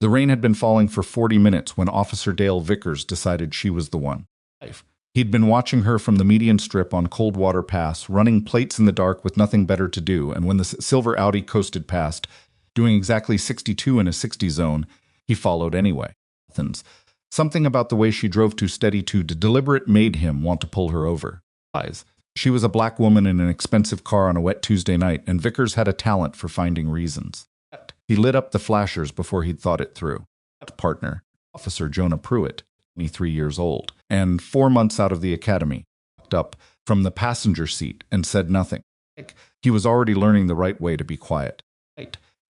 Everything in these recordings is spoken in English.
The rain had been falling for 40 minutes when Officer Dale Vickers decided she was the one. He'd been watching her from the median strip on Coldwater Pass, running plates in the dark with nothing better to do, and when the silver Audi coasted past, doing exactly 62 in a 60 zone, he followed anyway. Something about the way she drove too steady to deliberate made him want to pull her over. She was a black woman in an expensive car on a wet Tuesday night, and Vickers had a talent for finding reasons. He lit up the flashers before he'd thought it through. Partner, Officer Jonah Pruitt, 23 years old, and 4 months out of the academy, walked up from the passenger seat and said nothing. He was already learning the right way to be quiet.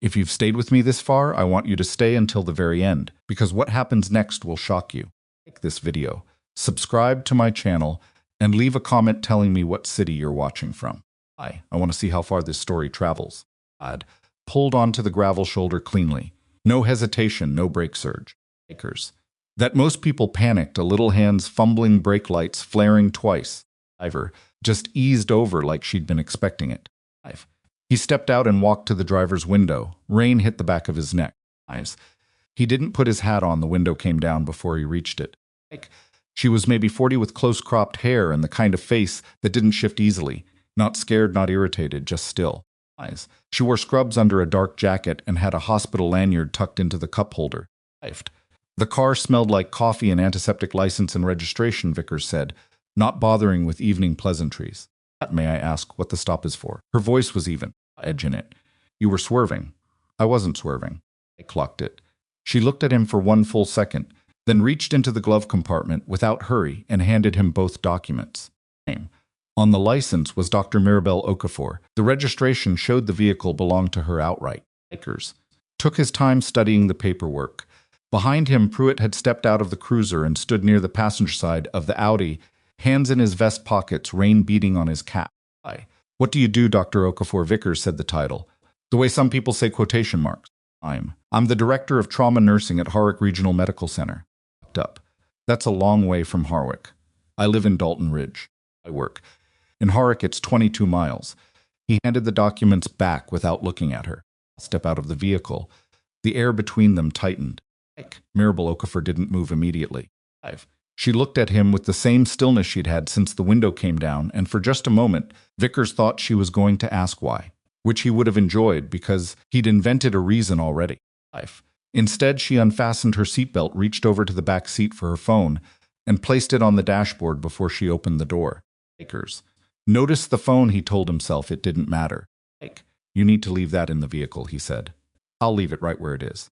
If you've stayed with me this far, I want you to stay until the very end, because what happens next will shock you. Like this video, subscribe to my channel, and leave a comment telling me what city you're watching from. I want to see how far this story travels. Pulled onto the gravel shoulder cleanly. No hesitation, no brake surge. That most people panicked, a little hands fumbling brake lights flaring twice. Driver just eased over like she'd been expecting it. He stepped out and walked to the driver's window. Rain hit the back of his neck. He didn't put his hat on. The window came down before he reached it. She was maybe 40 with close-cropped hair and the kind of face that didn't shift easily. Not scared, not irritated, just still. She wore scrubs under a dark jacket and had a hospital lanyard tucked into the cup holder. The car smelled like coffee and antiseptic license and registration, Vickers said, not bothering with evening pleasantries. May I ask what the stop is for? Her voice was even, edge in it. You were swerving. I wasn't swerving. I clocked it. She looked at him for 1 full second, then reached into the glove compartment without hurry and handed him both documents. On the license was Dr. Mirabel Okafor. The registration showed the vehicle belonged to her outright. Vickers took his time studying the paperwork. Behind him, Pruitt had stepped out of the cruiser and stood near the passenger side of the Audi, hands in his vest pockets, rain beating on his cap. What do you do, Dr. Okafor? Vickers said the title, the way some people say quotation marks. I'm the director of trauma nursing at Harwick Regional Medical Center. Up. That's a long way from Harwick. I live in Dalton Ridge. I work. In Harwick, it's 22 miles. He handed the documents back without looking at her. Step out of the vehicle. The air between them tightened. Mirabel Okafor didn't move immediately. She looked at him with the same stillness she'd had since the window came down, and for just a moment, Vickers thought she was going to ask why, which he would have enjoyed because he'd invented a reason already. Instead, she unfastened her seatbelt, reached over to the back seat for her phone, and placed it on the dashboard before she opened the door. Vickers noticed the phone. He told himself it didn't matter. You need to leave that in the vehicle, he said. I'll leave it right where it is.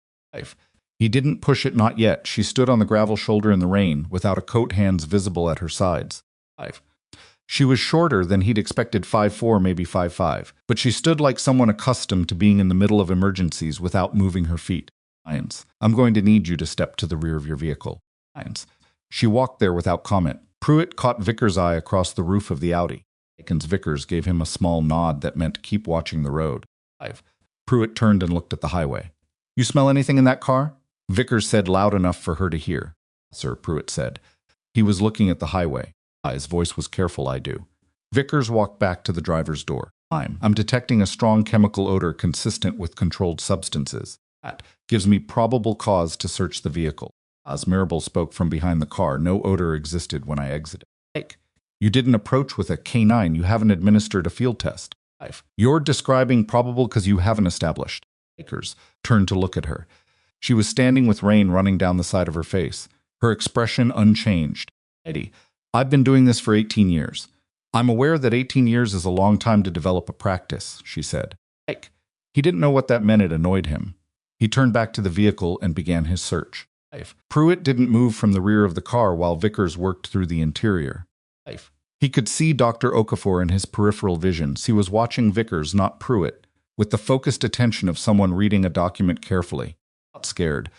He didn't push it, not yet. She stood on the gravel shoulder in the rain, without a coat, hands visible at her sides. She was shorter than he'd expected, 5'4", maybe 5'5", but she stood like someone accustomed to being in the middle of emergencies without moving her feet. I'm going to need you to step to the rear of your vehicle. She walked there without comment. Pruitt caught Vickers' eye across the roof of the Audi. Vickers gave him a small nod that meant keep watching the road. Pruitt turned and looked at the highway. You smell anything in that car? Vickers said loud enough for her to hear. Sir, Pruitt said. He was looking at the highway. His voice was careful. I do. Vickers walked back to the driver's door. I'm detecting a strong chemical odor consistent with controlled substances. That gives me probable cause to search the vehicle. As Mirabel spoke from behind the car, no odor existed when I exited. You didn't approach with a K9. You haven't administered a field test. You're describing probable because you haven't established. Vickers turned to look at her. She was standing with rain running down the side of her face, her expression unchanged. Eddie, I've been doing this for 18 years. I'm aware that 18 years is a long time to develop a practice, she said. He didn't know what that meant. It annoyed him. He turned back to the vehicle and began his search. Pruitt didn't move from the rear of the car while Vickers worked through the interior. He could see Dr. Okafor in his peripheral visions. He was watching Vickers, not Pruitt, with the focused attention of someone reading a document carefully. Not scared,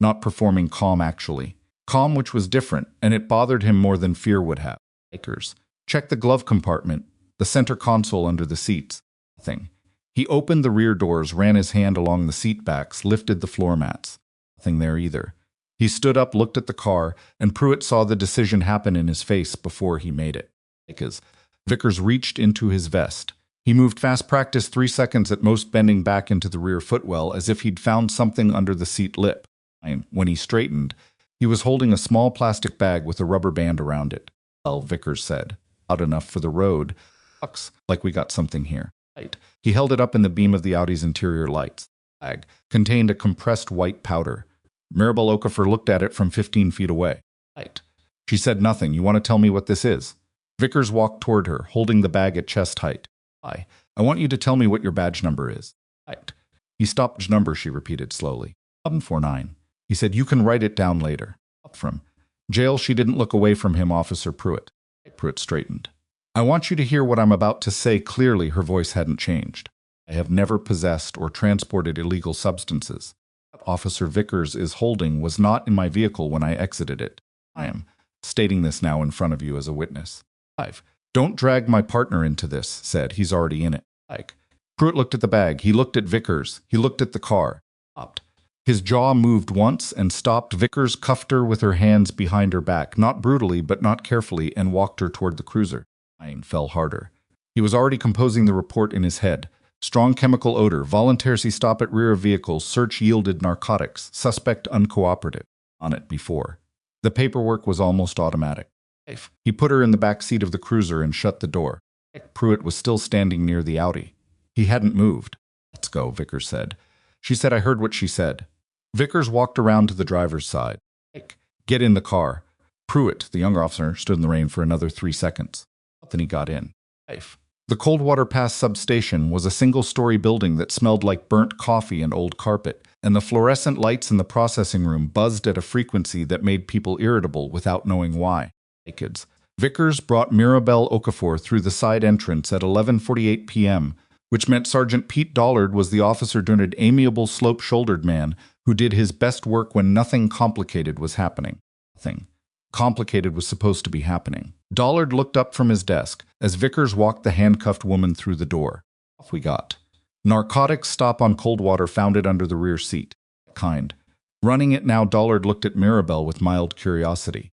not performing calm actually. Calm, which was different, and it bothered him more than fear would have. Vickers checked the glove compartment, the center console under the seats. Nothing. He opened the rear doors, ran his hand along the seat backs, lifted the floor mats. Nothing there either. He stood up, looked at the car, and Pruitt saw the decision happen in his face before he made it. Vickers reached into his vest. He moved fast, practiced 3 seconds at most, bending back into the rear footwell as if he'd found something under the seat lip. And when he straightened, he was holding a small plastic bag with a rubber band around it. Well, Vickers said, out enough for the road. Looks like we got something here. Right. He held it up in the beam of the Audi's interior lights. The bag contained a compressed white powder. Mirabel Okafor looked at it from 15 feet away. Right. She said nothing. You want to tell me what this is? Vickers walked toward her, holding the bag at chest height. I want you to tell me what your badge number is. Right. He stopped. Badge number, she repeated slowly. 749. He said, you can write it down later. Up from jail, she didn't look away from him, Officer Pruitt. Pruitt straightened. I want you to hear what I'm about to say clearly. Her voice hadn't changed. I have never possessed or transported illegal substances. What Officer Vickers is holding was not in my vehicle when I exited it. I am stating this now in front of you as a witness. 5. Don't drag my partner into this, said. He's already in it. Pruitt looked at the bag. He looked at Vickers. He looked at the car. Stopped. His jaw moved once and stopped. Vickers cuffed her with her hands behind her back, not brutally but not carefully, and walked her toward the cruiser. Mine fell harder. He was already composing the report in his head. Strong chemical odor, voluntary stop at rear of vehicles, search yielded narcotics, suspect uncooperative. On it before. The paperwork was almost automatic. He put her in the back seat of the cruiser and shut the door. Pruitt was still standing near the Audi. He hadn't moved. Let's go, Vickers said. She said, I heard what she said. Vickers walked around to the driver's side. Get in the car. Pruitt, the younger officer, stood in the rain for another 3 seconds. Then he got in. The Coldwater Pass substation was a single-story building that smelled like burnt coffee and old carpet, and the fluorescent lights in the processing room buzzed at a frequency that made people irritable without knowing why. Kids. Vickers brought Mirabel Okafor through the side entrance at 11:48 p.m., which meant Sergeant Pete Dollard was the officer-donated, amiable, slope-shouldered man who did his best work when nothing complicated was happening. Nothing complicated was supposed to be happening. Dollard looked up from his desk as Vickers walked the handcuffed woman through the door. Off we got. Narcotics stop on Coldwater, found it under the rear seat. Kind. Running it now, Dollard looked at Mirabel with mild curiosity.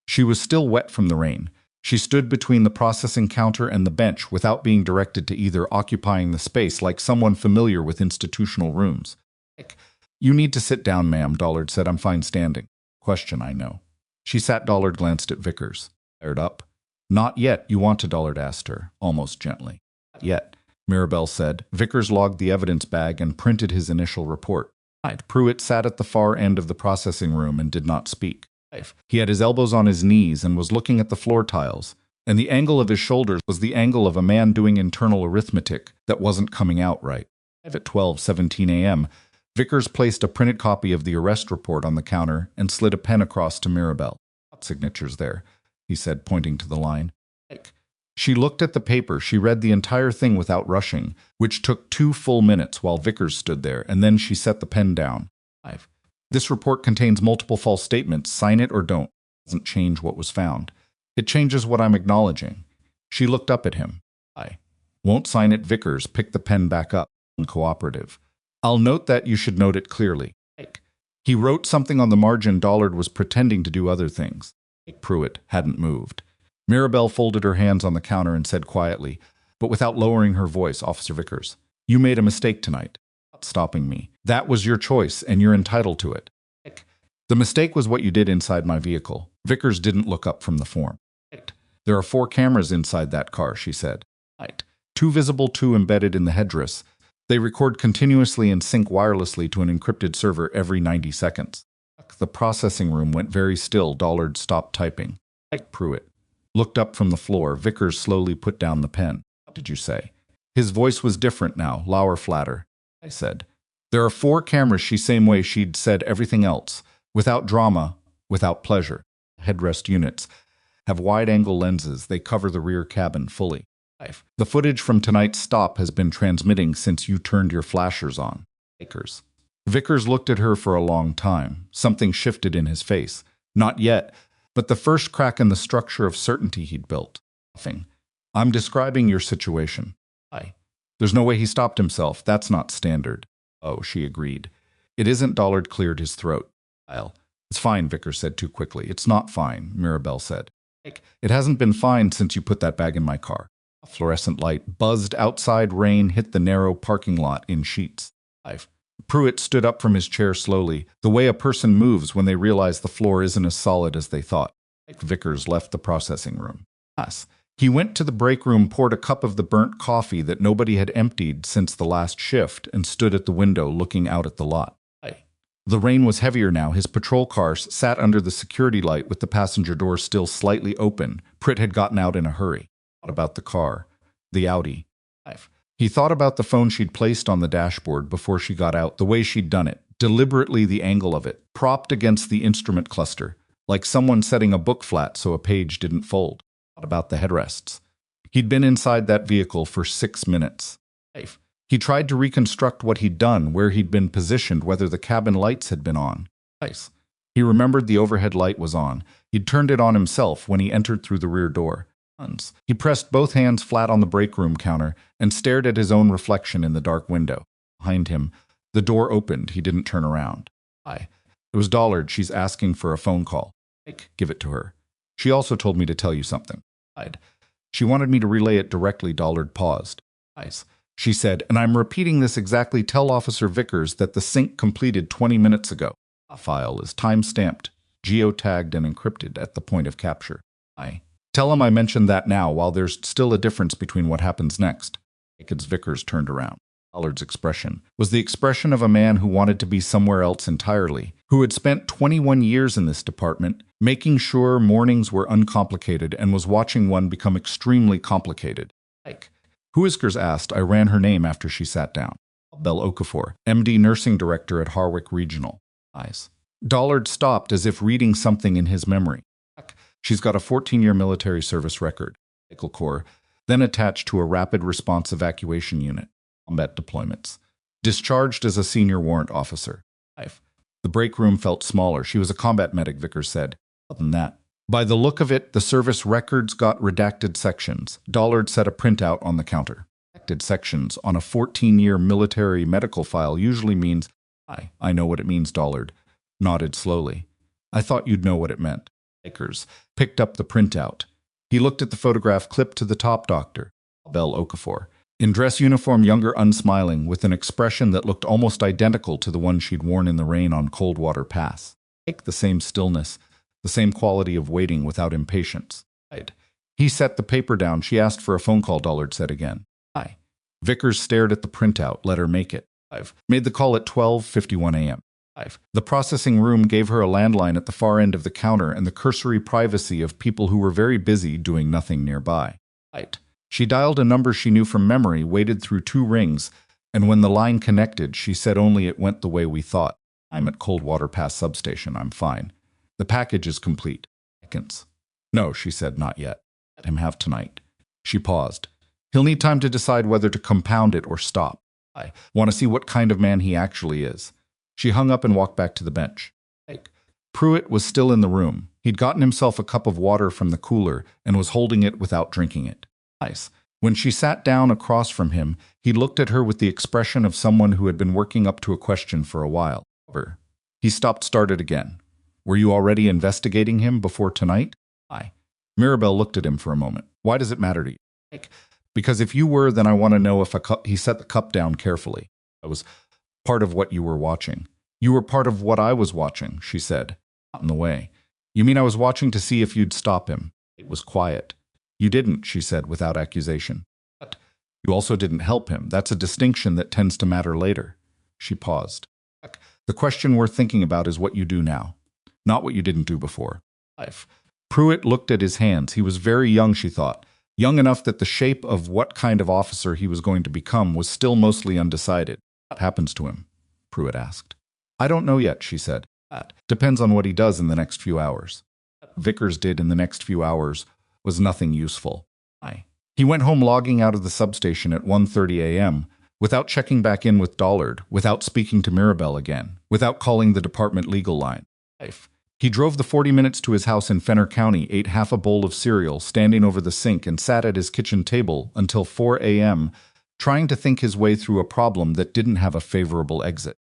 She was still wet from the rain. She stood between the processing counter and the bench without being directed to either, occupying the space like someone familiar with institutional rooms. You need to sit down, ma'am, Dollard said. I'm fine standing. Question, I know. She sat. Dollard glanced at Vickers. Fired up? Not yet. You want to? Dollard asked her, almost gently. Not yet, Mirabel said. Vickers logged the evidence bag and printed his initial report. Pruitt sat at the far end of the processing room and did not speak. He had his elbows on his knees and was looking at the floor tiles, and the angle of his shoulders was the angle of a man doing internal arithmetic that wasn't coming out right. At 12:17 a.m., Vickers placed a printed copy of the arrest report on the counter and slid a pen across to Mirabel. Signatures there, he said, pointing to the line. She looked at the paper. She read the entire thing without rushing, which took 2 full minutes while Vickers stood there, and then she set the pen down. This report contains multiple false statements. Sign it or don't. It doesn't change what was found. It changes what I'm acknowledging. She looked up at him. I won't sign it. Vickers picked the pen back up. Uncooperative. I'll note that. You should note it clearly. He wrote something on the margin. Dollard was pretending to do other things. Pruitt hadn't moved. Mirabel folded her hands on the counter and said quietly, but without lowering her voice, Officer Vickers, you made a mistake tonight. Stopping me. That was your choice, and you're entitled to it. The mistake was what you did inside my vehicle. Vickers didn't look up from the form. There are 4 cameras inside that car, she said. 2 visible, 2 embedded in the headdress. They record continuously and sync wirelessly to an encrypted server every 90 seconds. The processing room went very still. Dollard stopped typing. Pruitt looked up from the floor. Vickers slowly put down the pen. What did you say? His voice was different now, lower, flatter. I said, there are 4 cameras. She same way she'd said everything else. Without drama, without pleasure. Headrest units have wide-angle lenses. They cover the rear cabin fully. The footage from tonight's stop has been transmitting since you turned your flashers on. Vickers looked at her for a long time. Something shifted in his face. Not yet, but the first crack in the structure of certainty he'd built. Nothing. I'm describing your situation. There's no way. He stopped himself. That's not standard. Oh, she agreed. It isn't. Dollard cleared his throat. It's fine, Vickers said too quickly. It's not fine, Mirabel said. It hasn't been fine since you put that bag in my car. A fluorescent light buzzed outside. Rain hit the narrow parking lot in sheets. 5. Pruitt stood up from his chair slowly, the way a person moves when they realize the floor isn't as solid as they thought. Vickers left the processing room. He went to the break room, poured a cup of the burnt coffee that nobody had emptied since the last shift, and stood at the window looking out at the lot. The rain was heavier now. His patrol car sat under the security light with the passenger door still slightly open. Pruitt had gotten out in a hurry. Thought about the car, the Audi. He thought about the phone she'd placed on the dashboard before she got out, the way she'd done it, deliberately the angle of it, propped against the instrument cluster, like someone setting a book flat so a page didn't fold. Thought about the headrests. He'd been inside that vehicle for 6 minutes. He tried to reconstruct what he'd done, where he'd been positioned, whether the cabin lights had been on. He remembered the overhead light was on. He'd turned it on himself when he entered through the rear door. He pressed both hands flat on the break room counter and stared at his own reflection in the dark window. Behind him, the door opened. He didn't turn around. It was Dollard. She's asking for a phone call. Give it to her. She also told me to tell you something. She wanted me to relay it directly. Dollard paused. She said, and I'm repeating this exactly, tell Officer Vickers that the sync completed 20 minutes ago. A file is time-stamped, geotagged, and encrypted at the point of capture. Tell him I mentioned that now, while there's still a difference between what happens next. As Vickers turned around, Dollard's expression was the expression of a man who wanted to be somewhere else entirely, who had spent 21 years in this department, making sure mornings were uncomplicated and was watching one become extremely complicated. Who is Vickers asked. I ran her name after she sat down. Mirabel Okafor, MD Nursing Director at Harwick Regional. Dollard stopped as if reading something in his memory. She's got a 14-year military service record. Corps, then attached to a rapid response evacuation unit. Combat deployments. Discharged as a senior warrant officer. The break room felt smaller. She was a combat medic, Vickers said. Other than that, by the look of it, the service records got redacted sections. Dollard set a printout on the counter. Redacted sections on a 14-year military medical file usually means, I know what it means, Dollard nodded slowly. I thought you'd know what it meant. Vickers picked up the printout. He looked at the photograph clipped to the top. Dr. Mirabel Okafor, in dress uniform, younger, unsmiling, with an expression that looked almost identical to the one she'd worn in the rain on Coldwater Pass. The same stillness, the same quality of waiting without impatience. He set the paper down. She asked for a phone call, Dollard said again. Vickers stared at the printout. Let her make it. Made the call at 12:51 a.m. The processing room gave her a landline at the far end of the counter and the cursory privacy of people who were very busy doing nothing nearby. She dialed a number she knew from memory, waited through 2 rings, and when the line connected, she said only, it went the way we thought. I'm at Coldwater Pass substation. I'm fine. The package is complete. No, she said, not yet. Let him have tonight. She paused. He'll need time to decide whether to compound it or stop. I want to see what kind of man he actually is. She hung up and walked back to the bench. Pruitt was still in the room. He'd gotten himself a cup of water from the cooler and was holding it without drinking it. When she sat down across from him, he looked at her with the expression of someone who had been working up to a question for a while. He started again. Were you already investigating him before tonight? Mirabel looked at him for a moment. Why does it matter to you? Because if you were, then I want to know if he set the cup down carefully. I was part of what you were watching. You were part of what I was watching, she said. Not in the way. You mean I was watching to see if you'd stop him? It was quiet. You didn't, she said without accusation. But you also didn't help him. That's a distinction that tends to matter later. She paused. The question worth thinking about is what you do now, not what you didn't do before. Pruitt looked at his hands. He was very young, she thought. Young enough that the shape of what kind of officer he was going to become was still mostly undecided. What happens to him? Pruitt asked. I don't know yet, she said. That depends on what he does in the next few hours. What Vickers did in the next few hours was nothing useful. He went home logging out of the substation at 1:30 a.m., without checking back in with Dollard, without speaking to Mirabel again, without calling the department legal line. He drove the 40 minutes to his house in Fenner County, ate half a bowl of cereal, standing over the sink, and sat at his kitchen table until 4 a.m., trying to think his way through a problem that didn't have a favorable exit.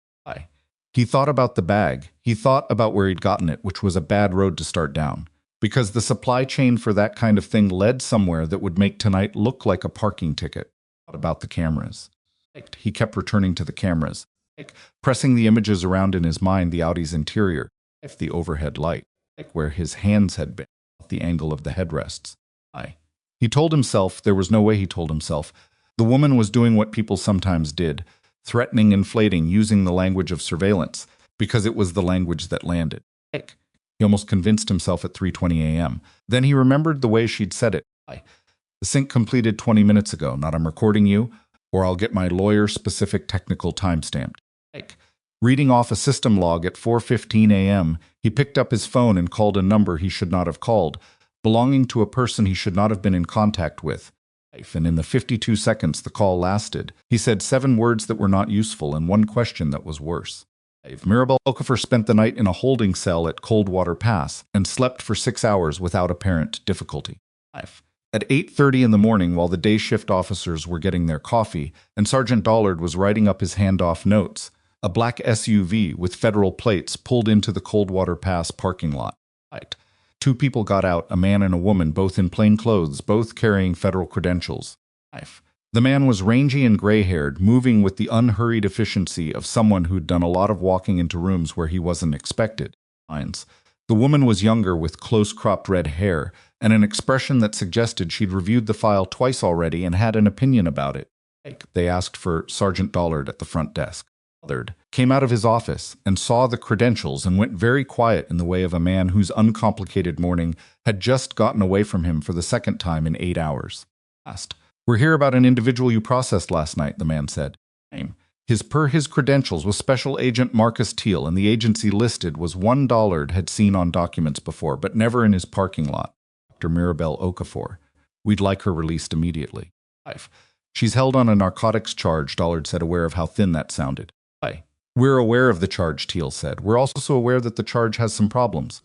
He thought about the bag. He thought about where he'd gotten it, which was a bad road to start down. because the supply chain for that kind of thing led somewhere that would make tonight look like a parking ticket. What about the cameras? He kept returning to the cameras, pressing the images around in his mind, the Audi's interior, the overhead light, where his hands had been, the angle of the headrests. He told himself, there was no way he told himself, the woman was doing what people sometimes did, threatening, inflating, using the language of surveillance, because it was the language that landed. He almost convinced himself at 3:20 a.m. Then he remembered the way she'd said it. The sync completed 20 minutes ago, not I'm recording you, or I'll get my lawyer-specific technical timestamped. Reading off a system log at 4:15 a.m., he picked up his phone and called a number he should not have called, belonging to a person he should not have been in contact with. And in the 52 seconds the call lasted, he said 7 words that were not useful and 1 question that was worse. Mirabel Okafor spent the night in a holding cell at Coldwater Pass and slept for 6 hours without apparent difficulty. At 8:30 in the morning, while the day shift officers were getting their coffee and Sergeant Dollard was writing up his handoff notes, a black SUV with federal plates pulled into the Coldwater Pass parking lot. 2 people got out, a man and a woman, both in plain clothes, both carrying federal credentials. The man was rangy and gray-haired, moving with the unhurried efficiency of someone who'd done a lot of walking into rooms where he wasn't expected. The woman was younger, with close-cropped red hair and an expression that suggested she'd reviewed the file twice already and had an opinion about it. They asked for Sergeant Dollard at the front desk. Dollard came out of his office and saw the credentials and went very quiet in the way of a man whose uncomplicated morning had just gotten away from him for the second time in 8 hours. Asked, "We're here about an individual you processed last night," the man said. His credentials was Special Agent Marcus Teal, and the agency listed was one Dollard had seen on documents before, but never in his parking lot. Dr. Mirabel Okafor. We'd like her released immediately. She's held on a narcotics charge, Dollard said, aware of how thin that sounded. We're aware of the charge, Teal said. We're also aware that the charge has some problems.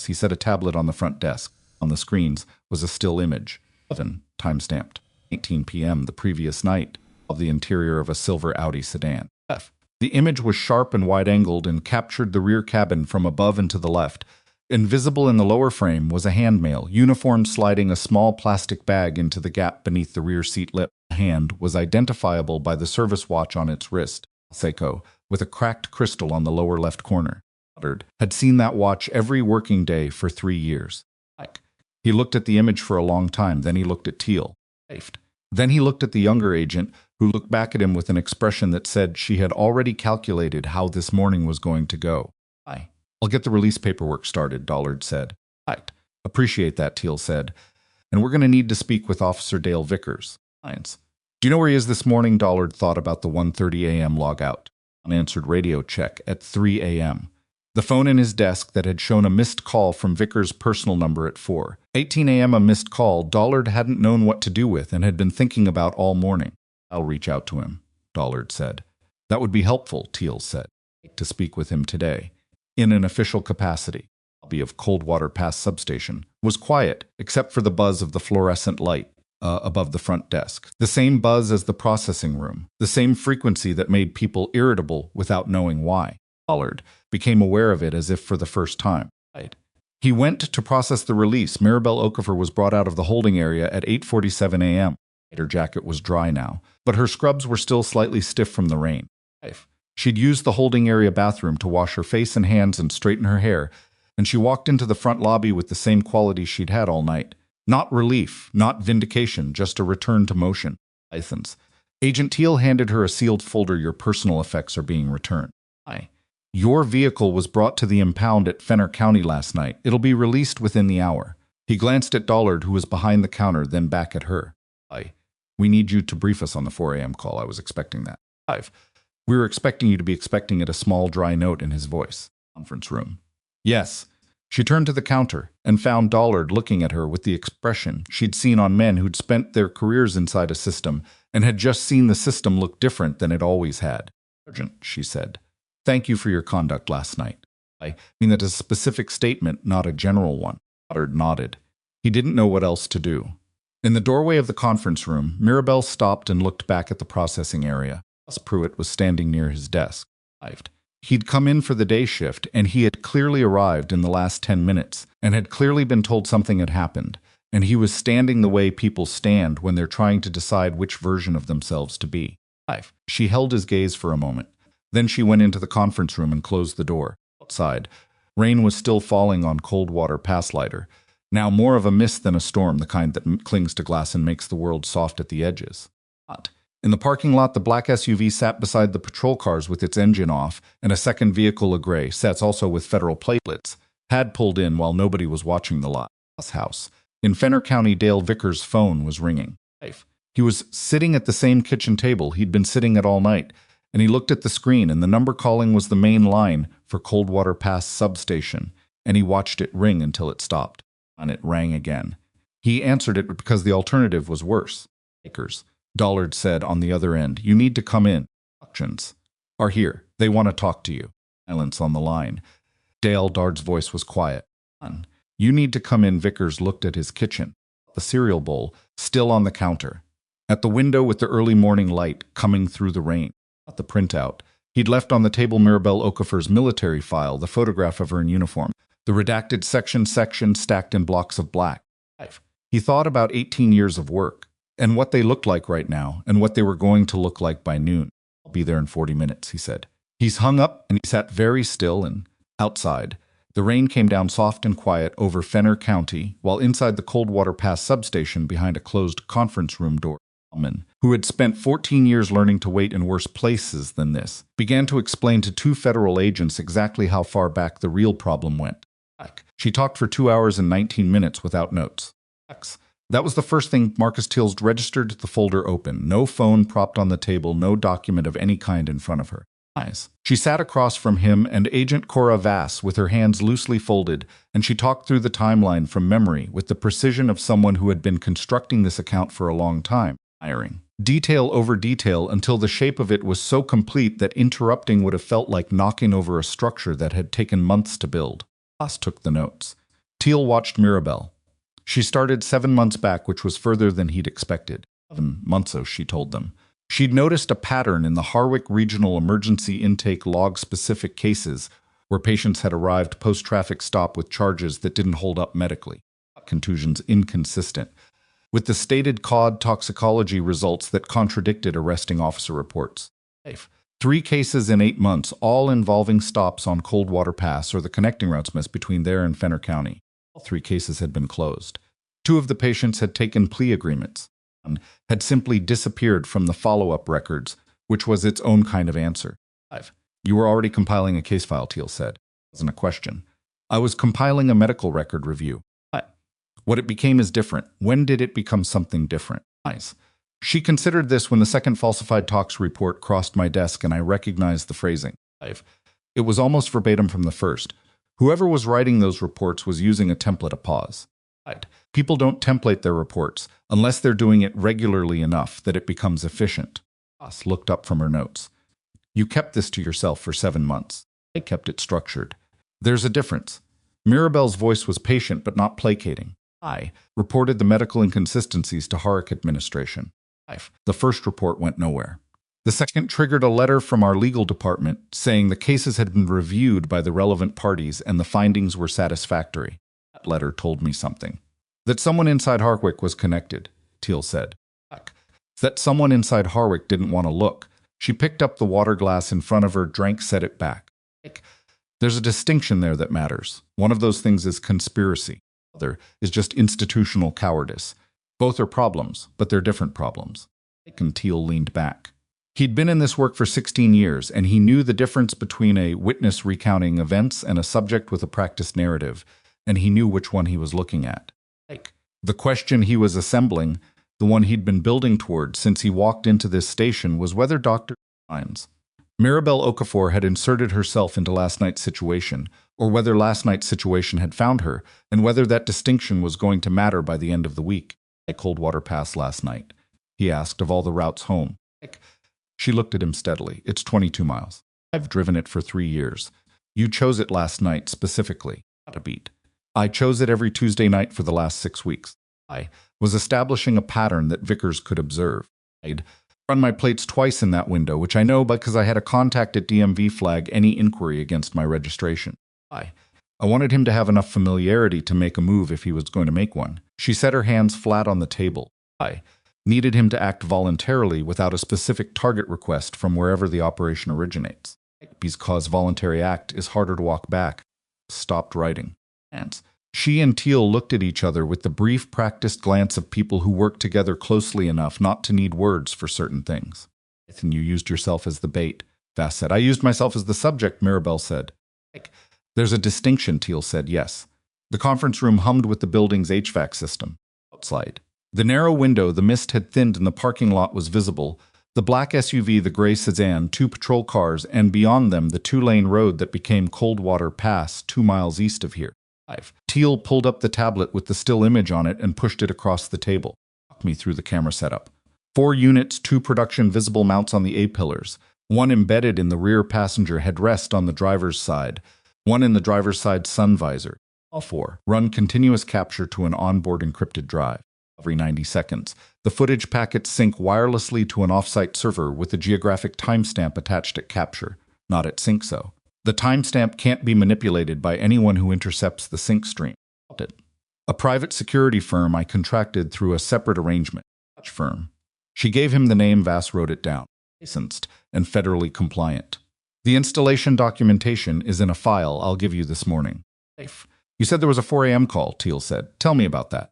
He set a tablet on the front desk. On the screens was a still image. 11, time-stamped. 18 p.m. the previous night, of the interior of a silver Audi sedan. The image was sharp and wide-angled and captured the rear cabin from above and to the left. Invisible in the lower frame was a handmail, uniform, sliding a small plastic bag into the gap beneath the rear seat lip. The hand was identifiable by the service watch on its wrist, Seiko, with a cracked crystal on the lower left corner. Dollard had seen that watch every working day for 3 years. He looked at the image for a long time, then he looked at Teal. Then he looked at the younger agent, who looked back at him with an expression that said she had already calculated how this morning was going to go. I'll get the release paperwork started, Dollard said. Appreciate that, Teal said. And we're going to need to speak with Officer Dale Vickers. Do you know where he is this morning? Dollard thought about the 1:30 a.m. logout. Unanswered radio check at 3 a.m. The phone in his desk that had shown a missed call from Vickers' personal number at 4:18 a.m. A missed call Dollard hadn't known what to do with and had been thinking about all morning. I'll reach out to him, Dollard said. That would be helpful, Teal said. To speak with him today. In an official capacity. The lobby of Coldwater Pass substation was quiet, except for the buzz of the fluorescent light above the front desk. The same buzz as the processing room. The same frequency that made people irritable without knowing why. Dollard became aware of it as if for the first time. He went to process the release. Mirabel Okafor was brought out of the holding area at 8:47 a.m. Her jacket was dry now, but her scrubs were still slightly stiff from the rain. She'd used the holding area bathroom to wash her face and hands and straighten her hair, and she walked into the front lobby with the same qualities she'd had all night. Not relief, not vindication, just a return to motion. Agent Teal handed her a sealed folder. Your personal effects are being returned. Your vehicle was brought to the impound at Fenner County last night. It'll be released within the hour. He glanced at Dollard, who was behind the counter, then back at her. We need you to brief us on the 4 a.m. call. I was expecting that. We were expecting you to be expecting it, a small, dry note in his voice. Conference room. Yes. She turned to the counter and found Dollard looking at her with the expression she'd seen on men who'd spent their careers inside a system and had just seen the system look different than it always had. Sergeant, she said, thank you for your conduct last night. I mean that is a specific statement, not a general one. Dollard nodded. He didn't know what else to do. In the doorway of the conference room, Mirabel stopped and looked back at the processing area. Pruitt was standing near his desk. He'd come in for the day shift, and he had clearly arrived in the last 10 minutes. and had clearly been told something had happened, and he was standing the way people stand when they're trying to decide which version of themselves to be. 5. She held his gaze for a moment. Then she went into the conference room and closed the door. Outside, rain was still falling on Coldwater Pass lighter, now more of a mist than a storm, the kind that clings to glass and makes the world soft at the edges. In the parking lot, the black SUV sat beside the patrol cars with its engine off, and a second vehicle, a gray Seats also with federal platelets, had pulled in while nobody was watching the lot. House. In Fenner County, Dale Vickers' phone was ringing. He was sitting at the same kitchen table he'd been sitting at all night, and he looked at the screen, and the number calling was the main line for Coldwater Pass substation, and he watched it ring until it stopped. And it rang again. He answered it because the alternative was worse. Vickers, Dollard said on the other end, "You need to come in. Instructions are here. They want to talk to you." Silence on the line. Dale Dollard's voice was quiet. "You need to come in." Vickers looked at his kitchen. The cereal bowl, still on the counter. At the window with the early morning light coming through the rain. Not the printout. He'd left on the table Mirabel Okafor's military file, the photograph of her in uniform. The redacted section stacked in blocks of black. He thought about 18 years of work, and what they looked like right now, and what they were going to look like by noon. "I'll be there in 40 minutes, he said. He's hung up, and he sat very still, and outside, the rain came down soft and quiet over Fenner County, while inside the Coldwater Pass substation behind a closed conference room door, who had spent 14 years learning to wait in worse places than this, began to explain to two federal agents exactly how far back the real problem went. She talked for 2 hours and 19 minutes without notes. That was the first thing Marcus Teals registered, the folder open. No phone propped on the table, no document of any kind in front of her. She sat across from him and Agent Cora Vass with her hands loosely folded, and she talked through the timeline from memory with the precision of someone who had been constructing this account for a long time, detail over detail until the shape of it was so complete that interrupting would have felt like knocking over a structure that had taken months to build. Vass took the notes. Teal watched Mirabel. She started 7 months back, which was further than he'd expected. 7 months, she told them. She'd noticed a pattern in the Harwick Regional Emergency Intake log-specific cases where patients had arrived post-traffic stop with charges that didn't hold up medically. Contusions inconsistent, with the stated COD toxicology results that contradicted arresting officer reports. 3 cases in 8 months, all involving stops on Coldwater Pass or the connecting routes between there and Fenner County. All 3 cases had been closed. 2 of the patients had taken plea agreements. One had simply disappeared from the follow-up records, which was its own kind of answer. 5. "You were already compiling a case file," Teal said. It wasn't a question. "I was compiling a medical record review." 5. "What it became is different. When did it become something different?" Nice. She considered this when the second falsified tox report crossed my desk and I recognized the phrasing. 5. "It was almost verbatim from the first. Whoever was writing those reports was using a template, a pause. People don't template their reports unless they're doing it regularly enough that it becomes efficient." Ross looked up from her notes. "You kept this to yourself for 7 months. I kept it structured. There's a difference." Mirabel's voice was patient but not placating. "I reported the medical inconsistencies to Harwick administration. The first report went nowhere. The second triggered a letter from our legal department saying the cases had been reviewed by the relevant parties and the findings were satisfactory. That letter told me something. That someone inside Harwick was connected," Teal said. "That someone inside Harwick didn't want to look." She picked up the water glass in front of her, drank, set it back. "There's a distinction there that matters. One of those things is conspiracy. The other is just institutional cowardice. Both are problems, but they're different problems." And Teal leaned back. He'd been in this work for 16 years, and he knew the difference between a witness recounting events and a subject with a practiced narrative, and he knew which one he was looking at. The question he was assembling, the one he'd been building toward since he walked into this station, was whether Dr. Mirabel Okafor had inserted herself into last night's situation, or whether last night's situation had found her, and whether that distinction was going to matter by the end of the week. "Coldwater Pass last night?" he asked, "of all the routes home." She looked at him steadily. "It's 22 miles. I've driven it for 3 years. You chose it last night specifically. Not a beat. I chose it every Tuesday night for the last 6 weeks. I was establishing a pattern that Vickers could observe. I'd run my plates twice in that window, which I know because I had a contact at DMV flag any inquiry against my registration. I I wanted him to have enough familiarity to make a move if he was going to make one. She set her hands flat on the table. I needed him to act voluntarily without a specific target request from wherever the operation originates. Because voluntary act is harder to walk back. Stopped writing. Hands. She and Teal looked at each other with the brief, practiced glance of people who work together closely enough not to need words for certain things. And you used yourself as the bait, Vass said. I used myself as the subject, Mirabel said. There's a distinction, Teal said, yes. The conference room hummed with the building's HVAC system. Outside. The narrow window, the mist had thinned and the parking lot was visible. The black SUV, the gray sedan, 2 patrol cars, and beyond them the 2-lane road that became Coldwater Pass 2 miles east of here. Teal pulled up the tablet with the still image on it and pushed it across the table. Walk me through the camera setup. 4 units, 2 production visible mounts on the A-pillars, 1 embedded in the rear passenger headrest on the driver's side, 1 in the driver's side sun visor. All 4 run continuous capture to an onboard encrypted drive. Every 90 seconds, the footage packets sync wirelessly to an offsite server with a geographic timestamp attached at capture, not at sync so. The timestamp can't be manipulated by anyone who intercepts the sync stream. A private security firm I contracted through a separate arrangement. Firm. She gave him the name. Vass wrote it down. Licensed and federally compliant. The installation documentation is in a file I'll give you this morning. You said there was a 4 a.m. call, Teal said. Tell me about that.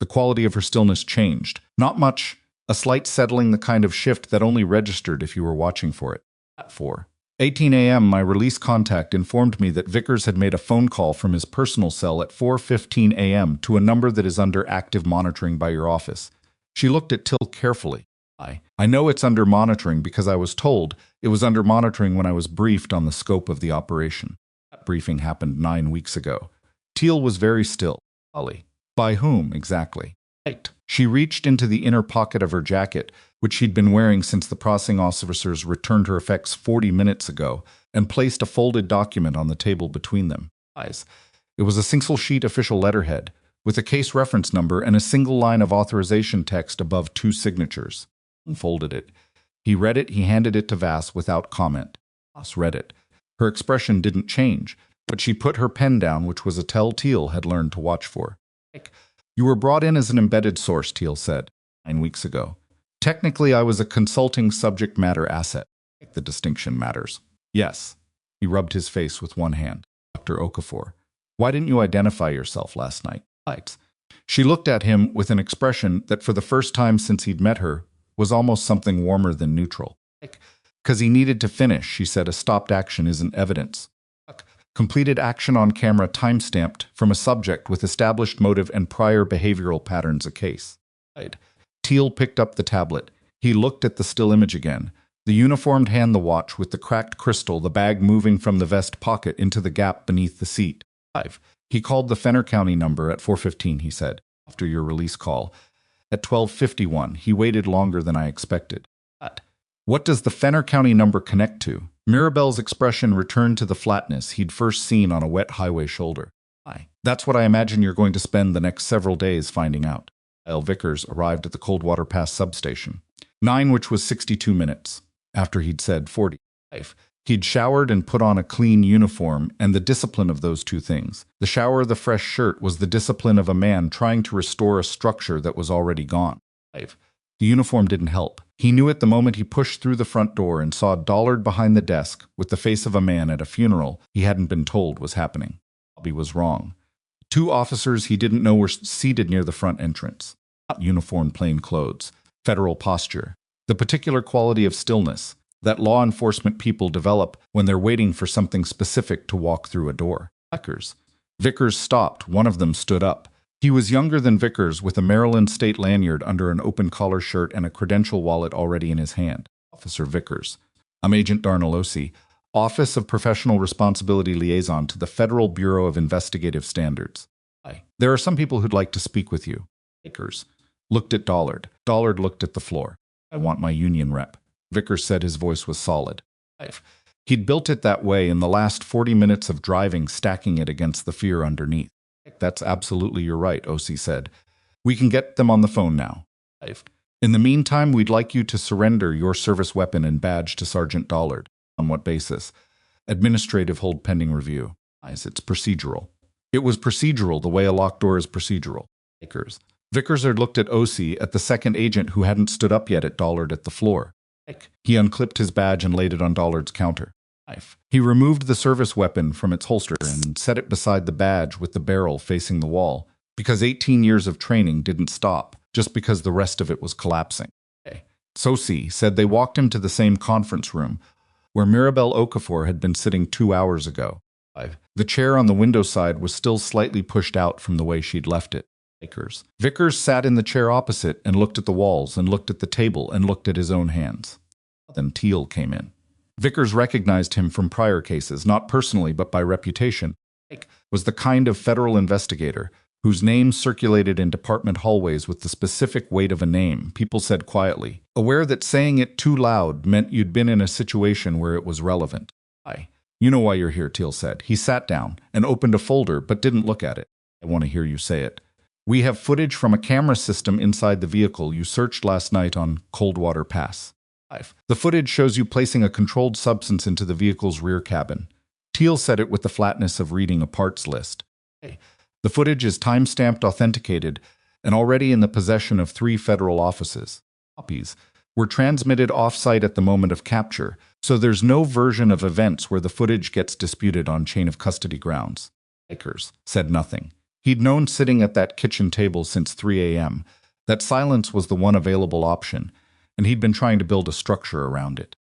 The quality of her stillness changed. Not much. A slight settling, the kind of shift that only registered if you were watching for it. At 4:18 a.m., my release contact informed me that Vickers had made a phone call from his personal cell at 4:15 a.m. to a number that is under active monitoring by your office. She looked at Till carefully. I know it's under monitoring because I was told it was under monitoring when I was briefed on the scope of the operation. That briefing happened 9 weeks ago. Teal was very still. Ollie. By whom, exactly? She reached into the inner pocket of her jacket, which she'd been wearing since the processing officers returned her effects 40 minutes ago, and placed a folded document on the table between them. It was a single-sheet official letterhead, with a case reference number and a single line of authorization text above 2 signatures. Unfolded it. He read it, he handed it to Vass without comment. Vass read it. Her expression didn't change, but she put her pen down, which was a tell Teal had learned to watch for. You were brought in as an embedded source, Teal said, 9 weeks ago. Technically, I was a consulting subject matter asset. The distinction matters. Yes. He rubbed his face with one hand. Dr. Okafor. Why didn't you identify yourself last night? She looked at him with an expression that for the first time since he'd met her was almost something warmer than neutral. Because he needed to finish, she said. A stopped action isn't evidence. Completed action on camera timestamped from a subject with established motive and prior behavioral patterns a case. Teal picked up the tablet. He looked at the still image again. The uniformed hand, the watch with the cracked crystal, the bag moving from the vest pocket into the gap beneath the seat. He called the Fenner County number at 4:15, he said, after your release call. At 12:51, he waited longer than I expected. What does the Fenner County number connect to? Mirabel's expression returned to the flatness he'd first seen on a wet highway shoulder. That's what I imagine you're going to spend the next several days finding out. Vickers arrived at the Coldwater Pass substation. 9, which was 62 minutes, after he'd said 45. He'd showered and put on a clean uniform, and the discipline of those 2 things. The shower, the fresh shirt, was the discipline of a man trying to restore a structure that was already gone. The uniform didn't help. He knew it the moment he pushed through the front door and saw Dollard behind the desk with the face of a man at a funeral he hadn't been told was happening. Bobby was wrong. 2 officers he didn't know were seated near the front entrance. Not uniformed plain clothes. Federal posture. The particular quality of stillness that law enforcement people develop when they're waiting for something specific to walk through a door. Vickers stopped. One of them stood up. He was younger than Vickers, with a Maryland state lanyard under an open collar shirt and a credential wallet already in his hand. Officer Vickers. I'm Agent Darnalosi, Office of Professional Responsibility Liaison to the Federal Bureau of Investigative Standards. There are some people who'd like to speak with you. Vickers looked at Dollard. Dollard looked at the floor. I want my union rep. Vickers said, his voice was solid. He'd built it that way in the last 40 minutes of driving, stacking it against the fear underneath. That's absolutely you're right, OC said. We can get them on the phone now. In the meantime, we'd like you to surrender your service weapon and badge to Sergeant Dollard. On what basis? Administrative hold pending review. It's procedural. It was procedural the way a locked door is procedural. Vickers had looked at OC, at the second agent who hadn't stood up yet at Dollard at the floor. He unclipped his badge and laid it on Dollard's counter. He removed the service weapon from its holster and set it beside the badge with the barrel facing the wall, because 18 years of training didn't stop, just because the rest of it was collapsing. Sosi said they walked him to the same conference room where Mirabel Okafor had been sitting 2 hours ago. The chair on the window side was still slightly pushed out from the way she'd left it. Vickers sat in the chair opposite and looked at the walls and looked at the table and looked at his own hands. Then Teal came in. Vickers recognized him from prior cases, not personally but by reputation. Was the kind of federal investigator whose name circulated in department hallways with the specific weight of a name, people said quietly, aware that saying it too loud meant you'd been in a situation where it was relevant. You know why you're here, Teal said. He sat down and opened a folder but didn't look at it. I want to hear you say it. We have footage from a camera system inside the vehicle you searched last night on Coldwater Pass. The footage shows you placing a controlled substance into the vehicle's rear cabin. Teal said it with the flatness of reading a parts list. The footage is time-stamped, authenticated, and already in the possession of 3 federal offices. Copies were transmitted off-site at the moment of capture, so there's no version of events where the footage gets disputed on chain of custody grounds. Vickers said nothing. He'd known sitting at that kitchen table since 3 a.m. that silence was the one available option, and he'd been trying to build a structure around it.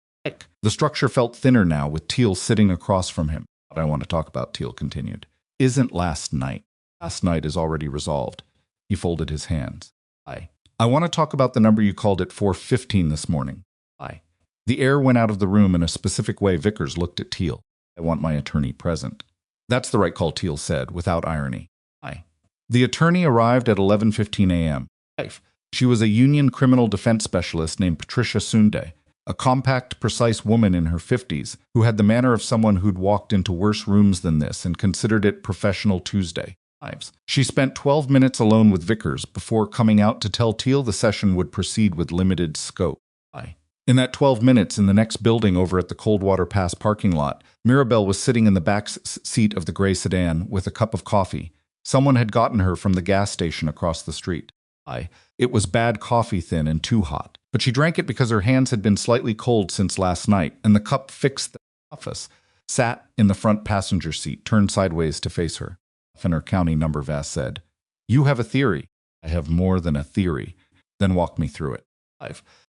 The structure felt thinner now, with Teal sitting across from him. What I want to talk about, Teal continued, isn't last night. Last night is already resolved. He folded his hands. I want to talk about the number you called at 4:15 this morning. The air went out of the room in a specific way. Vickers looked at Teal. I want my attorney present. That's the right call, Teal said, without irony. The attorney arrived at 11:15 a.m. She was a union criminal defense specialist named Patricia Sunde, a compact, precise woman in her 50s who had the manner of someone who'd walked into worse rooms than this and considered it Professional Tuesday. She spent 12 minutes alone with Vickers before coming out to tell Teal the session would proceed with limited scope. In that 12 minutes, in the next building over at the Coldwater Pass parking lot, Mirabel was sitting in the back seat of the gray sedan with a cup of coffee. Someone had gotten her from the gas station across the street. It was bad coffee, thin and too hot, but she drank it because her hands had been slightly cold since last night, and the cup fixed the office. Sat in the front passenger seat, turned sideways to face her. Fenner County number, Vass said. You have a theory. I have more than a theory. Then walk me through it.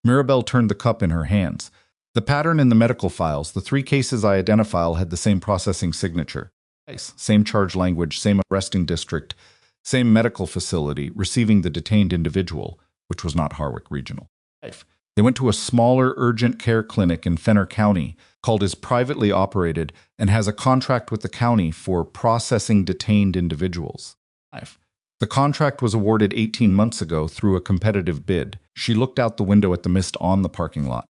Mirabel turned the cup in her hands. The pattern in the medical files, the 3 cases I identified, had the same processing signature. Same charge language, same arresting district, same medical facility, receiving the detained individual, which was not Harwick Regional. They went to a smaller urgent care clinic in Fenner County, called is privately operated, and has a contract with the county for processing detained individuals. The contract was awarded 18 months ago through a competitive bid. She looked out the window at the mist on the parking lot.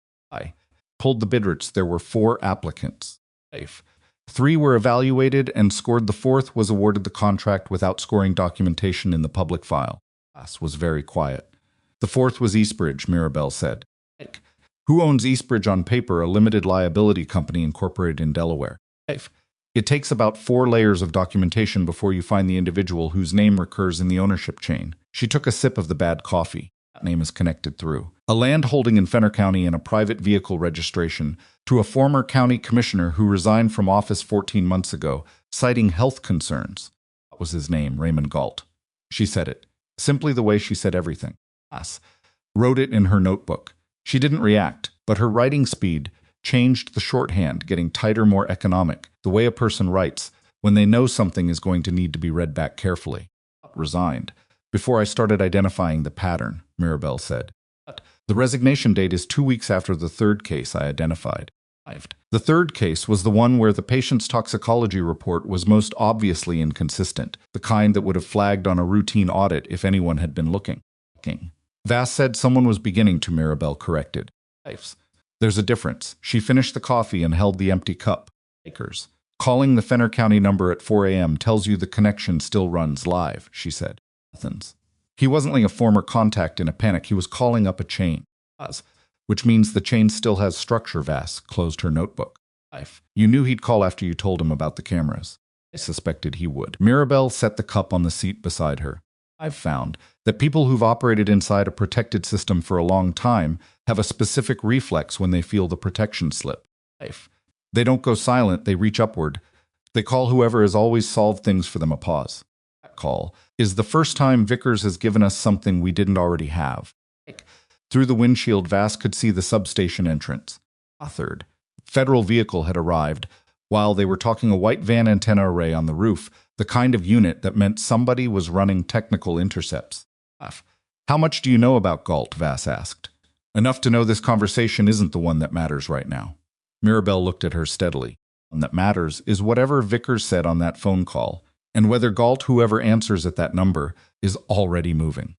Pulled the bid rates. There were 4 applicants. 3 were evaluated and scored. The 4th was awarded the contract without scoring documentation in the public file. Class was very quiet. The 4th was Eastbridge, Mirabel said. Who owns Eastbridge on paper, a limited liability company incorporated in Delaware? It takes about 4 layers of documentation before you find the individual whose name recurs in the ownership chain. She took a sip of the bad coffee. That name is connected through a land holding in Fenner County and a private vehicle registration to a former county commissioner who resigned from office 14 months ago, citing health concerns. What was his name? Raymond Galt. She said it, simply the way she said everything. Wrote it in her notebook. She didn't react, but her writing speed changed the shorthand, getting tighter, more economic, the way a person writes when they know something is going to need to be read back carefully. Resigned. Before I started identifying the pattern, Mirabel said. The resignation date is 2 weeks after the 3rd case I identified. The 3rd case was the one where the patient's toxicology report was most obviously inconsistent, the kind that would have flagged on a routine audit if anyone had been looking. Vass said someone was beginning to. Mirabel corrected. There's a difference. She finished the coffee and held the empty cup. Calling the Fenner County number at 4 a.m. tells you the connection still runs live, she said. Athens. He wasn't like a former contact in a panic. He was calling up a chain. Which means the chain still has structure. Vass closed her notebook. You knew he'd call after you told him about the cameras. I suspected he would. Mirabel set the cup on the seat beside her. I've found that people who've operated inside a protected system for a long time have a specific reflex when they feel the protection slip. They don't go silent, they reach upward. They call whoever has always solved things for them a pause. That call is the first time Vickers has given us something we didn't already have. Through the windshield, Vass could see the substation entrance. A third federal vehicle had arrived. While they were talking, a white van antenna array on the roof, the kind of unit that meant somebody was running technical intercepts. How much do you know about Galt? Vass asked. Enough to know this conversation isn't the one that matters right now. Mirabel looked at her steadily. The one that matters is whatever Vickers said on that phone call, and whether Galt, whoever answers at that number, is already moving.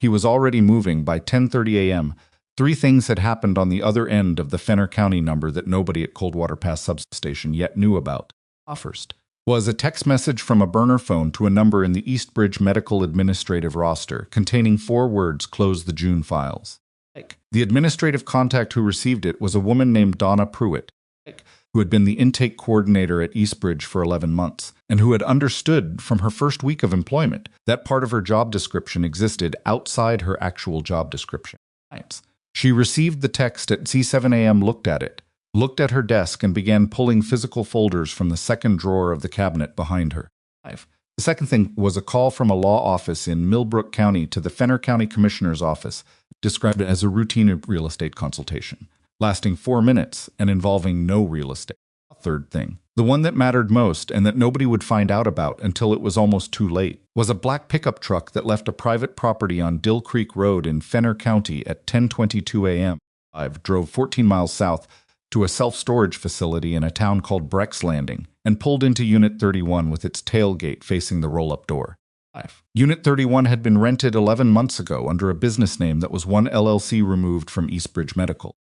He was already moving by 10:30 a.m. Three things had happened on the other end of the Fenner County number that nobody at Coldwater Pass substation yet knew about. First was a text message from a burner phone to a number in the Eastbridge Medical Administrative roster containing 4 words, "Close the June files." The administrative contact who received it was a woman named Donna Pruitt, who had been the intake coordinator at Eastbridge for 11 months, and who had understood from her first week of employment that part of her job description existed outside her actual job description. She received the text at C7 a.m., looked at it, looked at her desk, and began pulling physical folders from the second drawer of the cabinet behind her. The second thing was a call from a law office in Millbrook County to the Fenner County Commissioner's office, described as a routine real estate consultation, lasting 4 minutes and involving no real estate. A third thing, the one that mattered most and that nobody would find out about until it was almost too late, was a black pickup truck that left a private property on Dill Creek Road in Fenner County at 10:22 a.m. Drove 14 miles south to a self-storage facility in a town called Breck's Landing and pulled into Unit 31 with its tailgate facing the roll-up door. Unit 31 had been rented 11 months ago under a business name that was one LLC removed from Eastbridge Medical.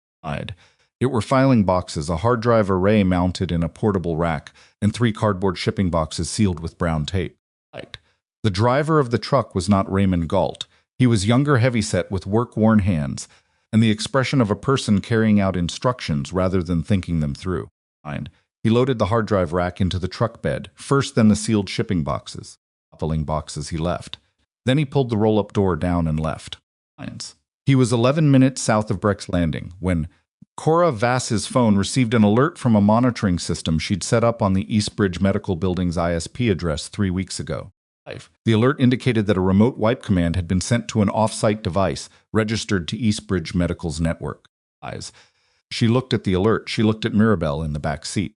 It were filing boxes, a hard drive array mounted in a portable rack, and 3 cardboard shipping boxes sealed with brown tape. The driver of the truck was not Raymond Galt. He was younger, heavyset, with work-worn hands, and the expression of a person carrying out instructions rather than thinking them through. He loaded the hard drive rack into the truck bed, first then the sealed shipping boxes. Toppling boxes he left. Then he pulled the roll-up door down and left. He was 11 minutes south of Breck's Landing when Cora Vass's phone received an alert from a monitoring system she'd set up on the Eastbridge Medical Building's ISP address 3 weeks ago. The alert indicated that a remote wipe command had been sent to an off-site device registered to Eastbridge Medical's network. She looked at the alert. She looked at Mirabel in the back seat.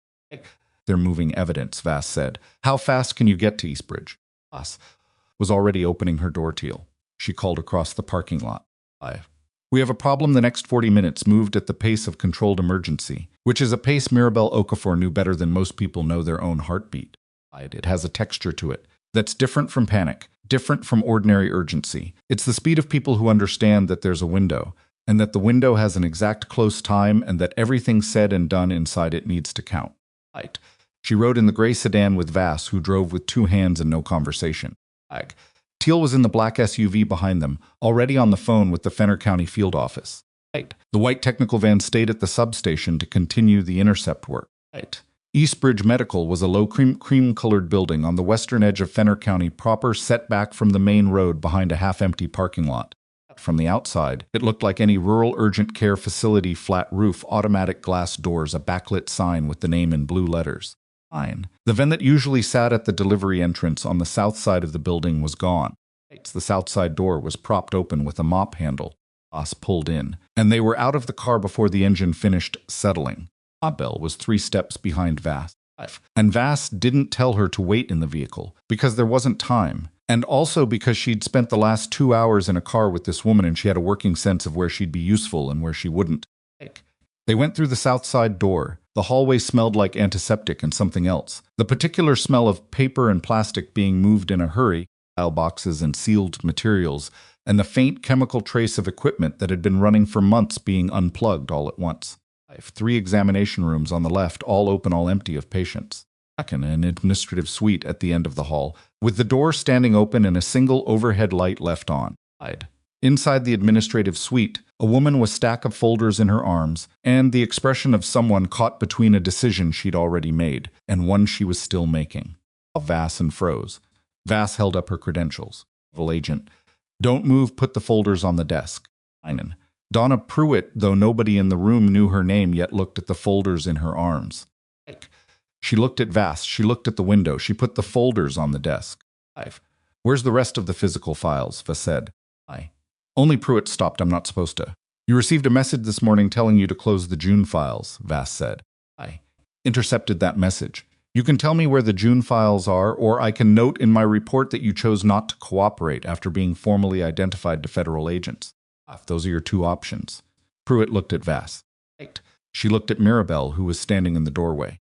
"They're moving evidence," Vass said. "How fast can you get to Eastbridge?" Vass was already opening her door till. She called across the parking lot. "We have a problem. The next 40 minutes moved at the pace of controlled emergency," which is a pace Mirabel Okafor knew better than most people know their own heartbeat. It has a texture to it that's different from panic, different from ordinary urgency. It's the speed of people who understand that there's a window, and that the window has an exact close time, and that everything said and done inside it needs to count. She rode in the gray sedan with Vass, who drove with 2 hands and no conversation. Teal was in the black SUV behind them, already on the phone with the Fenner County field office. The white technical van stayed at the substation to continue the intercept work. Eastbridge Medical was a low cream-colored building on the western edge of Fenner County proper, set back from the main road behind a half-empty parking lot. From the outside, it looked like any rural urgent care facility: flat roof, automatic glass doors, a backlit sign with the name in blue letters. The van that usually sat at the delivery entrance on the south side of the building was gone. The south side door was propped open with a mop handle. Voss pulled in, and they were out of the car before the engine finished settling. Mirabel was 3 steps behind Vass. And Vass didn't tell her to wait in the vehicle, because there wasn't time, and also because she'd spent the last 2 hours in a car with this woman and she had a working sense of where she'd be useful and where she wouldn't. They went through the south side door. The hallway smelled like antiseptic and something else. The particular smell of paper and plastic being moved in a hurry, file boxes and sealed materials, and the faint chemical trace of equipment that had been running for months being unplugged all at once. 3 examination rooms on the left, all open, all empty of patients. Second, an administrative suite at the end of the hall, with the door standing open and a single overhead light left on. Inside the administrative suite, a woman with a stack of folders in her arms, and the expression of someone caught between a decision she'd already made and one she was still making. Vass and froze. Vass held up her credentials. Agent. Don't move, put the folders on the desk. Donna Pruitt, though nobody in the room knew her name, yet looked at the folders in her arms. She looked at Vass, she looked at the window, she put the folders on the desk. Where's the rest of the physical files? Vass said. Only Pruitt stopped, I'm not supposed to. You received a message this morning telling you to close the June files, Vass said. I intercepted that message. You can tell me where the June files are, or I can note in my report that you chose not to cooperate after being formally identified to federal agents. If those are your two options. Pruitt looked at Vass. She looked at Mirabel, who was standing in the doorway.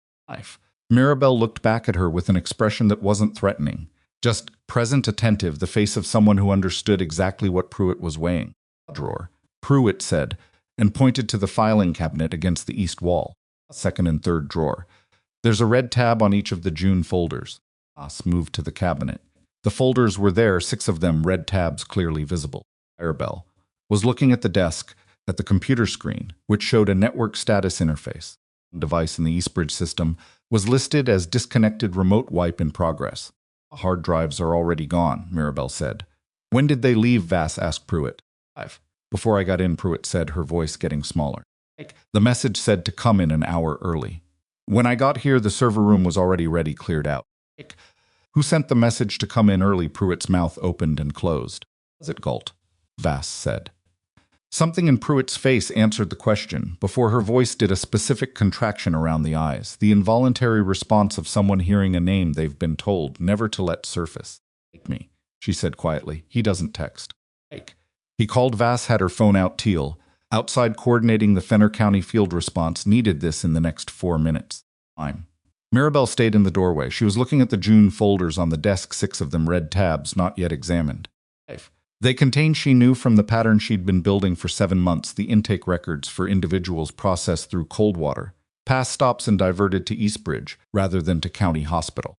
Mirabel looked back at her with an expression that wasn't threatening, just present, attentive, the face of someone who understood exactly what Pruitt was weighing. Drawer, Pruitt said, and pointed to the filing cabinet against the east wall, second and third drawer. There's a red tab on each of the June folders. Vass moved to the cabinet. The folders were there, 6 of them, red tabs clearly visible. Mirabel was looking at the desk, at the computer screen, which showed a network status interface. One device in the Eastbridge system was listed as disconnected remote wipe in progress. Hard drives are already gone, Mirabel said. When did they leave? Vass asked Pruitt. 5. Before I got in, Pruitt said, her voice getting smaller. The message said to come in an hour early. When I got here, the server room was already ready, cleared out. Who sent the message to come in early? Pruitt's mouth opened and closed. Was it Galt? Vass said. Something in Pruitt's face answered the question, before her voice did a specific contraction around the eyes, the involuntary response of someone hearing a name they've been told never to let surface. Take me, she said quietly. He doesn't text. He called. Vass had her phone out. Teal, outside coordinating the Fenner County field response, needed this in the next 4 minutes. Mirabel stayed in the doorway. She was looking at the June folders on the desk, 6 of them red tabs, not yet examined. They contained, she knew from the pattern she'd been building for 7 months, the intake records for individuals processed through Coldwater, past stops and diverted to Eastbridge, rather than to County Hospital.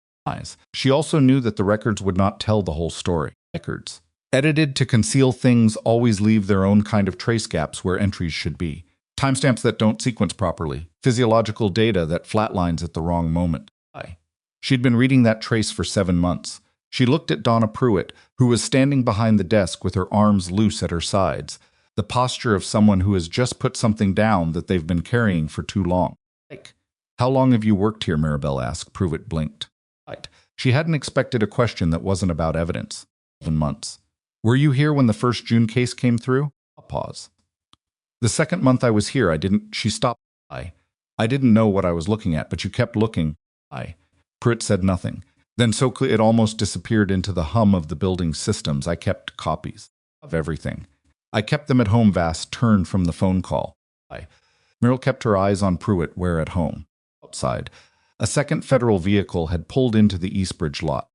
She also knew that the records would not tell the whole story. Records, edited to conceal things, always leave their own kind of trace gaps where entries should be. Timestamps that don't sequence properly. Physiological data that flatlines at the wrong moment. She'd been reading that trace for 7 months. She looked at Donna Pruitt, who was standing behind the desk with her arms loose at her sides, the posture of someone who has just put something down that they've been carrying for too long. How long have you worked here? Mirabel asked. Pruitt blinked. She hadn't expected a question that wasn't about evidence. 7 months. Were you here when the first June case came through? A pause. The second month I was here, I didn't. She stopped. I didn't know what I was looking at, but you kept looking. Pruitt said nothing. Then so clear it almost disappeared into the hum of the building's systems. I kept copies of everything. I kept them at home. Vass turned from the phone call. Mirabel kept her eyes on Pruitt, where at home. Outside, a second federal vehicle had pulled into the Eastbridge lot.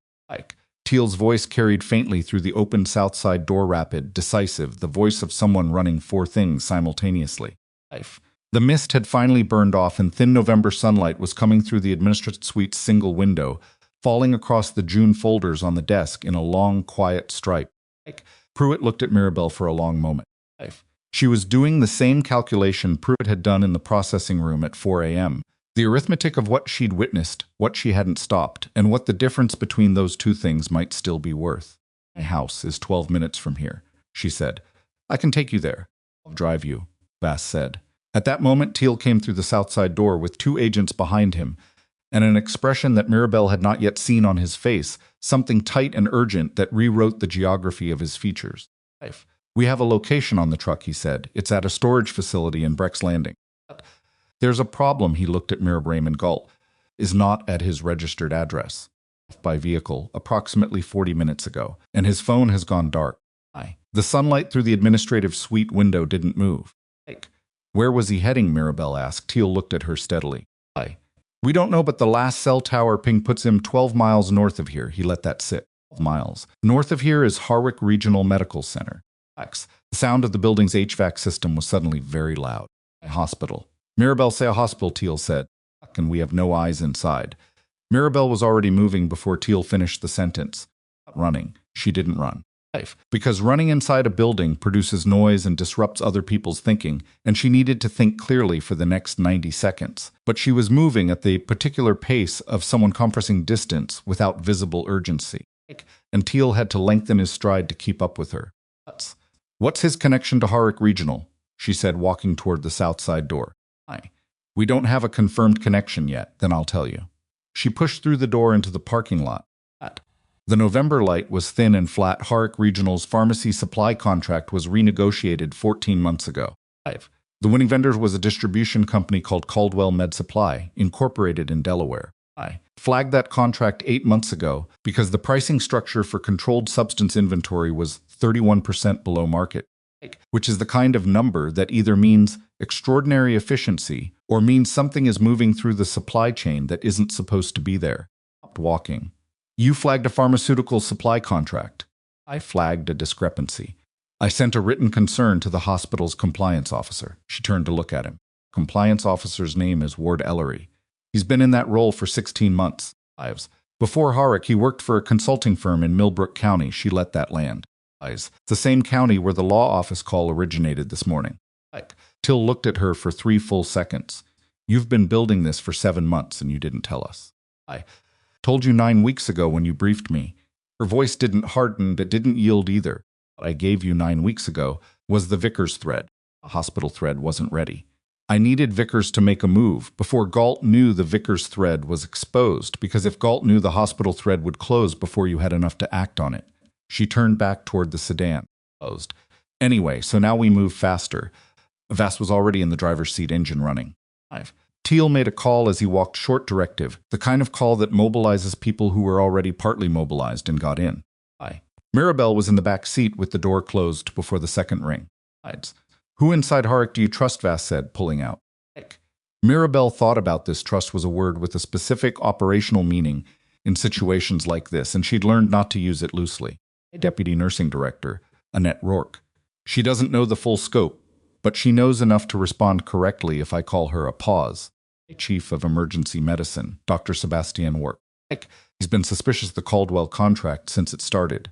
Teal's voice carried faintly through the open south side door, rapid, decisive, the voice of someone running 4 things simultaneously. The mist had finally burned off, and thin November sunlight was coming through the administrative suite's single window, falling across the June folders on the desk in a long, quiet stripe. Pruitt looked at Mirabel for a long moment. She was doing the same calculation Pruitt had done in the processing room at 4 a.m., the arithmetic of what she'd witnessed, what she hadn't stopped, and what the difference between those two things might still be worth. My house is 12 minutes from here, she said. I can take you there. I'll drive you, Vass said. At that moment, Teal came through the south side door with 2 agents behind him, and an expression that Mirabel had not yet seen on his face, something tight and urgent that rewrote the geography of his features. We have a location on the truck, he said. It's at a storage facility in Breck's Landing. There's a problem. He looked at Mirabel. Raymond Galt is not at his registered address. By vehicle approximately 40 minutes ago, and his phone has gone dark. The sunlight through the administrative suite window didn't move. Where was he heading? Mirabel asked. Teal looked at her steadily. We don't know, but the last cell tower ping puts him 12 miles north of here. He let that sit. 12 miles. North of here is Harwick Regional Medical Center. The sound of the building's HVAC system was suddenly very loud. A hospital. Mirabel, say a hospital, Teal said. And we have no eyes inside. Mirabel was already moving before Teal finished the sentence. Running. She didn't run. life, because running inside a building produces noise and disrupts other people's thinking, and she needed to think clearly for the next 90 seconds. But she was moving at the particular pace of someone compressing distance without visible urgency, and Teal had to lengthen his stride to keep up with her. What's his connection to Harwick Regional? She said, walking toward the south side door. We don't have a confirmed connection yet, then I'll tell you. She pushed through the door into the parking lot. The November light was thin and flat. Harwick Regional's pharmacy supply contract was renegotiated 14 months ago. The winning vendor was a distribution company called Caldwell Med Supply, incorporated in Delaware. I flagged that contract 8 months ago because the pricing structure for controlled substance inventory was 31% below market, which is the kind of number that either means extraordinary efficiency or means something is moving through the supply chain that isn't supposed to be there. Stopped walking. You flagged a pharmaceutical supply contract. I flagged a discrepancy. I sent a written concern to the hospital's compliance officer. She turned to look at him. Compliance officer's name is Ward Ellery. He's been in that role for 16 months. Before Harwick, he worked for a consulting firm in Millbrook County. She let that land. The same county where the law office call originated this morning. Till looked at her for 3 full seconds. You've been building this for 7 months and you didn't tell us. I told you 9 weeks ago when you briefed me. Her voice didn't harden, but didn't yield either. What I gave you 9 weeks ago was the Vickers thread. The hospital thread wasn't ready. I needed Vickers to make a move before Galt knew the Vickers thread was exposed, because if Galt knew the hospital thread would close before you had enough to act on it. She turned back toward the sedan. Closed. Anyway, so now we move faster. Vass was already in the driver's seat, engine running. Teal made a call as he walked, short directive, the kind of call that mobilizes people who were already partly mobilized, and got in. Mirabel was in the back seat with the door closed before the second ring. Who inside Harwick do you trust? Vass said, pulling out. Mirabel thought about this. Trust was a word with a specific operational meaning in situations like this, and she'd learned not to use it loosely. Deputy Nursing Director, Annette Rourke. She doesn't know the full scope, but she knows enough to respond correctly if I call her a pause. Chief of Emergency Medicine, Dr. Sebastian Work. He's been suspicious of the Caldwell contract since it started.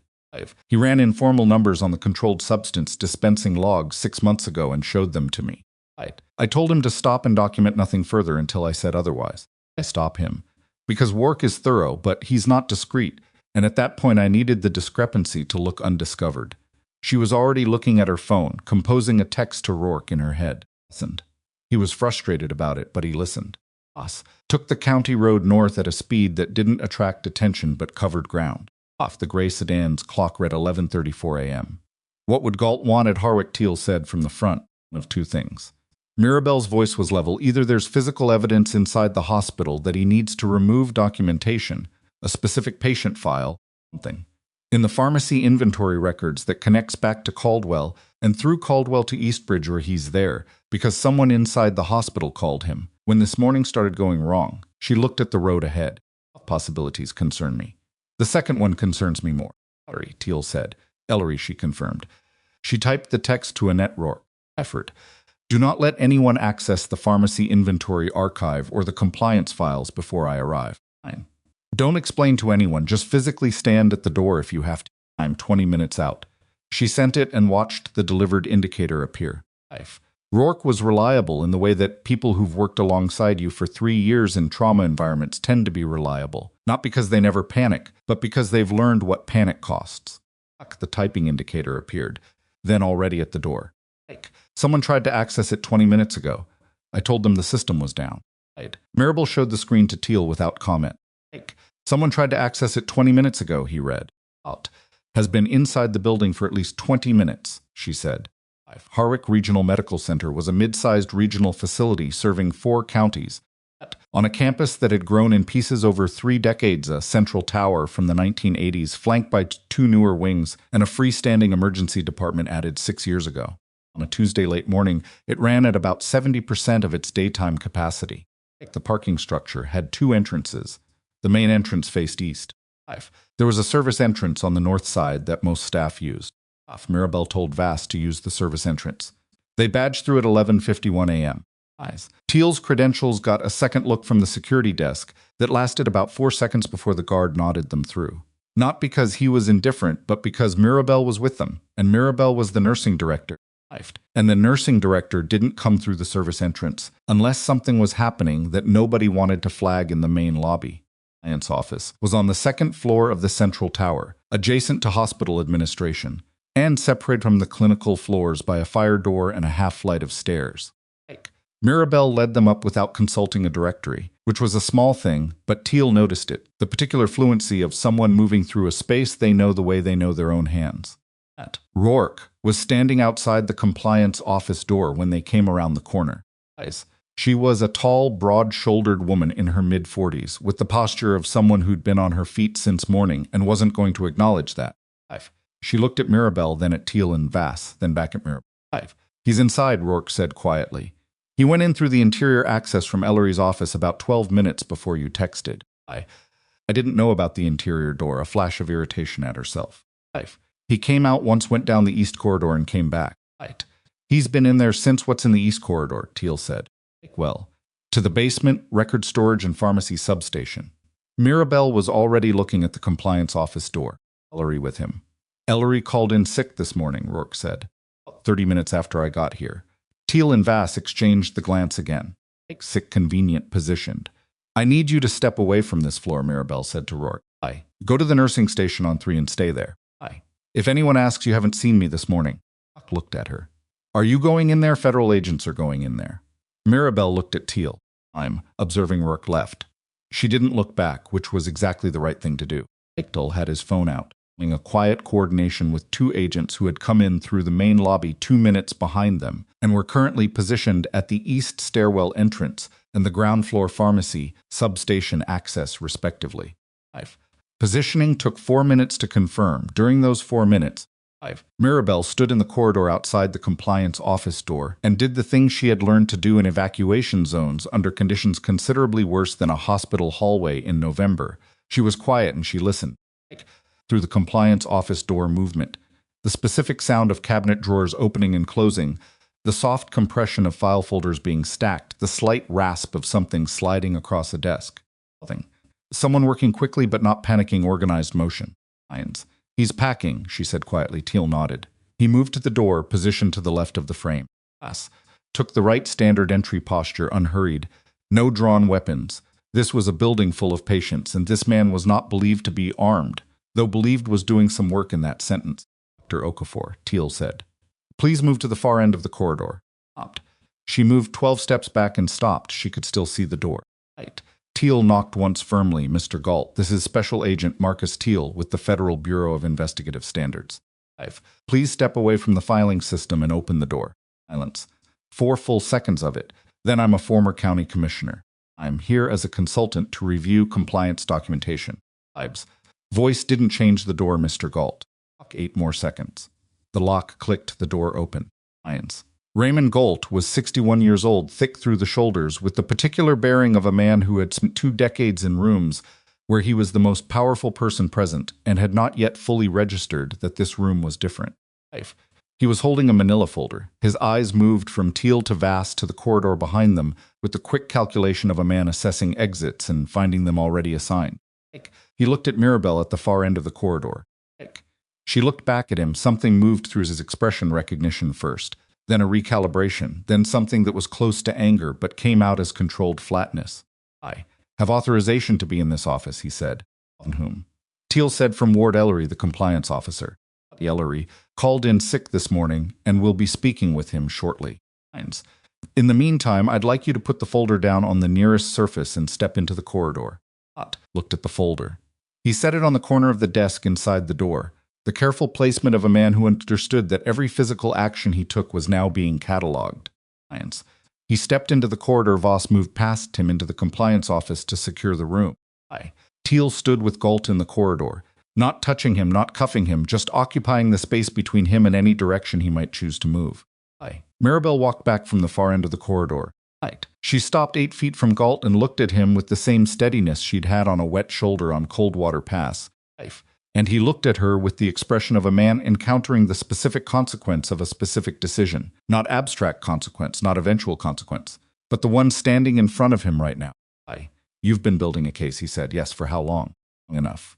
He ran informal numbers on the controlled substance dispensing logs 6 months ago and showed them to me. I told him to stop and document nothing further until I said otherwise. I stop him. Because Work is thorough, but he's not discreet, and at that point I needed the discrepancy to look undiscovered. She was already looking at her phone, composing a text to Rourke in her head. Listened. He was frustrated about it, but he listened. Took the county road north at a speed that didn't attract attention but covered ground. Off the gray sedan's clock read 11:34 a.m. What would Galt want at Harwick? Teal said from the front. One of two things. Mirabel's voice was level. Either there's physical evidence inside the hospital that he needs to remove documentation, a specific patient file, something, in the pharmacy inventory records that connects back to Caldwell and through Caldwell to Eastbridge, where he's there, because someone inside the hospital called him. When this morning started going wrong, she looked at the road ahead. Possibilities concern me. The second one concerns me more. Ellery, Teal said. Ellery, she confirmed. She typed the text to Annette Rourke. Effort. Do not let anyone access the pharmacy inventory archive or the compliance files before I arrive. Fine. Don't explain to anyone. Just physically stand at the door if you have to. I'm 20 minutes out. She sent it and watched the delivered indicator appear. Rourke was reliable in the way that people who've worked alongside you for 3 years in trauma environments tend to be reliable. Not because they never panic, but because they've learned what panic costs. The typing indicator appeared, then already at the door. Someone tried to access it 20 minutes ago. I told them the system was down. Mirabel showed the screen to Teal without comment. Someone tried to access it 20 minutes ago, he read. Has been inside the building for at least 20 minutes, she said. Harwick Regional Medical Center was a mid-sized regional facility serving 4 counties. On a campus that had grown in pieces over 3 decades, a central tower from the 1980s, flanked by 2 newer wings, and a freestanding emergency department added 6 years ago. On a Tuesday late morning, it ran at about 70% of its daytime capacity. The parking structure had 2 entrances. The main entrance faced east. There was a service entrance on the north side that most staff used. Mirabel told Vass to use the service entrance. They badged through at 11:51 a.m. Teal's credentials got a second look from the security desk that lasted about 4 seconds before the guard nodded them through. Not because he was indifferent, but because Mirabel was with them, and Mirabel was the nursing director. And the nursing director didn't come through the service entrance, unless something was happening that nobody wanted to flag in the main lobby. The client's office was on the second floor of the central tower, adjacent to hospital administration, and separated from the clinical floors by a fire door and a half-flight of stairs. Mirabel led them up without consulting a directory, which was a small thing, but Teal noticed it, the particular fluency of someone moving through a space they know the way they know their own hands. Rourke was standing outside the compliance office door when they came around the corner. She was a tall, broad-shouldered woman in her mid-40s, with the posture of someone who'd been on her feet since morning and wasn't going to acknowledge that. She looked at Mirabel, then at Teal and Vass, then back at Mirabel. He's inside, Rourke said quietly. He went in through the interior access from Ellery's office about 12 minutes before you texted. I didn't know about the interior door, a flash of irritation at herself. He came out once, went down the east corridor, and came back. He's been in there since. What's in the east corridor? Teal said. Well, to the basement, record storage, and pharmacy substation. Mirabel was already looking at the compliance office door. Ellery with him. Ellery called in sick this morning, Rourke said. 30 minutes after I got here. Teal and Vass exchanged the glance again. Sick, convenient, positioned. I need you to step away from this floor, Mirabel said to Rourke. Go to the nursing station on 3 and stay there. If anyone asks, you haven't seen me this morning. Rourke looked at her. Are you going in there? Federal agents are going in there. Mirabel looked at Teal. I'm observing. Rourke left. She didn't look back, which was exactly the right thing to do. Teal had his phone out, doing a quiet coordination with 2 agents who had come in through the main lobby 2 minutes behind them and were currently positioned at the east stairwell entrance and the ground floor pharmacy substation access, respectively. Positioning took 4 minutes to confirm. During those 4 minutes, Mirabel stood in the corridor outside the compliance office door and did the things she had learned to do in evacuation zones under conditions considerably worse than a hospital hallway in November. She was quiet and she listened. Through the compliance office door movement, the specific sound of cabinet drawers opening and closing, the soft compression of file folders being stacked, the slight rasp of something sliding across a desk. Someone working quickly but not panicking, organized motion. He's packing, she said quietly. Teal nodded. He moved to the door, positioned to the left of the frame. Took the right standard entry posture, unhurried. No drawn weapons. This was a building full of patients, and this man was not believed to be armed, though believed was doing some work in that sentence. Dr. Okafor, Teal said. Please move to the far end of the corridor. She moved 12 steps back and stopped. She could still see the door. Teal knocked once firmly. Mr. Galt, this is Special Agent Marcus Teal with the Federal Bureau of Investigative Standards. Please step away from the filing system and open the door. Silence. 4 full seconds of it. Then I'm a former county commissioner. I'm here as a consultant to review compliance documentation. Voice didn't change the door, Mr. Galt. 8 more seconds. The lock clicked, the door opened. Raymond Galt was 61 years old, thick through the shoulders, with the particular bearing of a man who had spent 2 decades in rooms where he was the most powerful person present and had not yet fully registered that this room was different. He was holding a manila folder. His eyes moved from Teal to Vass to the corridor behind them with the quick calculation of a man assessing exits and finding them already assigned. He looked at Mirabel at the far end of the corridor. She looked back at him. Something moved through his expression, recognition first, then a recalibration, then something that was close to anger but came out as controlled flatness. I have authorization to be in this office, he said. On whom? Teal said from Ward Ellery, the compliance officer. Ellery called in sick this morning and will be speaking with him shortly. In the meantime, I'd like you to put the folder down on the nearest surface and step into the corridor. Looked at the folder. He set it on the corner of the desk inside the door, the careful placement of a man who understood that every physical action he took was now being catalogued. He stepped into the corridor. Voss moved past him into the compliance office to secure the room. Teal stood with Galt in the corridor, not touching him, not cuffing him, just occupying the space between him and any direction he might choose to move. Mirabel walked back from the far end of the corridor. She stopped 8 feet from Galt and looked at him with the same steadiness she'd had on a wet shoulder on Coldwater Pass. And he looked at her with the expression of a man encountering the specific consequence of a specific decision. Not abstract consequence, not eventual consequence, but the one standing in front of him right now. You've been building a case, he said. Yes, for how long? Long enough.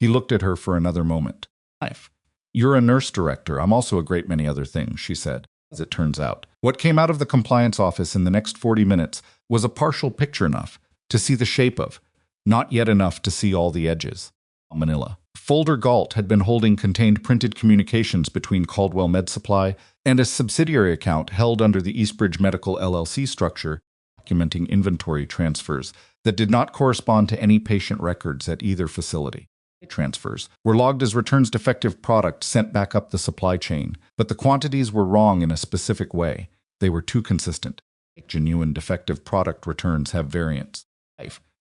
He looked at her for another moment. Knife. You're a nurse director. I'm also a great many other things, she said. As it turns out, what came out of the compliance office in the next 40 minutes was a partial picture enough to see the shape of, not yet enough to see all the edges. Manila. Folder Galt had been holding contained printed communications between Caldwell Med Supply and a subsidiary account held under the Eastbridge Medical LLC structure, documenting inventory transfers that did not correspond to any patient records at either facility. Transfers were logged as returns defective product sent back up the supply chain, but the quantities were wrong in a specific way. They were too consistent. Genuine defective product returns have variants.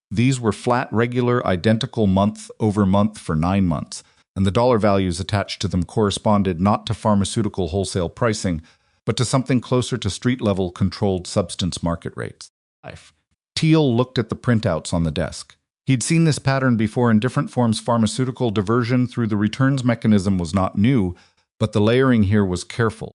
These were flat, regular, identical month over month for 9 months, and the dollar values attached to them corresponded not to pharmaceutical wholesale pricing, but to something closer to street-level controlled substance market rates. Teal looked at the printouts on the desk. He'd seen this pattern before in different forms. Pharmaceutical diversion through the returns mechanism was not new, but the layering here was careful.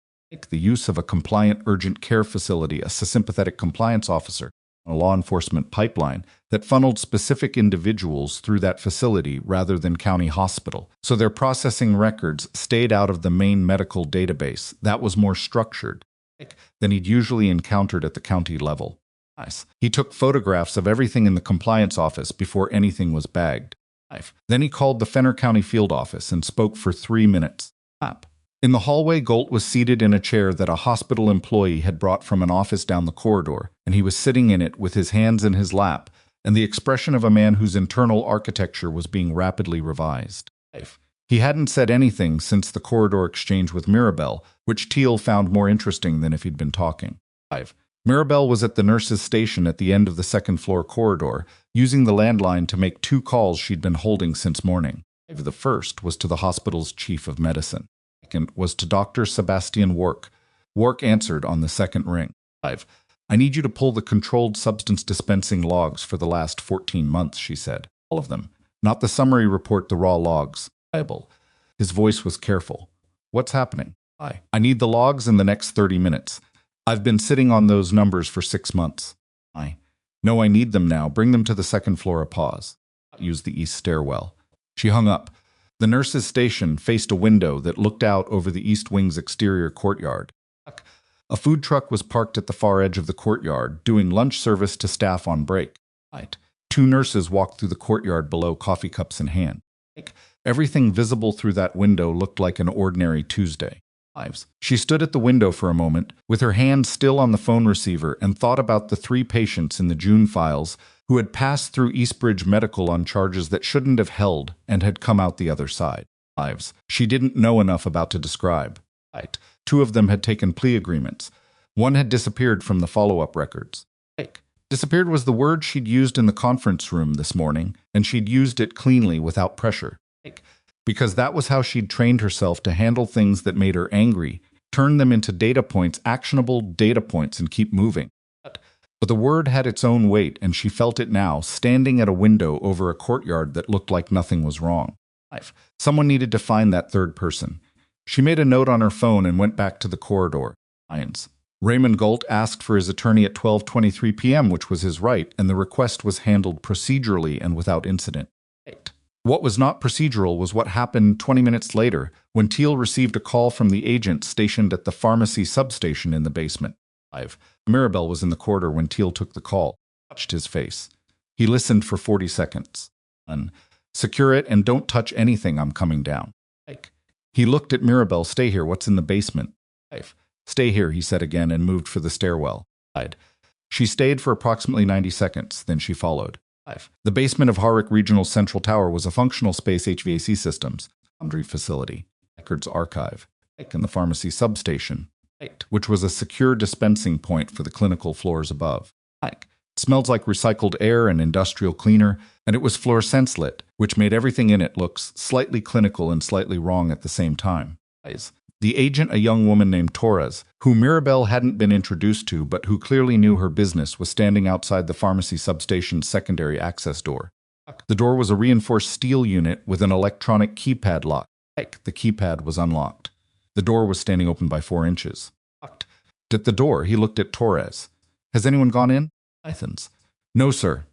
The use of a compliant urgent care facility, a sympathetic compliance officer, a law enforcement pipeline that funneled specific individuals through that facility rather than county hospital. So their processing records stayed out of the main medical database. That was more structured than he'd usually encountered at the county level. He took photographs of everything in the compliance office before anything was bagged. Then he called the Fenner County field office and spoke for 3 minutes. In the hallway, Galt was seated in a chair that a hospital employee had brought from an office down the corridor, and he was sitting in it with his hands in his lap and the expression of a man whose internal architecture was being rapidly revised. He hadn't said anything since the corridor exchange with Mirabel, which Teal found more interesting than if he'd been talking. Mirabel was at the nurse's station at the end of the second-floor corridor, using the landline to make 2 calls she'd been holding since morning. The first was to the hospital's chief of medicine. The second was to Dr. Sebastian Wark. Wark answered on the second ring. I need you to pull the controlled substance dispensing logs for the last 14 months, she said. All of them. Not the summary report, the raw logs. His voice was careful. What's happening? I need the logs in the next 30 minutes. I've been sitting on those numbers for 6 months. No, I need them now. Bring them to the second floor. A pause. Use the east stairwell. She hung up. The nurse's station faced a window that looked out over the east wing's exterior courtyard. A food truck was parked at the far edge of the courtyard, doing lunch service to staff on break. 2 nurses walked through the courtyard below, coffee cups in hand. Everything visible through that window looked like an ordinary Tuesday. She stood at the window for a moment, with her hand still on the phone receiver, and thought about the 3 patients in the June files who had passed through Eastbridge Medical on charges that shouldn't have held and had come out the other side. Lives she didn't know enough about to describe. 2 of them had taken plea agreements. 1 had disappeared from the follow-up records. Disappeared was the word she'd used in the conference room this morning, and she'd used it cleanly without pressure. Because that was how she'd trained herself to handle things that made her angry, turn them into data points, actionable data points, and keep moving. But the word had its own weight, and she felt it now, standing at a window over a courtyard that looked like nothing was wrong. Someone needed to find that 3rd person. She made a note on her phone and went back to the corridor. Raymond Galt asked for his attorney at 12:23 p.m., which was his right, and the request was handled procedurally and without incident. What was not procedural was what happened 20 minutes later, when Teal received a call from the agent stationed at the pharmacy substation in the basement. Mirabel was in the corridor when Teal took the call, touched his face. He listened for 40 seconds. Secure it and don't touch anything, I'm coming down. He looked at Mirabel. Stay here, what's in the basement? Stay here, he said again, and moved for the stairwell. She stayed for approximately 90 seconds, then she followed. The basement of Harwick Regional Central Tower was a functional space HVAC systems, laundry facility, records archive, and the pharmacy substation, which was a secure dispensing point for the clinical floors above. It smelled like recycled air and industrial cleaner, and it was fluorescence lit, which made everything in it look slightly clinical and slightly wrong at the same time. The agent, a young woman named Torres, who Mirabel hadn't been introduced to but who clearly knew her business, was standing outside the pharmacy substation's secondary access door. The door was a reinforced steel unit with an electronic keypad lock. The keypad was unlocked. The door was standing open by 4 inches. At the door, he looked at Torres. Has anyone gone in? No, sir.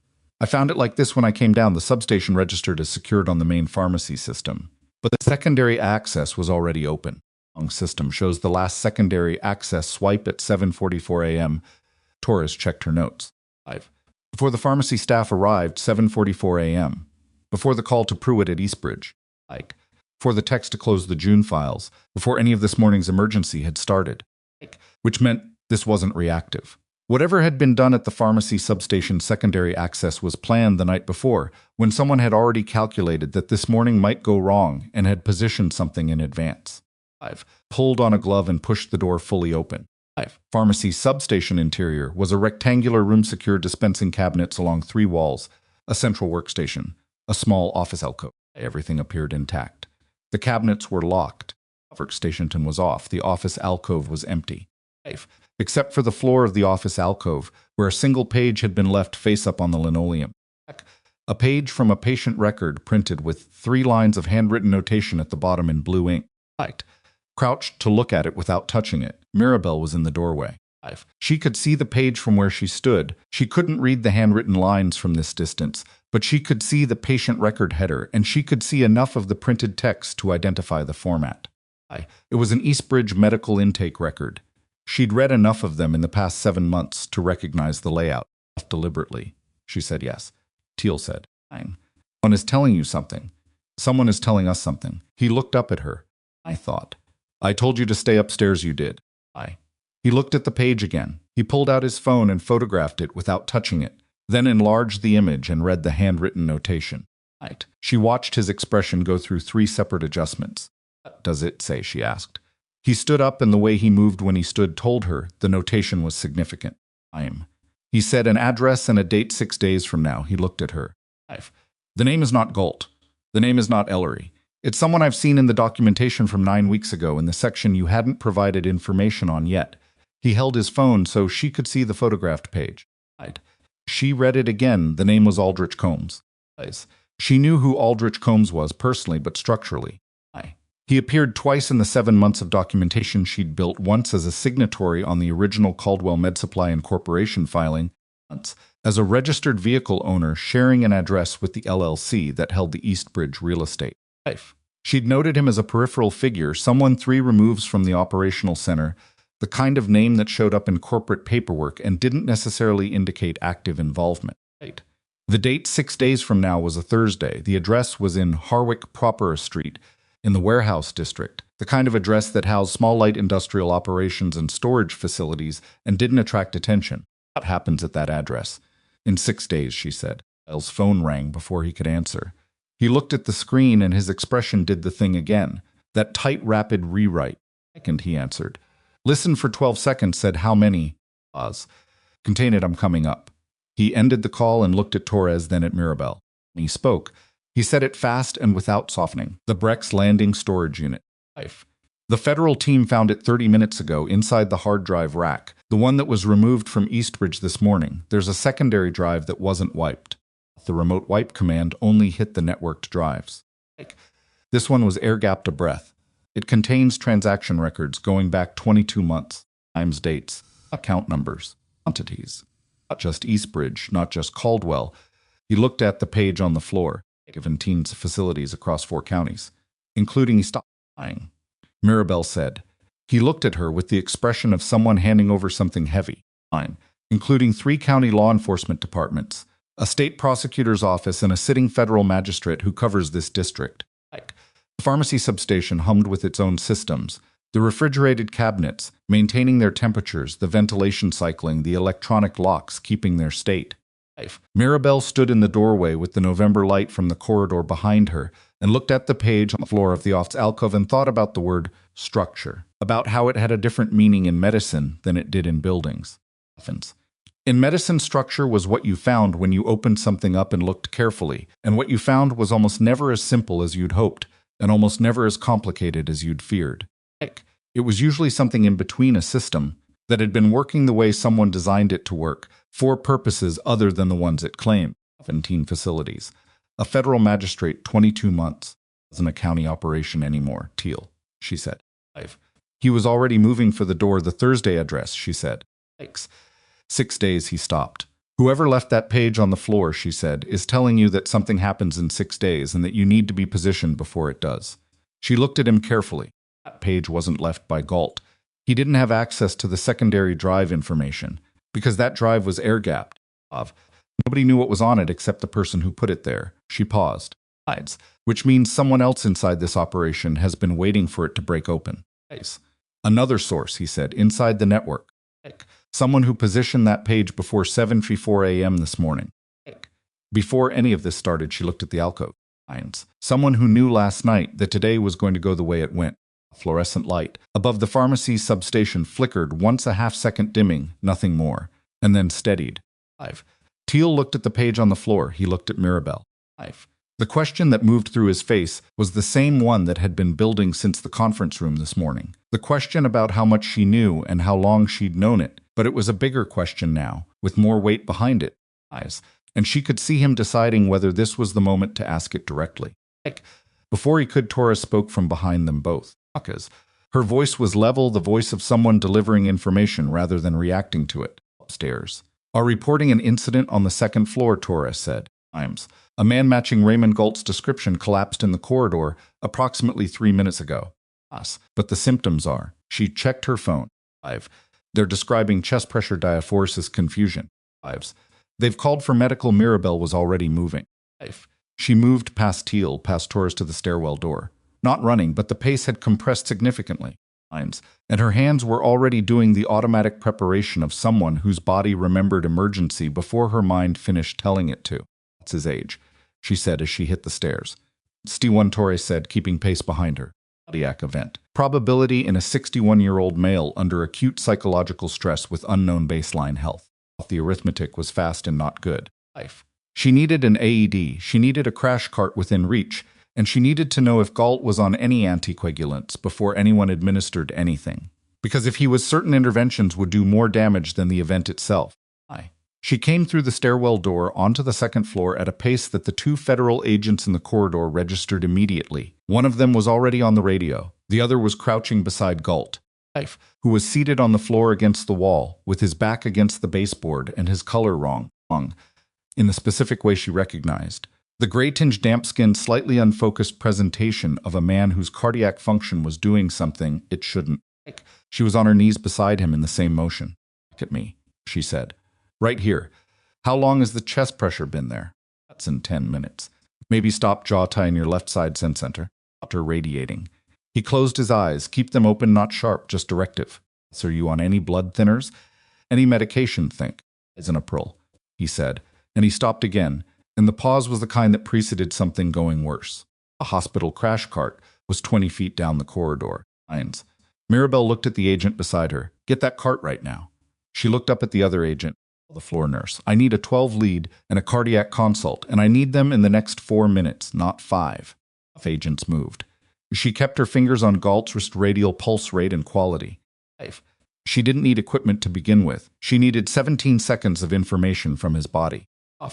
I found it like this when I came down. The substation registered as secured on the main pharmacy system, but the secondary access was already open. The system shows the last secondary access swipe at 7:44 a.m. Torres checked her notes. 5. Before the pharmacy staff arrived, 7:44 a.m. Before the call to Pruitt at Eastbridge. Like, before the text to close the June files, before any of this morning's emergency had started. Which meant this wasn't reactive. Whatever had been done at the pharmacy substation secondary access was planned the night before, when someone had already calculated that this morning might go wrong and had positioned something in advance. 5. Pulled on a glove and pushed the door fully open. 5. Pharmacy substation interior was a rectangular room-secured dispensing cabinets along 3 walls, a central workstation, a small office alcove. Everything appeared intact. The cabinets were locked. The workstation was off. The office alcove was empty. 5. Except for the floor of the office alcove, where a single page had been left face up on the linoleum. A page from a patient record printed with 3 lines of handwritten notation at the bottom in blue ink. Crouched to look at it without touching it, Mirabel was in the doorway. 5. She could see the page from where she stood. She couldn't read the handwritten lines from this distance, but she could see the patient record header, and she could see enough of the printed text to identify the format. It was an Eastbridge medical intake record. She'd read enough of them in the past 7 months to recognize the layout. Deliberately, she said yes. Teal said, "Fine. Someone is telling you something. Someone is telling us something." He looked up at her. "I thought. I told you to stay upstairs, you did." He looked at the page again. He pulled out his phone and photographed it without touching it, then enlarged the image and read the handwritten notation. She watched his expression go through 3 separate adjustments. "What does it say?" she asked. He stood up, and the way he moved when he stood told her the notation was significant. He said an address and a date 6 days from now. He looked at her. "The name is not Galt. The name is not Ellery. It's someone I've seen in the documentation from 9 weeks ago in the section you hadn't provided information on yet." He held his phone so she could see the photographed page. She read it again. The name was Aldrich Combs. She knew who Aldrich Combs was personally, but structurally. He appeared twice in the 7 months of documentation she'd built, once as a signatory on the original Caldwell Med Supply Incorporation filing, once as a registered vehicle owner sharing an address with the LLC that held the Eastbridge real estate. She'd noted him as a peripheral figure, someone 3 removes from the operational center, the kind of name that showed up in corporate paperwork and didn't necessarily indicate active involvement. The date 6 days from now was a Thursday. The address was in Harwick Proper Street, in the warehouse district, the kind of address that housed small light industrial operations and storage facilities and didn't attract attention. What happens at that address? In 6 days, she said. Elle's phone rang before he could answer. He looked at the screen and his expression did the thing again. That tight, rapid rewrite. "Second," he answered. Listened for 12 seconds, said, "How many?" Pause. "Contain it, I'm coming up." He ended the call and looked at Torres, then at Mirabel. When he spoke, he said it fast and without softening. "The Breck's Landing storage unit. The federal team found it 30 minutes ago inside the hard drive rack, the one that was removed from Eastbridge this morning. There's a secondary drive that wasn't wiped. The remote wipe command only hit the networked drives. This one was air-gapped a breath. It contains transaction records going back 22 months, times, dates, account numbers, quantities. Not just Eastbridge, not just Caldwell." He looked at the page on the floor, given teens facilities across 4 counties, including lying. Mirabel said. He looked at her with the expression of someone handing over something heavy, including 3 county law enforcement departments, a state prosecutor's office, and a sitting federal magistrate who covers this district. The pharmacy substation hummed with its own systems, the refrigerated cabinets, maintaining their temperatures, the ventilation cycling, the electronic locks, keeping their state. Mirabel stood in the doorway with the November light from the corridor behind her and looked at the page on the floor of the office alcove and thought about the word structure, about how it had a different meaning in medicine than it did in buildings. In medicine, structure was what you found when you opened something up and looked carefully, and what you found was almost never as simple as you'd hoped, and almost never as complicated as you'd feared. It was usually something in between, a system that had been working the way someone designed it to work, for purposes other than the ones it claimed. 17 facilities. A federal magistrate, 22 months. Wasn't a county operation anymore, Teal, she said. He was already moving for the door. The Thursday address, she said. 6 days, he stopped. Whoever left that page on the floor, she said, is telling you that something happens in 6 days and that you need to be positioned before it does. She looked at him carefully. That page wasn't left by Galt. He didn't have access to the secondary drive information, because that drive was air-gapped. Nobody knew what was on it except the person who put it there. She paused. Which means someone else inside this operation has been waiting for it to break open. Another source, he said, inside the network. Someone who positioned that page before 7:54 a.m. this morning. Before any of this started, she looked at the alcove. Someone who knew last night that today was going to go the way it went. A fluorescent light above the pharmacy substation flickered once, a half-second dimming, nothing more, and then steadied. Teal looked at the page on the floor. He looked at Mirabel. The question that moved through his face was the same one that had been building since the conference room this morning. The question about how much she knew and how long she'd known it, but it was a bigger question now, with more weight behind it. And she could see him deciding whether this was the moment to ask it directly. Before he could, Torres spoke from behind them both. Her voice was level, the voice of someone delivering information rather than reacting to it. Upstairs. Are reporting an incident on the second floor, Torres said. A man matching Raymond Galt's description collapsed in the corridor approximately 3 minutes ago. But the symptoms are. She checked her phone. They're describing chest pressure diaphoresis confusion. They've called for medical. Mirabel was already moving. She moved past Teal, past Torres to the stairwell door. Not running, but the pace had compressed significantly. And her hands were already doing the automatic preparation of someone whose body remembered emergency before her mind finished telling it to. That's his age, she said as she hit the stairs. St1, Torres said, keeping pace behind her. Cardiac event. Probability in a 61-year-old male under acute psychological stress with unknown baseline health. The arithmetic was fast and not good. She needed an AED, she needed a crash cart within reach, and she needed to know if Galt was on any anticoagulants before anyone administered anything. Because if he was, certain interventions would do more damage than the event itself. She came through the stairwell door onto the second floor at a pace that the 2 federal agents in the corridor registered immediately. One of them was already on the radio. The other was crouching beside Galt, who was seated on the floor against the wall, with his back against the baseboard and his color wrong, in the specific way she recognized. The gray-tinged, damp-skinned, slightly unfocused presentation of a man whose cardiac function was doing something it shouldn't. She was on her knees beside him in the same motion. Look at me, she said. Right here. How long has the chest pressure been there? That's in 10 minutes. Maybe stop jaw tie in your left side center. After radiating. He closed his eyes. Keep them open, not sharp, just directive. So are you on any blood thinners? Any medication, think. Isinapril, he said, and he stopped again, and the pause was the kind that preceded something going worse. A hospital crash cart was 20 feet down the corridor. Mirabel looked at the agent beside her. Get that cart right now. She looked up at the other agent. The floor nurse. I need a 12 lead and a cardiac consult, and I need them in the next 4 minutes, not 5. Agents moved. She kept her fingers on Galt's wrist, radial pulse rate and quality. She didn't need equipment to begin with. She needed 17 seconds of information from his body.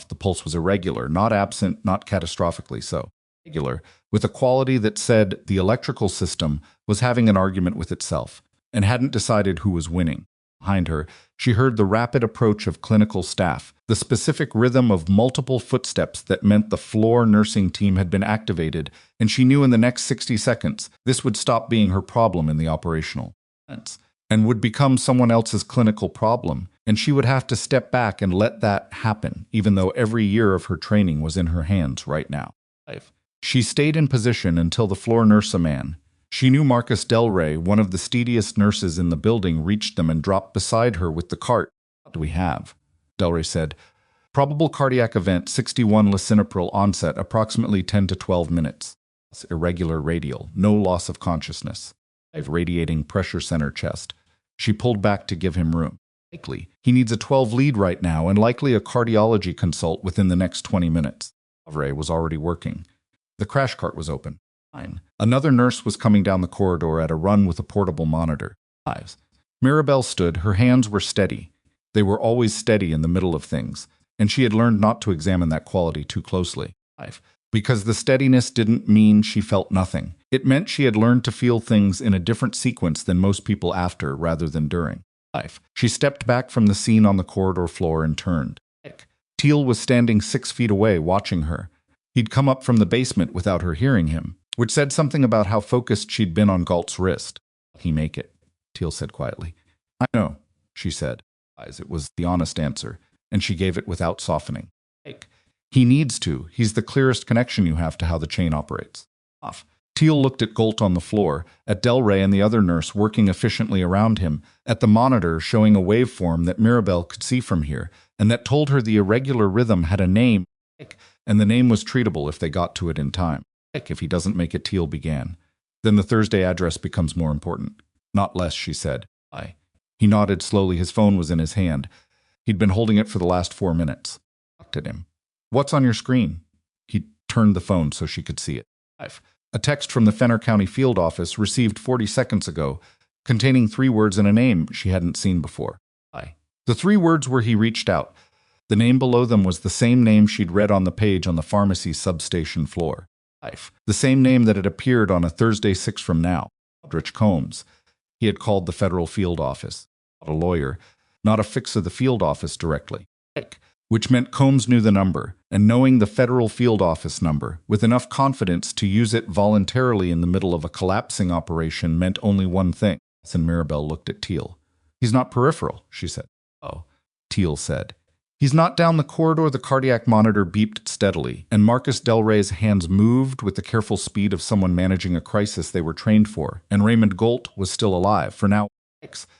The pulse was irregular, not absent, not catastrophically so. Regular, with a quality that said the electrical system was having an argument with itself and hadn't decided who was winning. Behind her, she heard the rapid approach of clinical staff, the specific rhythm of multiple footsteps that meant the floor nursing team had been activated, and she knew in the next 60 seconds this would stop being her problem in the operational sense and would become someone else's clinical problem, and she would have to step back and let that happen, even though every year of her training was in her hands right now. She stayed in position until the floor nurse, a man. She knew Marcus Del Rey, one of the steadiest nurses in the building, reached them and dropped beside her with the cart. What do we have? Del Rey said. Probable cardiac event, 61 lisinopril onset, approximately 10 to 12 minutes. Irregular radial, no loss of consciousness. Radiating pressure center chest. She pulled back to give him room. Likely, he needs a 12 lead right now and likely a cardiology consult within the next 20 minutes. Del Rey was already working. The crash cart was open. Another nurse was coming down the corridor at a run with a portable monitor. Mirabel stood. Her hands were steady. They were always steady in the middle of things, and she had learned not to examine that quality too closely. Because the steadiness didn't mean she felt nothing. It meant she had learned to feel things in a different sequence than most people, after rather than during. She stepped back from the scene on the corridor floor and turned. Teal was standing 6 feet away, watching her. He'd come up from the basement without her hearing him, which said something about how focused she'd been on Galt's wrist. "He make it," Teal said quietly. "I know," she said. It was the honest answer, and she gave it without softening. "He needs to. He's the clearest connection you have to how the chain operates." Off. Teal looked at Galt on the floor, at Del Rey and the other nurse working efficiently around him, at the monitor showing a waveform that Mirabel could see from here, and that told her the irregular rhythm had a name, and the name was treatable if they got to it in time. "If he doesn't make it," Teal began. "Then the Thursday address becomes more important." "Not less," she said. He nodded slowly. His phone was in his hand. He'd been holding it for the last 4 minutes. Looked at him. "What's on your screen?" He turned the phone so she could see it. A text from the Fenner County field office received 40 seconds ago, containing 3 words and a name she hadn't seen before. The 3 words were "he reached out." The name below them was the same name she'd read on the page on the pharmacy substation floor. The same name that had appeared on a Thursday 6 from now. Aldrich Combs. He had called the federal field office. Not a lawyer, not a fix of the field office directly. Which meant Combs knew the number, and knowing the federal field office number, with enough confidence to use it voluntarily in the middle of a collapsing operation, meant only one thing. And Mirabel looked at Teal. "He's not peripheral," she said. "Oh," Teal said. "He's not down the corridor." The cardiac monitor beeped steadily, and Marcus Del Rey's hands moved with the careful speed of someone managing a crisis they were trained for, and Raymond Galt was still alive, for now,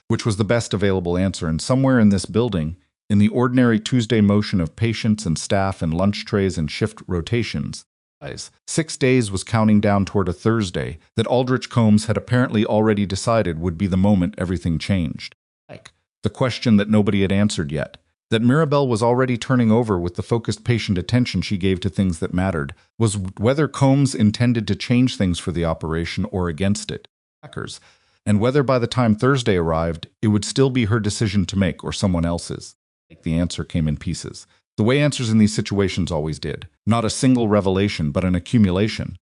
which was the best available answer, and somewhere in this building, in the ordinary Tuesday motion of patients and staff and lunch trays and shift rotations, 6 days was counting down toward a Thursday that Aldrich Combs had apparently already decided would be the moment everything changed. The question that nobody had answered yet, that Mirabel was already turning over with the focused patient attention she gave to things that mattered, was whether Combs intended to change things for the operation or against it. And whether by the time Thursday arrived, it would still be her decision to make or someone else's. The answer came in pieces. The way answers in these situations always did. Not a single revelation, but an accumulation.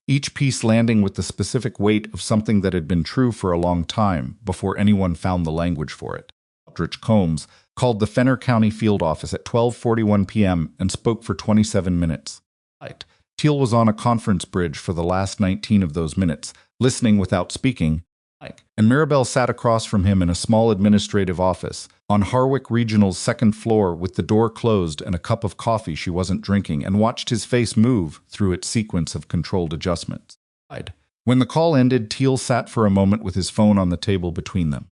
Each piece landing with the specific weight of something that had been true for a long time before anyone found the language for it. Aldrich Combs called the Fenner County field office at 12:41 p.m. and spoke for 27 minutes. Teal was on a conference bridge for the last 19 of those minutes, listening without speaking, and Mirabel sat across from him in a small administrative office on Harwick Regional's 2nd floor with the door closed and a cup of coffee she wasn't drinking, and watched his face move through its sequence of controlled adjustments. When the call ended, Teal sat for a moment with his phone on the table between them.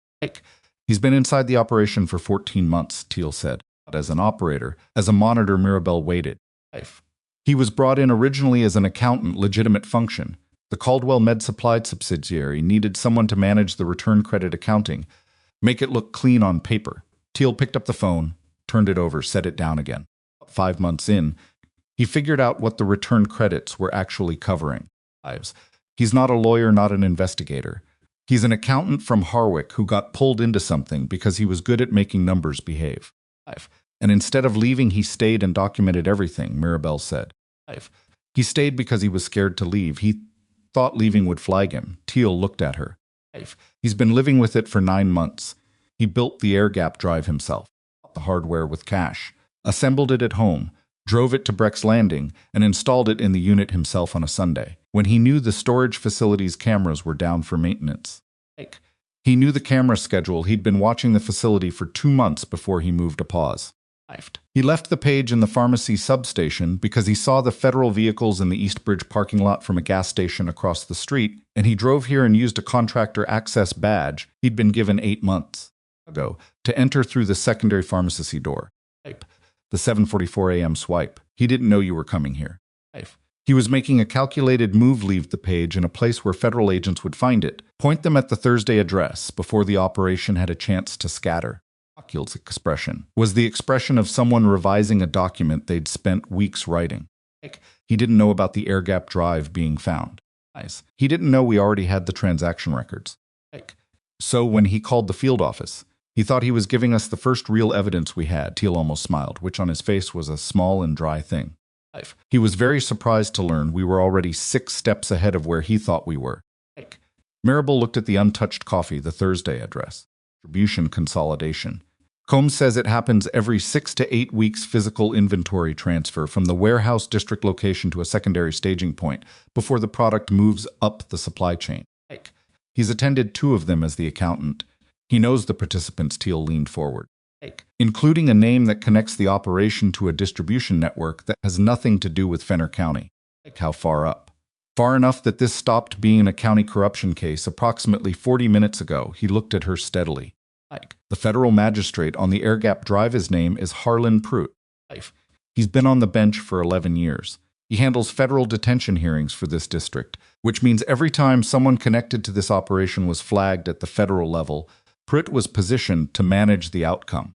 "He's been inside the operation for 14 months, Teal said. But as an operator, as a monitor, Mirabel waited. He was brought in originally as an accountant, legitimate function. The Caldwell Med Supply subsidiary needed someone to manage the return credit accounting, make it look clean on paper. Teal picked up the phone, turned it over, set it down again. 5 months in, he figured out what the return credits were actually covering. He's not a lawyer, not an investigator. He's an accountant from Harwick who got pulled into something because he was good at making numbers behave. And instead of leaving, he stayed and documented everything, Mirabel said. He stayed because he was scared to leave. He thought leaving would flag him. Teal looked at her. He's been living with it for 9 months. He built the air gap drive himself, the hardware with cash, assembled it at home, drove it to Breck's Landing, and installed it in the unit himself on a Sunday, when he knew the storage facility's cameras were down for maintenance. He knew the camera schedule. He'd been watching the facility for 2 months before he moved a pause. He left the page in the pharmacy substation because he saw the federal vehicles in the East Bridge parking lot from a gas station across the street, and he drove here and used a contractor access badge he'd been given 8 months ago to enter through the secondary pharmacy door. The 7:44 a.m. swipe. He didn't know you were coming here. He was making a calculated move, leave the page in a place where federal agents would find it, point them at the Thursday address before the operation had a chance to scatter. Teal's expression was the expression of someone revising a document they'd spent weeks writing. He didn't know about the air gap drive being found. He didn't know we already had the transaction records. So when he called the field office, he thought he was giving us the first real evidence we had. Teal almost smiled, which on his face was a small and dry thing. He was very surprised to learn we were already 6 steps ahead of where he thought we were. Mirabel looked at the untouched coffee, the Thursday address. Distribution consolidation. Combs says it happens every 6 to 8 weeks physical inventory transfer from the warehouse district location to a secondary staging point before the product moves up the supply chain. He's attended 2 of them as the accountant. He knows the participants. Teal leaned forward. Including a name that connects the operation to a distribution network that has nothing to do with Fenner County. How far up? Far enough that this stopped being a county corruption case approximately 40 minutes ago. He looked at her steadily. The federal magistrate on the Air Gap Drive, his name is Harlan Pruitt. He's been on the bench for 11 years. He handles federal detention hearings for this district, which means every time someone connected to this operation was flagged at the federal level, Pruitt was positioned to manage the outcome.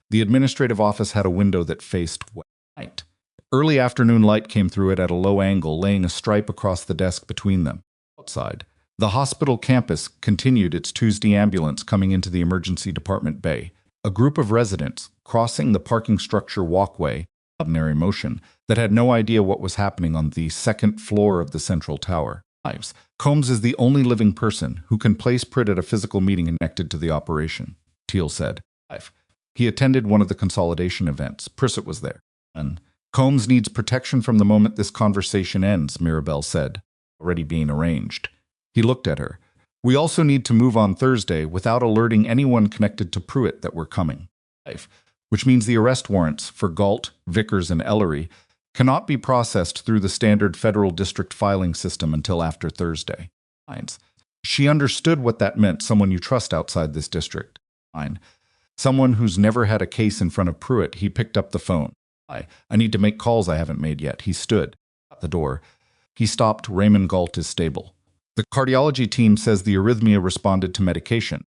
The administrative office had a window that faced west. Early afternoon light came through it at a low angle, laying a stripe across the desk between them. Outside, the hospital campus continued its Tuesday ambulance coming into the emergency department bay. A group of residents crossing the parking structure walkway, ordinary motion, that had no idea what was happening on the second floor of the central tower. Combs is the only living person who can place Pruitt at a physical meeting connected to the operation, Teal said. He attended one of the consolidation events. Pruitt was there. And Combs needs protection from the moment this conversation ends, Mirabel said, already being arranged. He looked at her. We also need to move on Thursday without alerting anyone connected to Pruitt that we're coming. Which means the arrest warrants for Galt, Vickers, and Ellery cannot be processed through the standard federal district filing system until after Thursday. She understood what that meant, someone you trust outside this district. Someone who's never had a case in front of Pruitt. He picked up the phone. I need to make calls I haven't made yet. He stood at the door. He stopped. Raymond Galt is stable. The cardiology team says the arrhythmia responded to medication.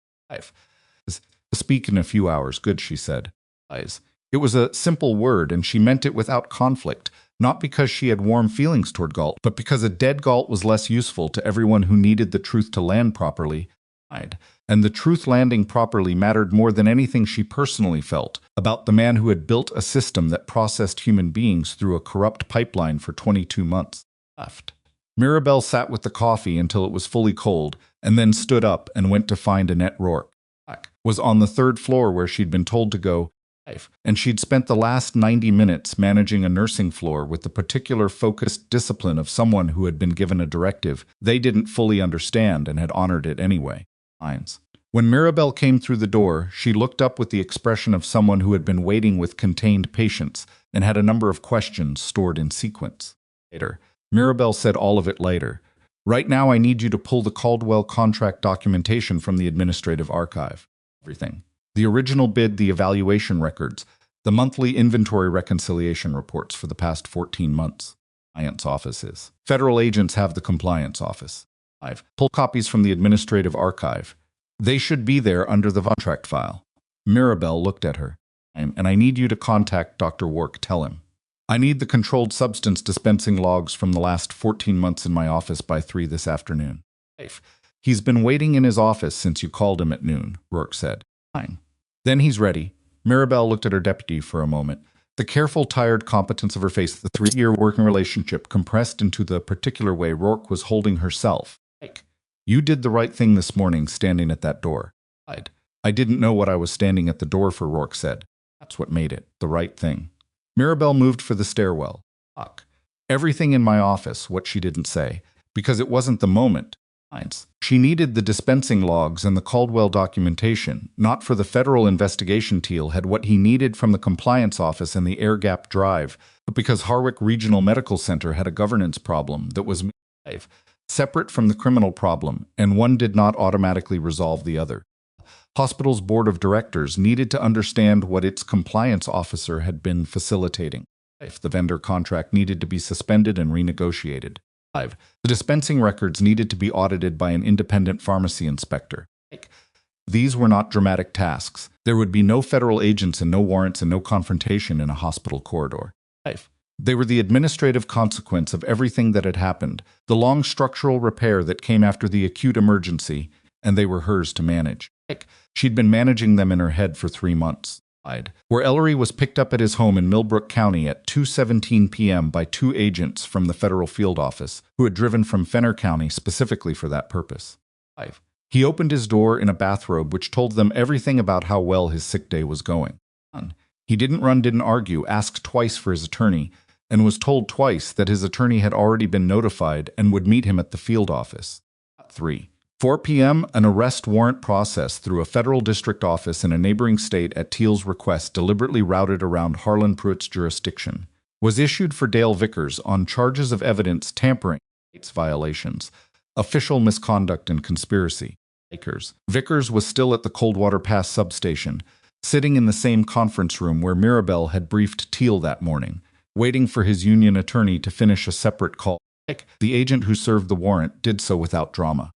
Speak in a few hours. Good, she said. It was a simple word, and she meant it without conflict, not because she had warm feelings toward Galt, but because a dead Galt was less useful to everyone who needed the truth to land properly. And the truth landing properly mattered more than anything she personally felt about the man who had built a system that processed human beings through a corrupt pipeline for 22 months. Mirabel sat with the coffee until it was fully cold, and then stood up and went to find Annette Rourke. Was on the 3rd floor where she'd been told to go, and she'd spent the last 90 minutes managing a nursing floor with the particular focused discipline of someone who had been given a directive they didn't fully understand and had honored it anyway. When Mirabel came through the door, she looked up with the expression of someone who had been waiting with contained patience and had a number of questions stored in sequence. Later, Mirabel said all of it later. Right now I need you to pull the Caldwell contract documentation from the administrative archive. Everything. The original bid, the evaluation records, the monthly inventory reconciliation reports for the past 14 months. Compliance offices. Federal agents have the compliance office. Pull copies from the administrative archive. They should be there under the contract file. Mirabel looked at her. And I need you to contact Dr. Wark. Tell him. I need the controlled substance dispensing logs from the last 14 months in my office by 3 this afternoon. He's been waiting in his office since you called him at noon, Rourke said. Fine. Then he's ready. Mirabel looked at her deputy for a moment. The careful, tired competence of her face, the 3-year working relationship compressed into the particular way Rourke was holding herself. You did the right thing this morning standing at that door. I didn't know what I was standing at the door for, Rourke said. That's what made it the right thing. Mirabel moved for the stairwell. Everything in my office, what she didn't say, because it wasn't the moment. She needed the dispensing logs and the Caldwell documentation, not for the federal investigation. Teal had what he needed from the compliance office and the Air Gap Drive, but because Harwick Regional Medical Center had a governance problem that was separate from the criminal problem, and one did not automatically resolve the other. Hospital's board of directors needed to understand what its compliance officer had been facilitating. The vendor contract needed to be suspended and renegotiated. The dispensing records needed to be audited by an independent pharmacy inspector. These were not dramatic tasks. There would be no federal agents and no warrants and no confrontation in a hospital corridor. They were the administrative consequence of everything that had happened, the long structural repair that came after the acute emergency, and they were hers to manage. She'd been managing them in her head for 3 months. Where Ellery was picked up at his home in Millbrook County at 2:17 p.m. by 2 agents from the federal field office who had driven from Fenner County specifically for that purpose. He opened his door in a bathrobe which told them everything about how well his sick day was going. He didn't run, didn't argue, asked twice for his attorney, and was told twice that his attorney had already been notified and would meet him at the field office. 3. 4 p.m., an arrest warrant process through a federal district office in a neighboring state at Teal's request, deliberately routed around Harlan Pruitt's jurisdiction, was issued for Dale Vickers on charges of evidence tampering, violations, official misconduct, and conspiracy. Vickers was still at the Coldwater Pass substation, sitting in the same conference room where Mirabel had briefed Teal that morning, waiting for his union attorney to finish a separate call. The agent who served the warrant did so without drama.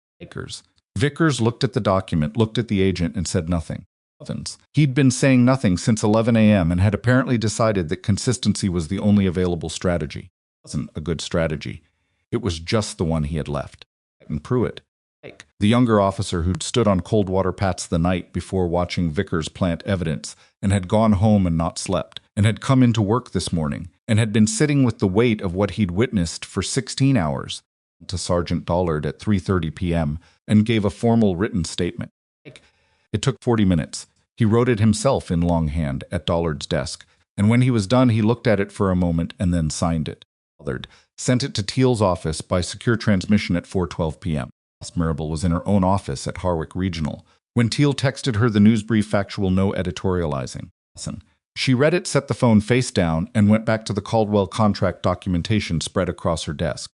Vickers looked at the document, looked at the agent, and said nothing. He'd been saying nothing since 11 a.m. and had apparently decided that consistency was the only available strategy. It wasn't a good strategy. It was just the one he had left. And Pruitt, the younger officer who'd stood on Coldwater Pass the night before watching Vickers plant evidence, and had gone home and not slept, and had come into work this morning, and had been sitting with the weight of what he'd witnessed for 16 hours, to Sergeant Dollard at 3:30 p.m. and gave a formal written statement. It took 40 minutes. He wrote it himself in longhand at Dollard's desk, and when he was done, he looked at it for a moment and then signed it. Dollard sent it to Teal's office by secure transmission at 4:12 p.m. Mirabel was in her own office at Harwick Regional when Teal texted her the news brief, factual, no editorializing. She read it, set the phone face down, and went back to the Caldwell contract documentation spread across her desk.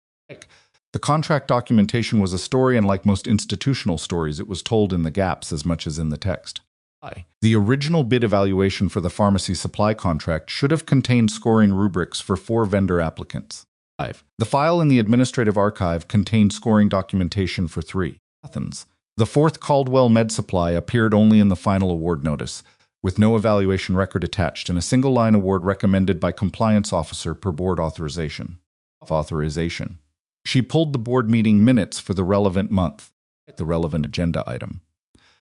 The contract documentation was a story, and like most institutional stories, it was told in the gaps as much as in the text. The original bid evaluation for the pharmacy supply contract should have contained scoring rubrics for 4 vendor applicants. The file in the administrative archive contained scoring documentation for 3. The 4th Caldwell Med Supply appeared only in the final award notice, with no evaluation record attached, and a single-line award recommended by compliance officer per board authorization. She pulled the board meeting minutes for the relevant month, the relevant agenda item.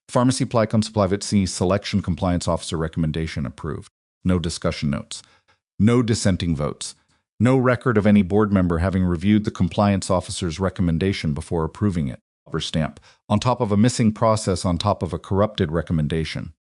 Pharmacy supply selection compliance officer recommendation approved. No discussion notes. No dissenting votes. No record of any board member having reviewed the compliance officer's recommendation before approving it. Rubber stamp, on top of a missing process, on top of a corrupted recommendation.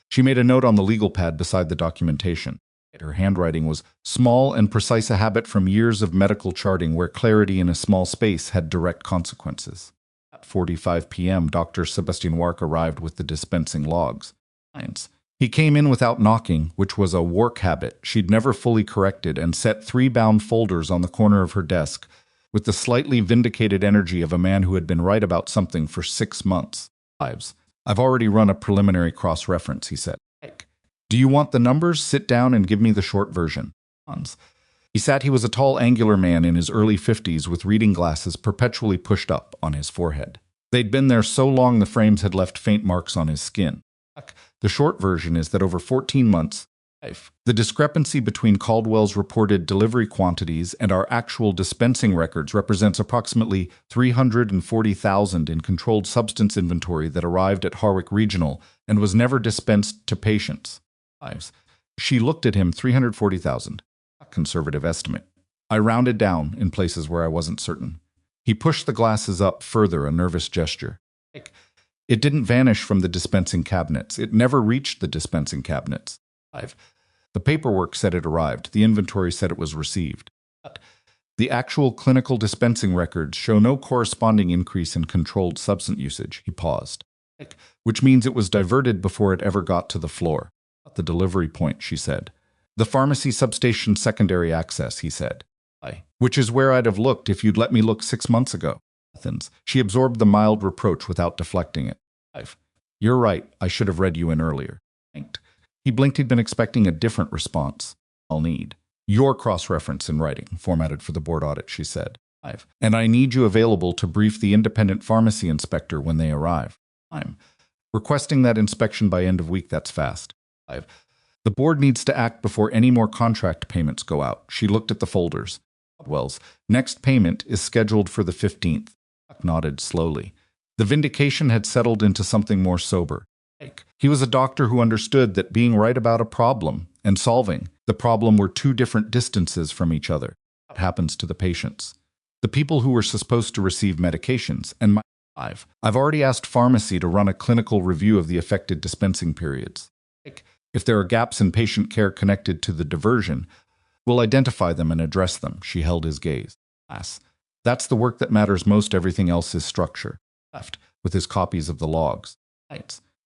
She made a note on the legal pad beside the documentation. Her handwriting was small and precise, a habit from years of medical charting where clarity in a small space had direct consequences. At 4:45 p.m., Dr. Sebastian Wark arrived with the dispensing logs. He came in without knocking, which was a Wark habit she'd never fully corrected, and set 3 bound folders on the corner of her desk, with the slightly vindicated energy of a man who had been right about something for 6 months. I've already run a preliminary cross-reference, he said. Do you want the numbers? Sit down and give me the short version. He was a tall, angular man in his early 50s with reading glasses perpetually pushed up on his forehead. They'd been there so long the frames had left faint marks on his skin. The short version is that over 14 months, the discrepancy between Caldwell's reported delivery quantities and our actual dispensing records represents approximately 340,000 in controlled substance inventory that arrived at Harwick Regional and was never dispensed to patients. She looked at him. 340,000. A conservative estimate. I rounded down in places where I wasn't certain. He pushed the glasses up further, a nervous gesture. It didn't vanish from the dispensing cabinets. It never reached the dispensing cabinets. The paperwork said it arrived. The inventory said it was received. The actual clinical dispensing records show no corresponding increase in controlled substance usage. He paused. Which means it was diverted before it ever got to the floor. At the delivery point, she said. The pharmacy substation secondary access, he said. Which is where I'd have looked if you'd let me look 6 months ago. She absorbed the mild reproach without deflecting it. You're right, I should have read you in earlier. He blinked. He'd been expecting a different response. I'll need your cross-reference in writing, formatted for the board audit, she said. And I need you available to brief the independent pharmacy inspector when they arrive. I'm requesting that inspection by end of week. That's fast. The board needs to act before any more contract payments go out. She looked at the folders. Caldwell's next payment is scheduled for the 15th. Nodded slowly. The vindication had settled into something more sober. He was a doctor who understood that being right about a problem and solving the problem were 2 different distances from each other. What happens to the patients? The people who were supposed to receive medications and 5. I've already asked pharmacy to run a clinical review of the affected dispensing periods. If there are gaps in patient care connected to the diversion, we'll identify them and address them. She held his gaze. That's the work that matters most. Everything else is structure. Left with his copies of the logs.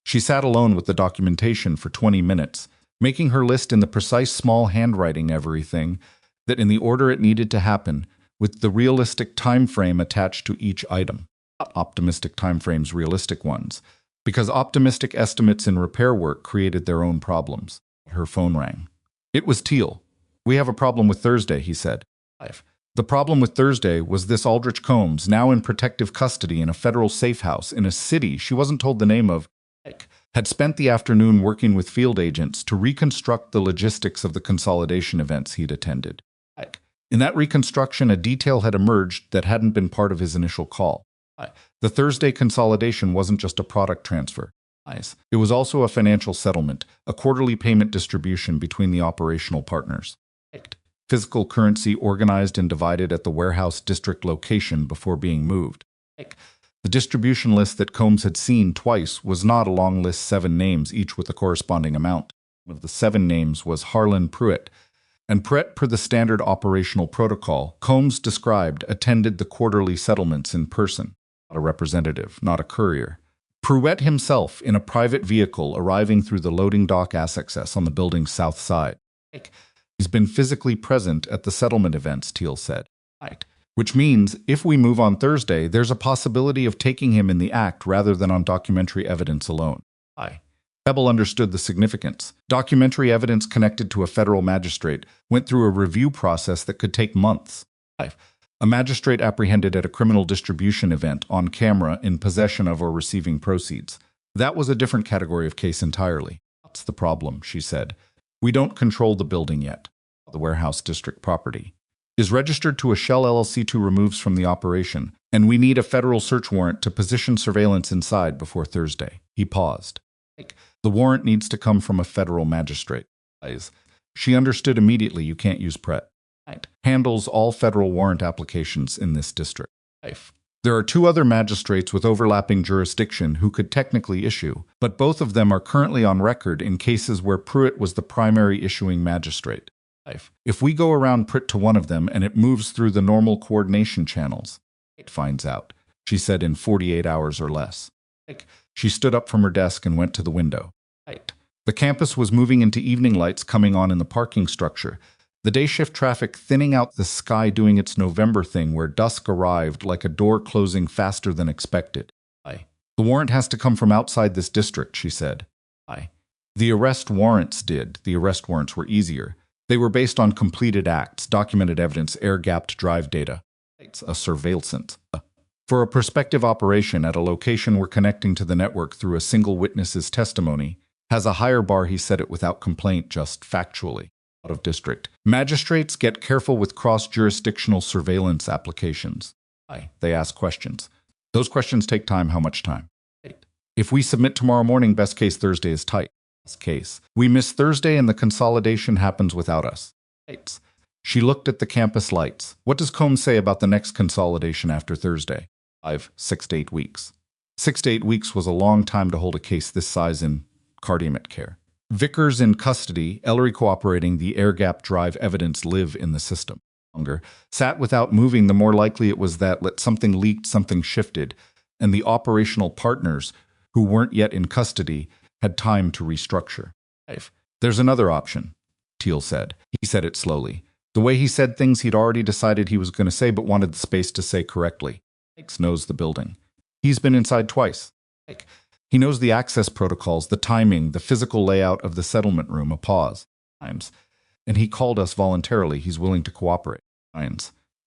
She sat alone with the documentation for 20 minutes, making her list in the precise small handwriting, everything that in the order it needed to happen, with the realistic time frame attached to each item. Not optimistic time frames, realistic ones, because optimistic estimates in repair work created their own problems. Her phone rang. It was Teal. We have a problem with Thursday, he said. 5. The problem with Thursday was this Aldrich Combs, now in protective custody in a federal safe house in a city she wasn't told the name of, had spent the afternoon working with field agents to reconstruct the logistics of the consolidation events he'd attended. In that reconstruction, a detail had emerged that hadn't been part of his initial call. The Thursday consolidation wasn't just a product transfer. It was also a financial settlement, a quarterly payment distribution between the operational partners. Physical currency organized and divided at the warehouse district location before being moved. The distribution list that Combs had seen twice was not a long list, 7 names, each with a corresponding amount. One of the 7 names was Harlan Pruitt, and Pruitt, per the standard operational protocol, Combs described, attended the quarterly settlements in person. Not a representative, not a courier. Pruitt himself in a private vehicle arriving through the loading dock access on the building's south side. He's been physically present at the settlement events, Teal said. Which means, if we move on Thursday, there's a possibility of taking him in the act rather than on documentary evidence alone. Pebble understood the significance. Documentary evidence connected to a federal magistrate went through a review process that could take months. A magistrate apprehended at a criminal distribution event on camera in possession of or receiving proceeds. That was a different category of case entirely. That's the problem, she said. We don't control the building yet. The warehouse district property is registered to a Shell LLC 2 removes from the operation, and we need a federal search warrant to position surveillance inside before Thursday. He paused. The warrant needs to come from a federal magistrate. She understood immediately. You can't use Pret. Handles all federal warrant applications in this district. There are 2 other magistrates with overlapping jurisdiction who could technically issue, but both of them are currently on record in cases where Pruitt was the primary issuing magistrate. If we go around Pruitt to one of them and it moves through the normal coordination channels, it finds out, she said, in 48 hours or less. She stood up from her desk and went to the window. The campus was moving into evening lights coming on in the parking structure, the day shift traffic thinning out, the sky doing its November thing where dusk arrived like a door closing faster than expected. The warrant has to come from outside this district, she said. The arrest warrants did. The arrest warrants were easier. They were based on completed acts, documented evidence, air-gapped drive data. A surveillance. For a prospective operation at a location we're connecting to the network through a single witness's testimony, has a higher bar, he said it without complaint, just factually. Out of district. Magistrates get careful with cross-jurisdictional surveillance applications. They ask questions. Those questions take time. How much time? If we submit tomorrow morning, best case Thursday is tight. Best case. We miss Thursday and the consolidation happens without us. She looked at the campus lights. What does Combs say about the next consolidation after Thursday? 6 to 8 weeks. 6 to 8 weeks was a long time to hold a case this size in cardiac care. Vickers in custody, Ellery cooperating, the air-gap drive evidence live in the system. Longer. Sat without moving, the more likely it was that something leaked, something shifted, and the operational partners, who weren't yet in custody, had time to restructure. There's another option, Teal said. He said it slowly. The way he said things he'd already decided he was going to say but wanted the space to say correctly. Knows the building. He's been inside twice. He knows the access protocols, the timing, the physical layout of the settlement room. A pause. And he called us voluntarily. He's willing to cooperate.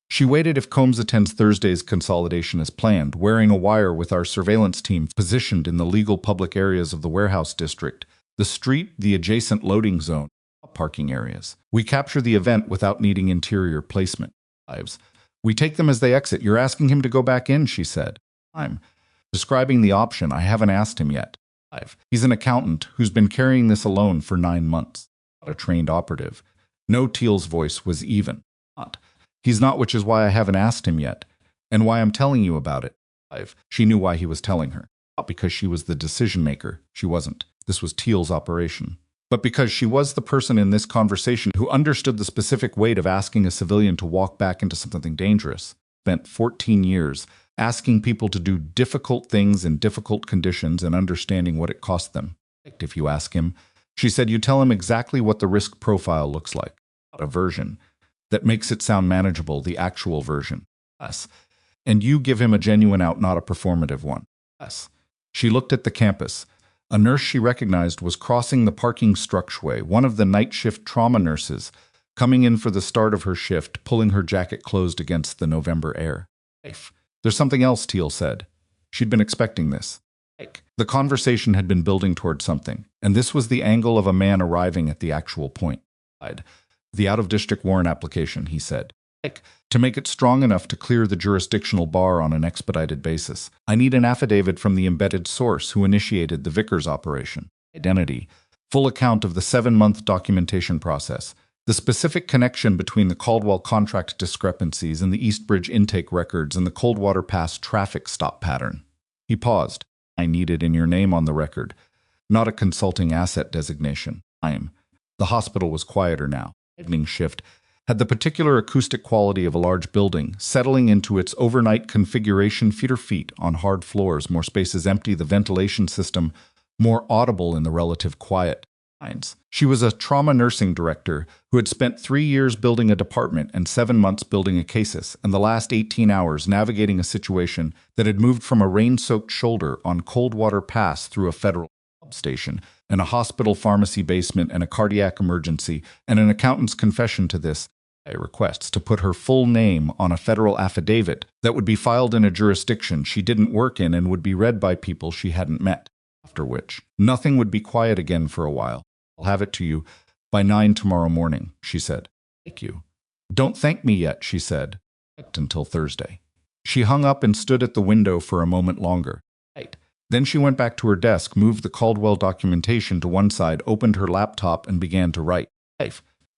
She waited. If Combs attends Thursday's consolidation as planned, wearing a wire with our surveillance team positioned in the legal public areas of the warehouse district, the street, the adjacent loading zone, parking areas. We capture the event without needing interior placement. We take them as they exit. You're asking him to go back in, she said. I'm describing the option. I haven't asked him yet. He's an accountant who's been carrying this alone for 9 months. Not a trained operative. No, Teal's voice was even. He's not, which is why I haven't asked him yet, and why I'm telling you about it. She knew why he was telling her. Not because she was the decision maker. She wasn't. This was Teal's operation. But because she was the person in this conversation who understood the specific weight of asking a civilian to walk back into something dangerous. Spent 14 years asking people to do difficult things in difficult conditions and understanding what it cost them. If you ask him, she said, you tell him exactly what the risk profile looks like. Not a version that makes it sound manageable, the actual version. Yes. And you give him a genuine out, not a performative one. Yes. She looked at the campus. A nurse she recognized was crossing the parking structureway, one of the night shift trauma nurses, coming in for the start of her shift, pulling her jacket closed against the November air. There's something else, Teal said. She'd been expecting this. The conversation had been building toward something, and this was the angle of a man arriving at the actual point. The out-of-district warrant application, he said. To make it strong enough to clear the jurisdictional bar on an expedited basis, I need an affidavit from the embedded source who initiated the Vickers operation. Identity, full account of the 7-month documentation process, the specific connection between the Caldwell contract discrepancies and the Eastbridge intake records and the Coldwater Pass traffic stop pattern. He paused. I need it in your name on the record, not a consulting asset designation. The hospital was quieter now. Evening shift had the particular acoustic quality of a large building, settling into its overnight configuration feet on hard floors, more spaces empty, the ventilation system more audible in the relative quiet. She was a trauma nursing director who had spent 3 years building a department and 7 months building a cases, and the last 18 hours navigating a situation that had moved from a rain-soaked shoulder on Coldwater Pass through a federal station, and a hospital pharmacy basement and a cardiac emergency, and an accountant's confession to this. Requests to put her full name on a federal affidavit that would be filed in a jurisdiction she didn't work in and would be read by people she hadn't met, after which nothing would be quiet again for a while. I'll have it to you by 9 tomorrow morning, she said. Thank you. Don't thank me yet, she said. Until Thursday. She hung up and stood at the window for a moment longer. Then she went back to her desk, moved the Caldwell documentation to one side, opened her laptop, and began to write.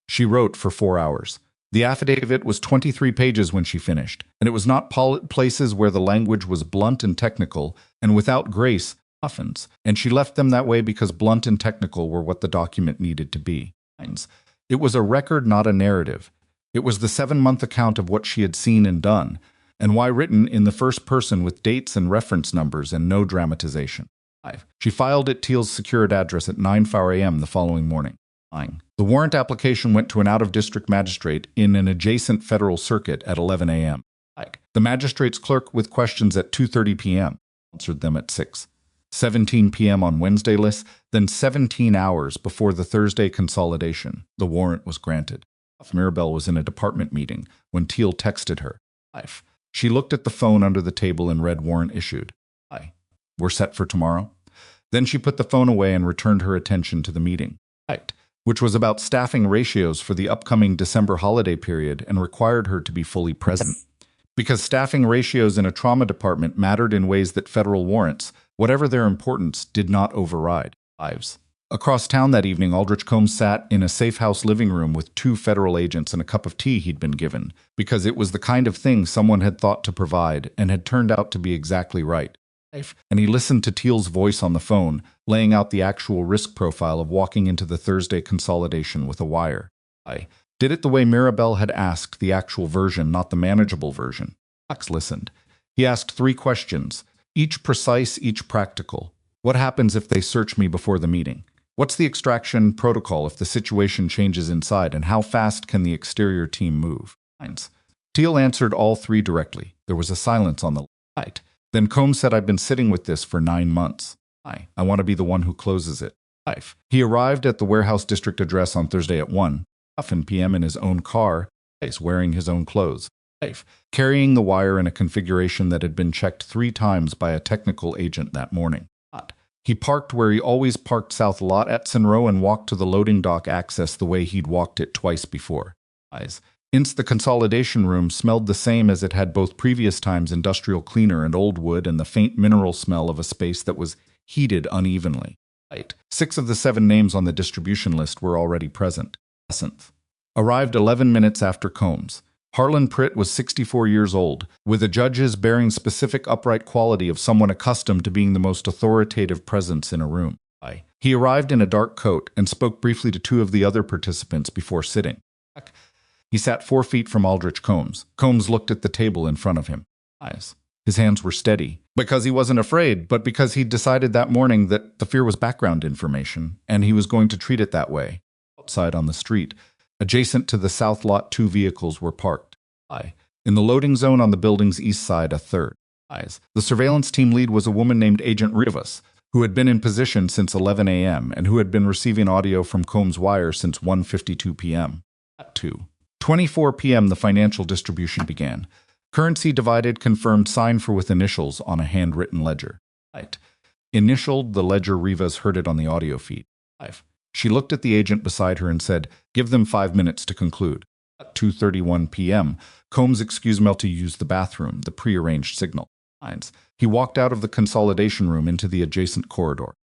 She wrote for 4 hours. The affidavit was 23 pages when she finished, and it was not places where the language was blunt and technical, and without grace, muffins, and she left them that way because blunt and technical were what the document needed to be. It was a record, not a narrative. It was the 7-month account of what she had seen and done, and why written in the first person with dates and reference numbers and no dramatization. She filed at Teal's secured address at 9:04 a.m. the following morning. The warrant application went to an out-of-district magistrate in an adjacent federal circuit at 11 a.m. The magistrate's clerk with questions at 2:30 p.m. answered them at 6:17 p.m. on Wednesday list, then 17 hours before the Thursday consolidation. The warrant was granted. Mirabel was in a department meeting when Teal texted her. She looked at the phone under the table and read warrant issued. We're set for tomorrow? Then she put the phone away and returned her attention to the meeting, which was about staffing ratios for the upcoming December holiday period and required her to be fully present. Because staffing ratios in a trauma department mattered in ways that federal warrants, whatever their importance, did not override. Across town that evening, Aldrich Combs sat in a safe house living room with 2 federal agents and a cup of tea he'd been given, because it was the kind of thing someone had thought to provide and had turned out to be exactly right. And he listened to Teal's voice on the phone, laying out the actual risk profile of walking into the Thursday consolidation with a wire. I did it the way Mirabel had asked, the actual version, not the manageable version. Fox listened. He asked 3 questions, each precise, each practical. What happens if they search me before the meeting? What's the extraction protocol if the situation changes inside, and how fast can the exterior team move? Teal answered all 3 directly. There was a silence on the line. Then Combs said, I've been sitting with this for 9 months. I want to be the one who closes it. He arrived at the warehouse district address on Thursday at 1 p.m. in his own car, wearing his own clothes, carrying the wire in a configuration that had been checked 3 times by a technical agent that morning. He parked where he always parked south lot at Row and walked to the loading dock access the way he'd walked it twice before. The consolidation room smelled the same as it had both previous times, industrial cleaner and old wood and the faint mineral smell of a space that was heated unevenly. 6 of the 7 names on the distribution list were already present. Arrived 11 minutes after Combs. Harlan Pruitt was 64 years old, with the judges bearing specific upright quality of someone accustomed to being the most authoritative presence in a room. He arrived in a dark coat and spoke briefly to two of the other participants before sitting. He sat 4 feet from Aldrich Combs. Combs looked at the table in front of him. His hands were steady, because he wasn't afraid, but because he'd decided that morning that the fear was background information, and he was going to treat it that way. Outside on the street, adjacent to the south lot, 2 vehicles were parked. In the loading zone on the building's east side, a third. The surveillance team lead was a woman named Agent Rivas, who had been in position since 11 a.m. and who had been receiving audio from Combs' wire since 1:52 p.m. At 2:24 p.m., the financial distribution began. Currency divided, confirmed, signed for with initials on a handwritten ledger. Initialed, the ledger. Rivas heard it on the audio feed. She looked at the agent beside her and said, "Give them 5 minutes to conclude." At 2:31 p.m., Combs excused himself to use the bathroom, the prearranged signal. He walked out of the consolidation room into the adjacent corridor.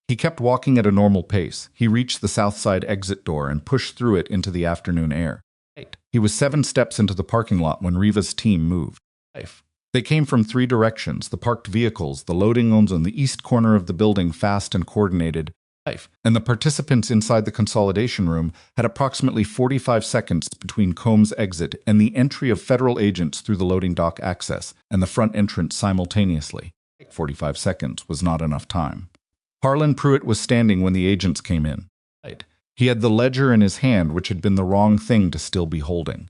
He kept walking at a normal pace. He reached the south side exit door and pushed through it into the afternoon air. He was 7 steps into the parking lot when Rivas' team moved. They came from 3 directions, the parked vehicles, the loading zones on the east corner of the building, fast and coordinated. And the participants inside the consolidation room had approximately 45 seconds between Combs' exit and the entry of federal agents through the loading dock access and the front entrance simultaneously. 45 seconds was not enough time. Harlan Pruitt was standing when the agents came in. He had the ledger in his hand, which had been the wrong thing to still be holding.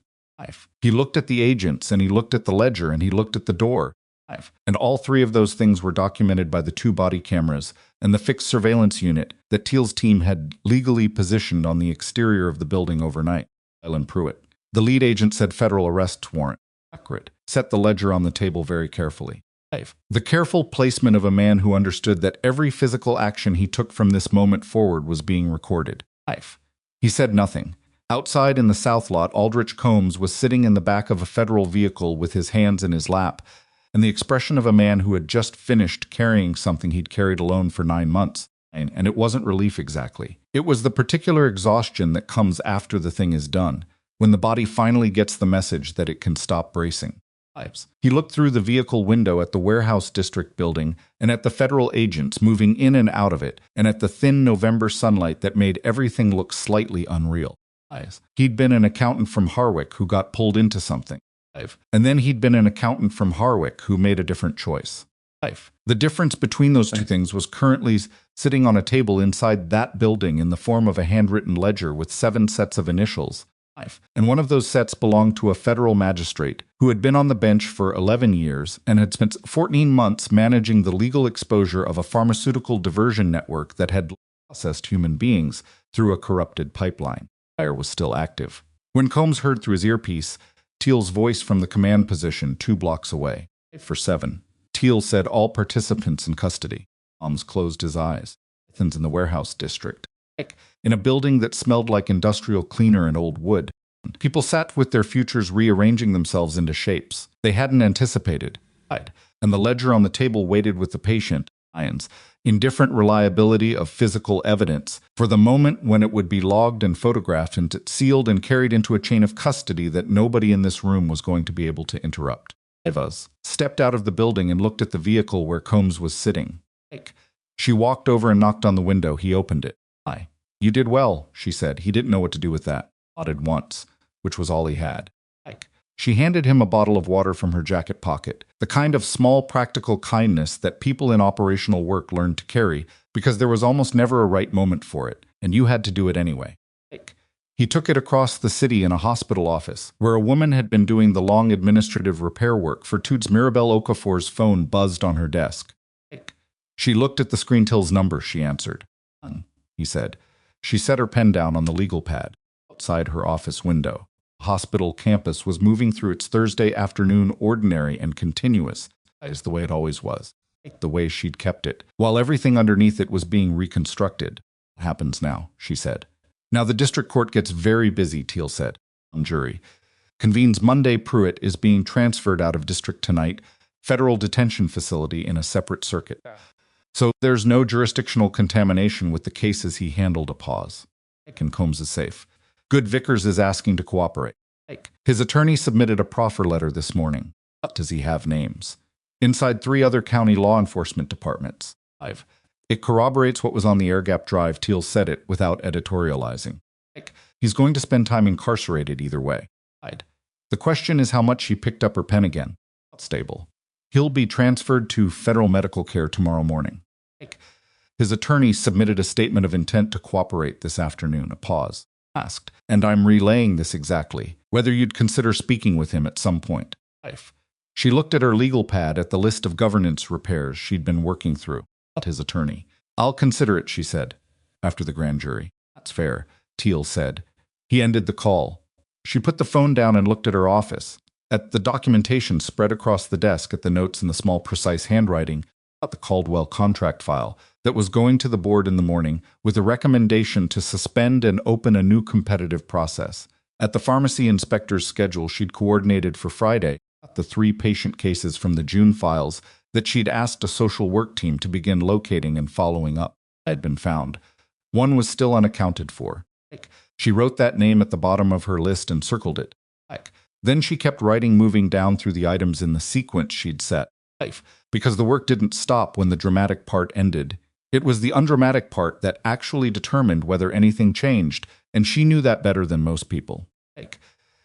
He looked at the agents, and he looked at the ledger, and he looked at the door. And all 3 of those things were documented by the 2 body cameras and the fixed surveillance unit that Teal's team had legally positioned on the exterior of the building overnight. Harlan Pruitt. The lead agent said federal arrest warrant. Accurate. Set the ledger on the table very carefully. The careful placement of a man who understood that every physical action he took from this moment forward was being recorded. He said nothing. Outside in the south lot, Aldrich Combs was sitting in the back of a federal vehicle with his hands in his lap, and the expression of a man who had just finished carrying something he'd carried alone for 9 months. And it wasn't relief exactly. It was the particular exhaustion that comes after the thing is done, when the body finally gets the message that it can stop bracing. He looked through the vehicle window at the warehouse district building and at the federal agents moving in and out of it, and at the thin November sunlight that made everything look slightly unreal. He'd been an accountant from Harwick who got pulled into something. And then he'd been an accountant from Harwick who made a different choice. The difference between those 2 things was currently sitting on a table inside that building in the form of a handwritten ledger with 7 sets of initials. And one of those sets belonged to a federal magistrate who had been on the bench for 11 years and had spent 14 months managing the legal exposure of a pharmaceutical diversion network that had processed human beings through a corrupted pipeline. The fire was still active. When Combs heard through his earpiece Teal's voice from the command position 2 blocks away. For 7. Teal said all participants in custody. Combs closed his eyes. Athens in the warehouse district. In a building that smelled like industrial cleaner and old wood. People sat with their futures rearranging themselves into shapes they hadn't anticipated. And the ledger on the table waited with the patient, indifferent reliability of physical evidence, for the moment when it would be logged and photographed and sealed and carried into a chain of custody that nobody in this room was going to be able to interrupt. Evas stepped out of the building and looked at the vehicle where Combs was sitting. She walked over and knocked on the window. He opened it. "You did well," she said. He didn't know what to do with that. Nodded once, which was all he had. She handed him a bottle of water from her jacket pocket, the kind of small practical kindness that people in operational work learned to carry because there was almost never a right moment for it, and you had to do it anyway. He took it across the city in a hospital office, where a woman had been doing the long administrative repair work for Tude's. Mirabel Okafor's phone buzzed on her desk. She looked at the screen. "Till's number," she answered. He said. She set her pen down on the legal pad. Outside her office window, the hospital campus was moving through its Thursday afternoon ordinary and continuous, as the way it always was, the way she'd kept it, while everything underneath it was being reconstructed. "What happens now?" she said. "Now the district court gets very busy," Teal said. "Jury convenes Monday. Pruitt is being transferred out of district tonight, federal detention facility in a separate circuit. So there's no jurisdictional contamination with the cases he handled." A pause. "And Combs is safe. Good. Vickers is asking to cooperate." His attorney submitted a proffer letter this morning. Does he have names? Inside 3 other county law enforcement departments. 5. It corroborates what was on the air gap drive. Teal said it without editorializing. He's going to spend time incarcerated either way. The question is how much she picked up her pen again. Stable. He'll be transferred to federal medical care tomorrow morning. His attorney submitted a statement of intent to cooperate this afternoon. A pause. Asked, and I'm relaying this exactly, whether you'd consider speaking with him at some point. She looked at her legal pad at the list of governance repairs she'd been working through. His attorney. I'll consider it, she said, after the grand jury. That's fair, Teal said. He ended the call. She put the phone down and looked at her office, at the documentation spread across the desk, at the notes in the small, precise handwriting, about the Caldwell contract file that was going to the board in the morning with a recommendation to suspend and open a new competitive process. At the pharmacy inspector's schedule she'd coordinated for Friday, the 3 patient cases from the June files that she'd asked a social work team to begin locating and following up had been found. One was still unaccounted for. She wrote that name at the bottom of her list and circled it. Then she kept writing, moving down through the items in the sequence she'd set. Because the work didn't stop when the dramatic part ended. It was the undramatic part that actually determined whether anything changed, and she knew that better than most people.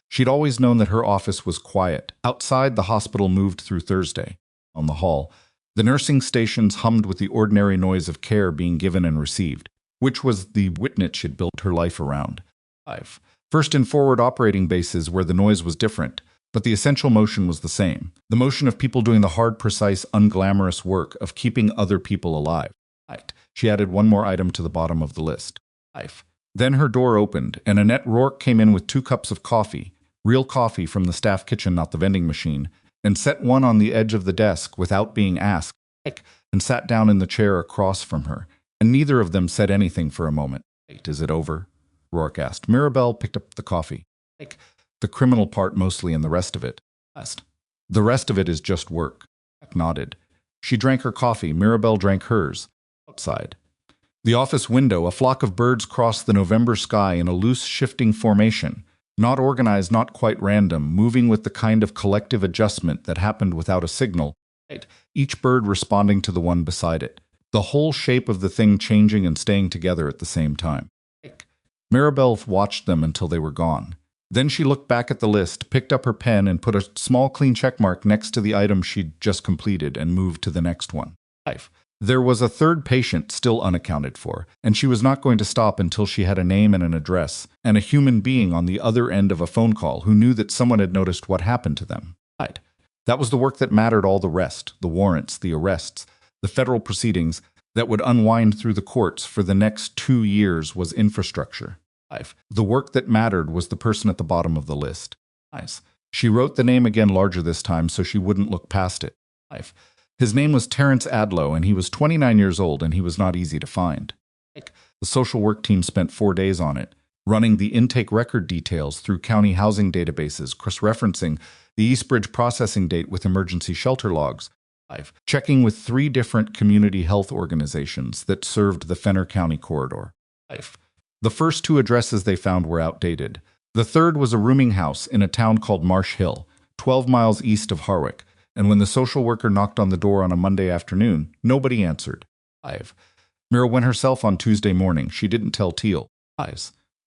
She'd always known that her office was quiet. Outside, the hospital moved through Thursday. On the hall, the nursing stations hummed with the ordinary noise of care being given and received, which was the witness she'd built her life around. 5. First in forward operating bases where the noise was different, but the essential motion was the same. The motion of people doing the hard, precise, unglamorous work of keeping other people alive. She added one more item to the bottom of the list. 5. Then her door opened, and Annette Rourke came in with 2 cups of coffee, real coffee from the staff kitchen, not the vending machine, and set one on the edge of the desk without being asked, and sat down in the chair across from her, and neither of them said anything for a moment. Is it over? Rourke asked. Mirabel picked up the coffee. The criminal part mostly, and the rest of it. The rest of it is just work. Nodded. She drank her coffee. Mirabel drank hers. Outside. The office window, a flock of birds crossed the November sky in a loose, shifting formation. Not organized, not quite random, moving with the kind of collective adjustment that happened without a signal, each bird responding to the one beside it, the whole shape of the thing changing and staying together at the same time. Mirabel watched them until they were gone. Then she looked back at the list, picked up her pen, and put a small clean checkmark next to the item she'd just completed and moved to the next one. 5. There was a 3rd patient still unaccounted for, and she was not going to stop until she had a name and an address, and a human being on the other end of a phone call who knew that someone had noticed what happened to them. That was the work that mattered. All the rest, the warrants, the arrests, the federal proceedings that would unwind through the courts for the next 2 years was infrastructure. 5. The work that mattered was the person at the bottom of the list. She wrote the name again, larger this time, so she wouldn't look past it. 5. His name was Terrence Adlow, and he was 29 years old, and he was not easy to find. The social work team spent 4 days on it, running the intake record details through county housing databases, cross-referencing the Eastbridge processing date with emergency shelter logs. 5. Checking with 3 different community health organizations that served the Fenner County corridor. 5. The first 2 addresses they found were outdated. The 3rd was a rooming house in a town called Marsh Hill, 12 miles east of Harwick. And when the social worker knocked on the door on a Monday afternoon, nobody answered. 5. Mira went herself on Tuesday morning. She didn't tell Teal.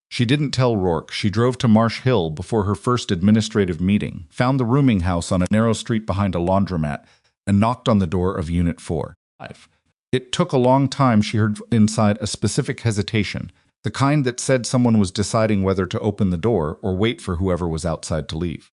She didn't tell Rourke. She drove to Marsh Hill before her first administrative meeting, found the rooming house on a narrow street behind a laundromat, and knocked on the door of Unit 4. 5. It took a long time. She heard inside a specific hesitation, the kind that said someone was deciding whether to open the door or wait for whoever was outside to leave.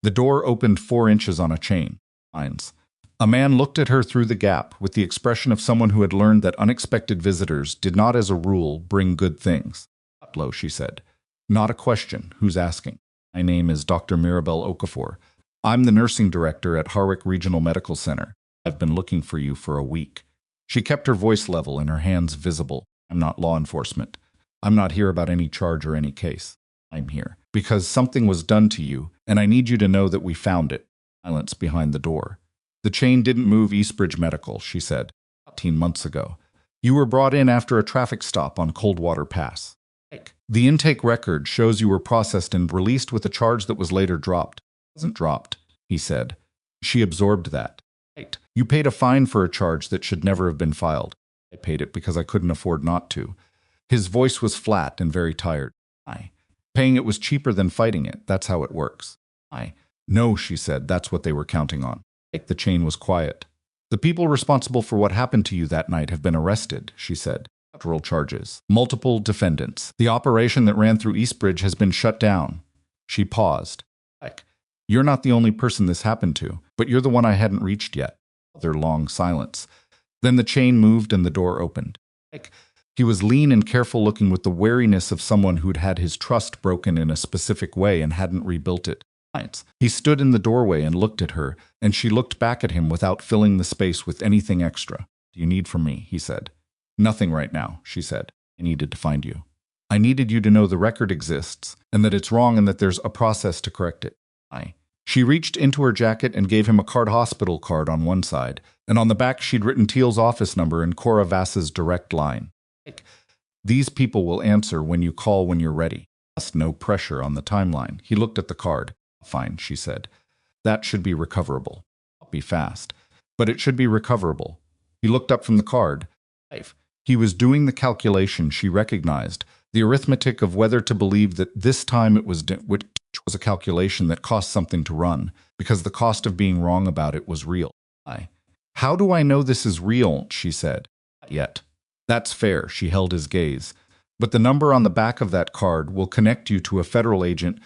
The door opened 4 inches on a chain. A man looked at her through the gap with the expression of someone who had learned that unexpected visitors did not, as a rule, bring good things. Low, she said. Not a question. Who's asking? My name is Dr. Mirabel Okafor. I'm the nursing director at Harwick Regional Medical Center. I've been looking for you for a week. She kept her voice level and her hands visible. I'm not law enforcement. I'm not here about any charge or any case. I'm here because something was done to you, and I need you to know that we found it. Silence behind the door. The chain didn't move. Eastbridge Medical, she said. 18 months ago. You were brought in after a traffic stop on Coldwater Pass. The intake record shows you were processed and released with a charge that was later dropped. It wasn't dropped, he said. She absorbed that. You paid a fine for a charge that should never have been filed. I paid it because I couldn't afford not to. His voice was flat and very tired. Paying it was cheaper than fighting it. That's how it works. No, she said. That's what they were counting on. The chain was quiet. The people responsible for what happened to you that night have been arrested, she said. Federal charges. Multiple defendants. The operation that ran through Eastbridge has been shut down. She paused. You're not the only person this happened to, but you're the one I hadn't reached yet. Their long silence. Then the chain moved and the door opened. He was lean and careful looking with the wariness of someone who'd had his trust broken in a specific way and hadn't rebuilt it. He stood in the doorway and looked at her, and she looked back at him without filling the space with anything extra. Do you need from me? He said. Nothing right now, she said. I needed to find you. I needed you to know the record exists, and that it's wrong and that there's a process to correct it. She reached into her jacket and gave him a card hospital card on one side, and on the back she'd written Teal's office number and Cora Vass's direct line. These people will answer when you call when you're ready. Plus no pressure on the timeline. He looked at the card. Fine, she said. That should be recoverable. I'll be fast. But it should be recoverable. He looked up from the card. He was doing the calculation she recognized, the arithmetic of whether to believe that this time it was which was a calculation that cost something to run, because the cost of being wrong about it was real. How do I know this is real? She said. Not yet. That's fair, she held his gaze. But the number on the back of that card will connect you to a federal agent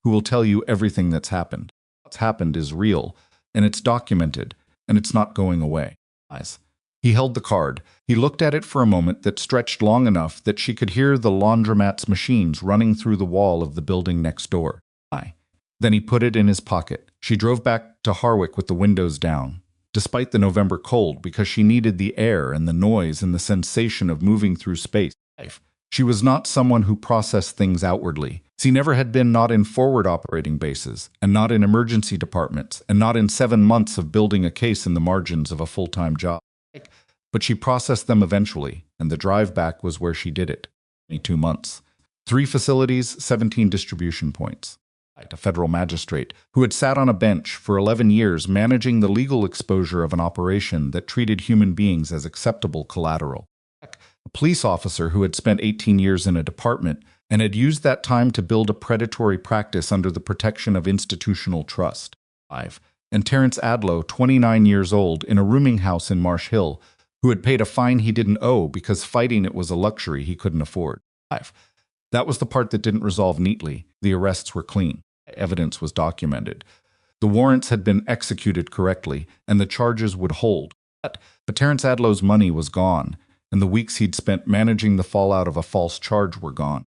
who will tell you everything that's happened. What's happened is real, and it's documented, and it's not going away. He held the card. He looked at it for a moment that stretched long enough that she could hear the laundromat's machines running through the wall of the building next door. Then he put it in his pocket. She drove back to Harwick with the windows down, despite the November cold, because she needed the air and the noise and the sensation of moving through space. She was not someone who processed things outwardly. She never had been, not in forward operating bases, and not in emergency departments, and not in 7 months of building a case in the margins of a full-time job. But she processed them eventually, and the drive back was where she did it. 22 months. 3 facilities, 17 distribution points. A federal magistrate who had sat on a bench for 11 years managing the legal exposure of an operation that treated human beings as acceptable collateral. A police officer who had spent 18 years in a department and had used that time to build a predatory practice under the protection of institutional trust. 5. And Terrence Adlow, 29 years old, in a rooming house in Marsh Hill, who had paid a fine he didn't owe because fighting it was a luxury he couldn't afford. 5. That was the part that didn't resolve neatly. The arrests were clean. Evidence was documented. The warrants had been executed correctly, and the charges would hold. But Terrence Adlow's money was gone, and the weeks he'd spent managing the fallout of a false charge were gone.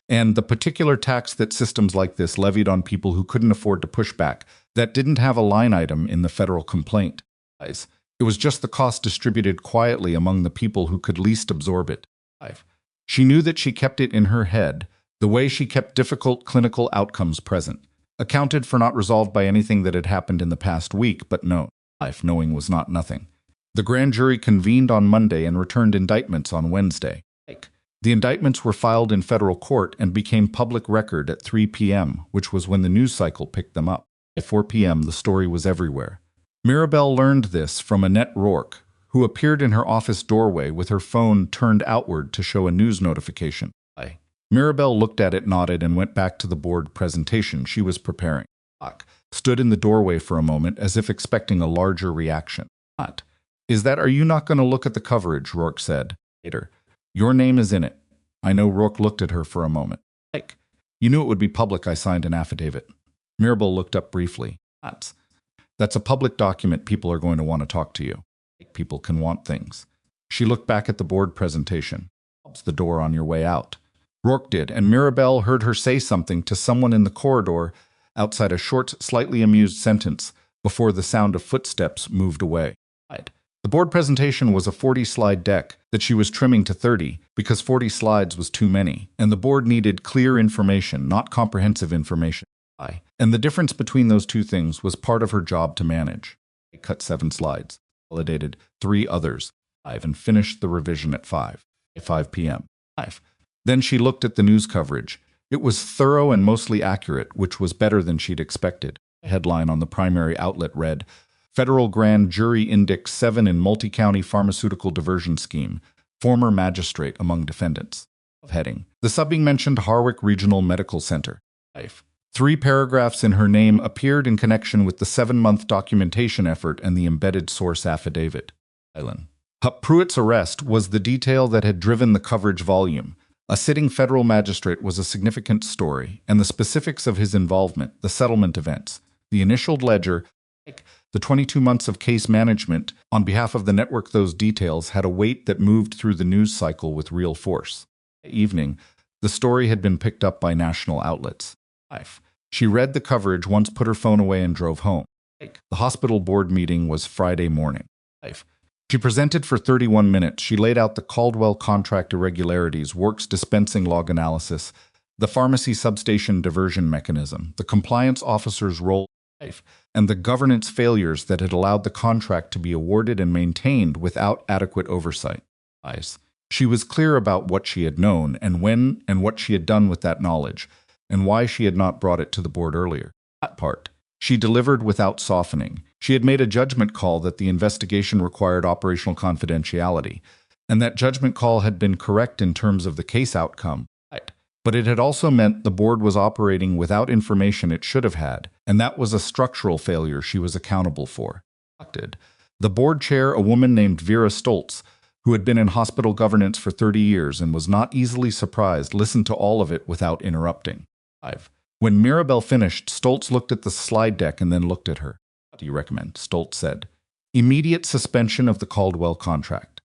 And the particular tax that systems like this levied on people who couldn't afford to push back, that didn't have a line item in the federal complaint. It was just the cost distributed quietly among the people who could least absorb it. She knew that she kept it in her head, the way she kept difficult clinical outcomes present, accounted for not resolved by anything that had happened in the past week, but no, knowing was not nothing. The grand jury convened on Monday and returned indictments on Wednesday. The indictments were filed in federal court and became public record at 3 p.m., which was when the news cycle picked them up. At 4 p.m., the story was everywhere. Mirabel learned this from Annette Rourke, who appeared in her office doorway with her phone turned outward to show a news notification. Mirabel looked at it, nodded, and went back to the board presentation she was preparing. Stood in the doorway for a moment as if expecting a larger reaction. Are you not going to look at the coverage? Rourke said. Later. Your name is in it. I know. Rourke looked at her for a moment. You knew it would be public. I signed an affidavit. Mirabel looked up briefly. That's a public document. People are going to want to talk to you. People can want things. She looked back at the board presentation. Helps the door on your way out. Rourke did, and Mirabel heard her say something to someone in the corridor outside, a short, slightly amused sentence before the sound of footsteps moved away. The board presentation was a 40-slide deck that she was trimming to 30 because 40 slides was too many, and the board needed clear information, not comprehensive information. And the difference between those two things was part of her job to manage. It cut 7 slides, validated 3 others, and finished the revision at 5 p.m. Then she looked at the news coverage. It was thorough and mostly accurate, which was better than she'd expected. A headline on the primary outlet read, Federal Grand Jury Indicts 7 in Multi-County Pharmaceutical Diversion Scheme. Former magistrate among defendants. Heading. The subbing mentioned Harwick Regional Medical Center. 3 paragraphs in her name appeared in connection with the 7-month documentation effort and the embedded source affidavit. Pruitt's arrest was the detail that had driven the coverage volume. A sitting federal magistrate was a significant story, and the specifics of his involvement, the settlement events, the initial ledger, the 22 months of case management on behalf of the network, those details had a weight that moved through the news cycle with real force. That evening, the story had been picked up by national outlets. She read the coverage, once put her phone away and drove home. The hospital board meeting was Friday morning. She presented for 31 minutes. She laid out the Caldwell contract irregularities, works dispensing log analysis, the pharmacy substation diversion mechanism, the compliance officer's role, and the governance failures that had allowed the contract to be awarded and maintained without adequate oversight. She was clear about what she had known and when and what she had done with that knowledge, and why she had not brought it to the board earlier. That part. She delivered without softening. She had made a judgment call that the investigation required operational confidentiality, and that judgment call had been correct in terms of the case outcome. But it had also meant the board was operating without information it should have had, and that was a structural failure she was accountable for. The board chair, a woman named Vera Stoltz, who had been in hospital governance for 30 years and was not easily surprised, listened to all of it without interrupting. When Mirabel finished, Stoltz looked at the slide deck and then looked at her. What do you recommend? Stoltz said. Immediate suspension of the Caldwell contract.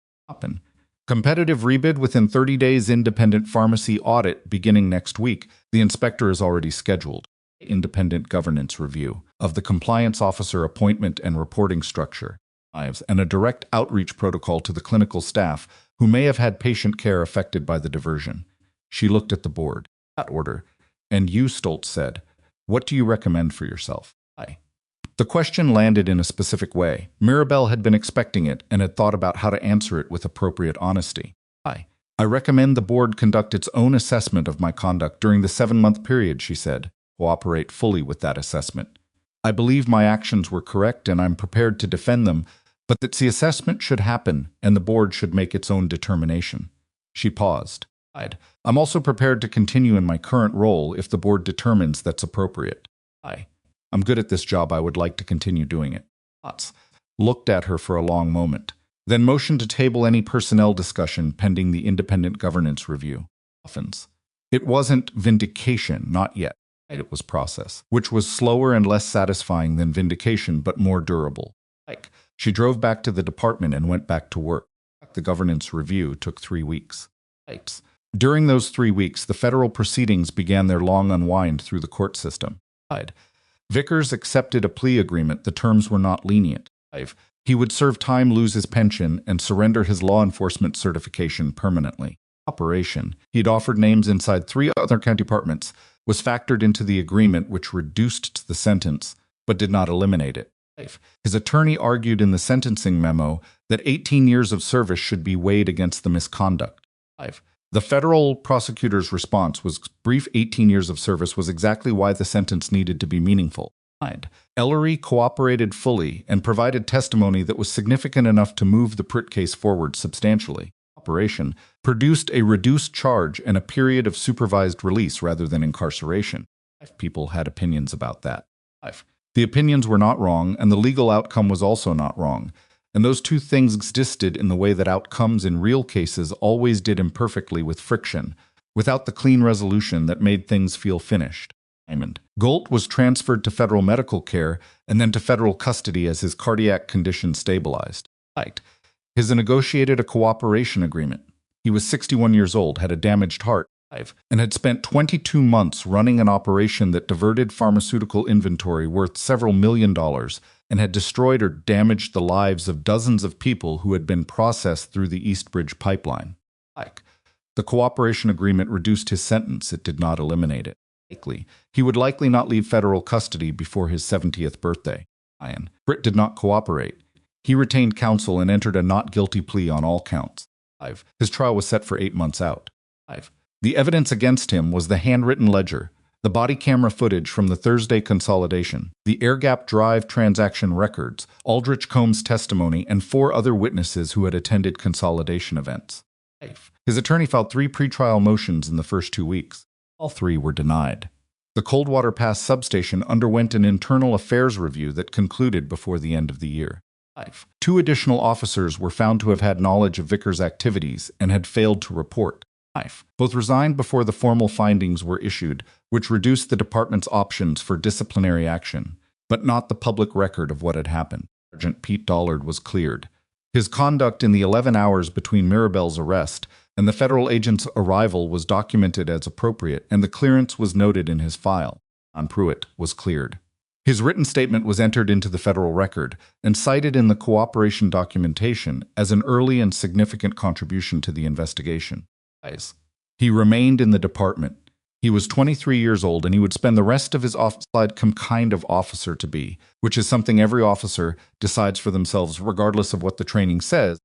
Competitive rebid within 30 days, independent pharmacy audit beginning next week. The inspector is already scheduled. Independent governance review of the compliance officer appointment and reporting structure. And a direct outreach protocol to the clinical staff who may have had patient care affected by the diversion. She looked at the board. That order. And you, Stoltz said, what do you recommend for yourself? The question landed in a specific way. Mirabel had been expecting it and had thought about how to answer it with appropriate honesty. I recommend the board conduct its own assessment of my conduct during the 7-month period, she said. Cooperate fully with that assessment. I believe my actions were correct and I'm prepared to defend them, but that the assessment should happen and the board should make its own determination. She paused. I'm also prepared to continue in my current role if the board determines that's appropriate. I'm good at this job. I would like to continue doing it. Potts looked at her for a long moment, then motioned to table any personnel discussion pending the independent governance review. It wasn't vindication, not yet. It was process, which was slower and less satisfying than vindication, but more durable. She drove back to the department and went back to work. The governance review took 3 weeks. During those 3 weeks, the federal proceedings began their long unwind through the court system. Vickers accepted a plea agreement. The terms were not lenient. He would serve time, lose his pension, and surrender his law enforcement certification permanently. Operation. He'd offered names inside 3 other county departments, was factored into the agreement, which reduced the sentence, but did not eliminate it. His attorney argued in the sentencing memo that 18 years of service should be weighed against the misconduct. The federal prosecutor's response was brief. 18 years of service was exactly why the sentence needed to be meaningful. Ellery cooperated fully and provided testimony that was significant enough to move the Pruitt case forward substantially. Operation produced a reduced charge and a period of supervised release rather than incarceration. People had opinions about that. The opinions were not wrong, and the legal outcome was also not wrong. And those two things existed in the way that outcomes in real cases always did, imperfectly, with friction, without the clean resolution that made things feel finished. Galt was transferred to federal medical care and then to federal custody as his cardiac condition stabilized. His negotiated a cooperation agreement. He was 61 years old, had a damaged heart, and had spent 22 months running an operation that diverted pharmaceutical inventory worth several $1 million and had destroyed or damaged the lives of dozens of people who had been processed through the Eastbridge pipeline. The cooperation agreement reduced his sentence. It did not eliminate it. He would likely not leave federal custody before his 70th birthday. Britt did not cooperate. He retained counsel and entered a not guilty plea on all counts. His trial was set for 8 months out. The evidence against him was the handwritten ledger, the body camera footage from the Thursday consolidation, the air gap drive transaction records, Aldrich Combs' testimony, and 4 other witnesses who had attended consolidation events. His attorney filed 3 pretrial motions in the first 2 weeks. All 3 were denied. The Coldwater Pass substation underwent an internal affairs review that concluded before the end of the year. 2 additional officers were found to have had knowledge of Vickers' activities and had failed to report. Both resigned before the formal findings were issued, which reduced the department's options for disciplinary action, but not the public record of what had happened. Sergeant Pete Dollard was cleared. His conduct in the 11 hours between Mirabel's arrest and the federal agent's arrival was documented as appropriate, and the clearance was noted in his file. John Pruitt was cleared. His written statement was entered into the federal record and cited in the cooperation documentation as an early and significant contribution to the investigation. He remained in the department. He was 23 years old, and he would spend the rest of his life kind of officer to be, which is something every officer decides for themselves regardless of what the training says.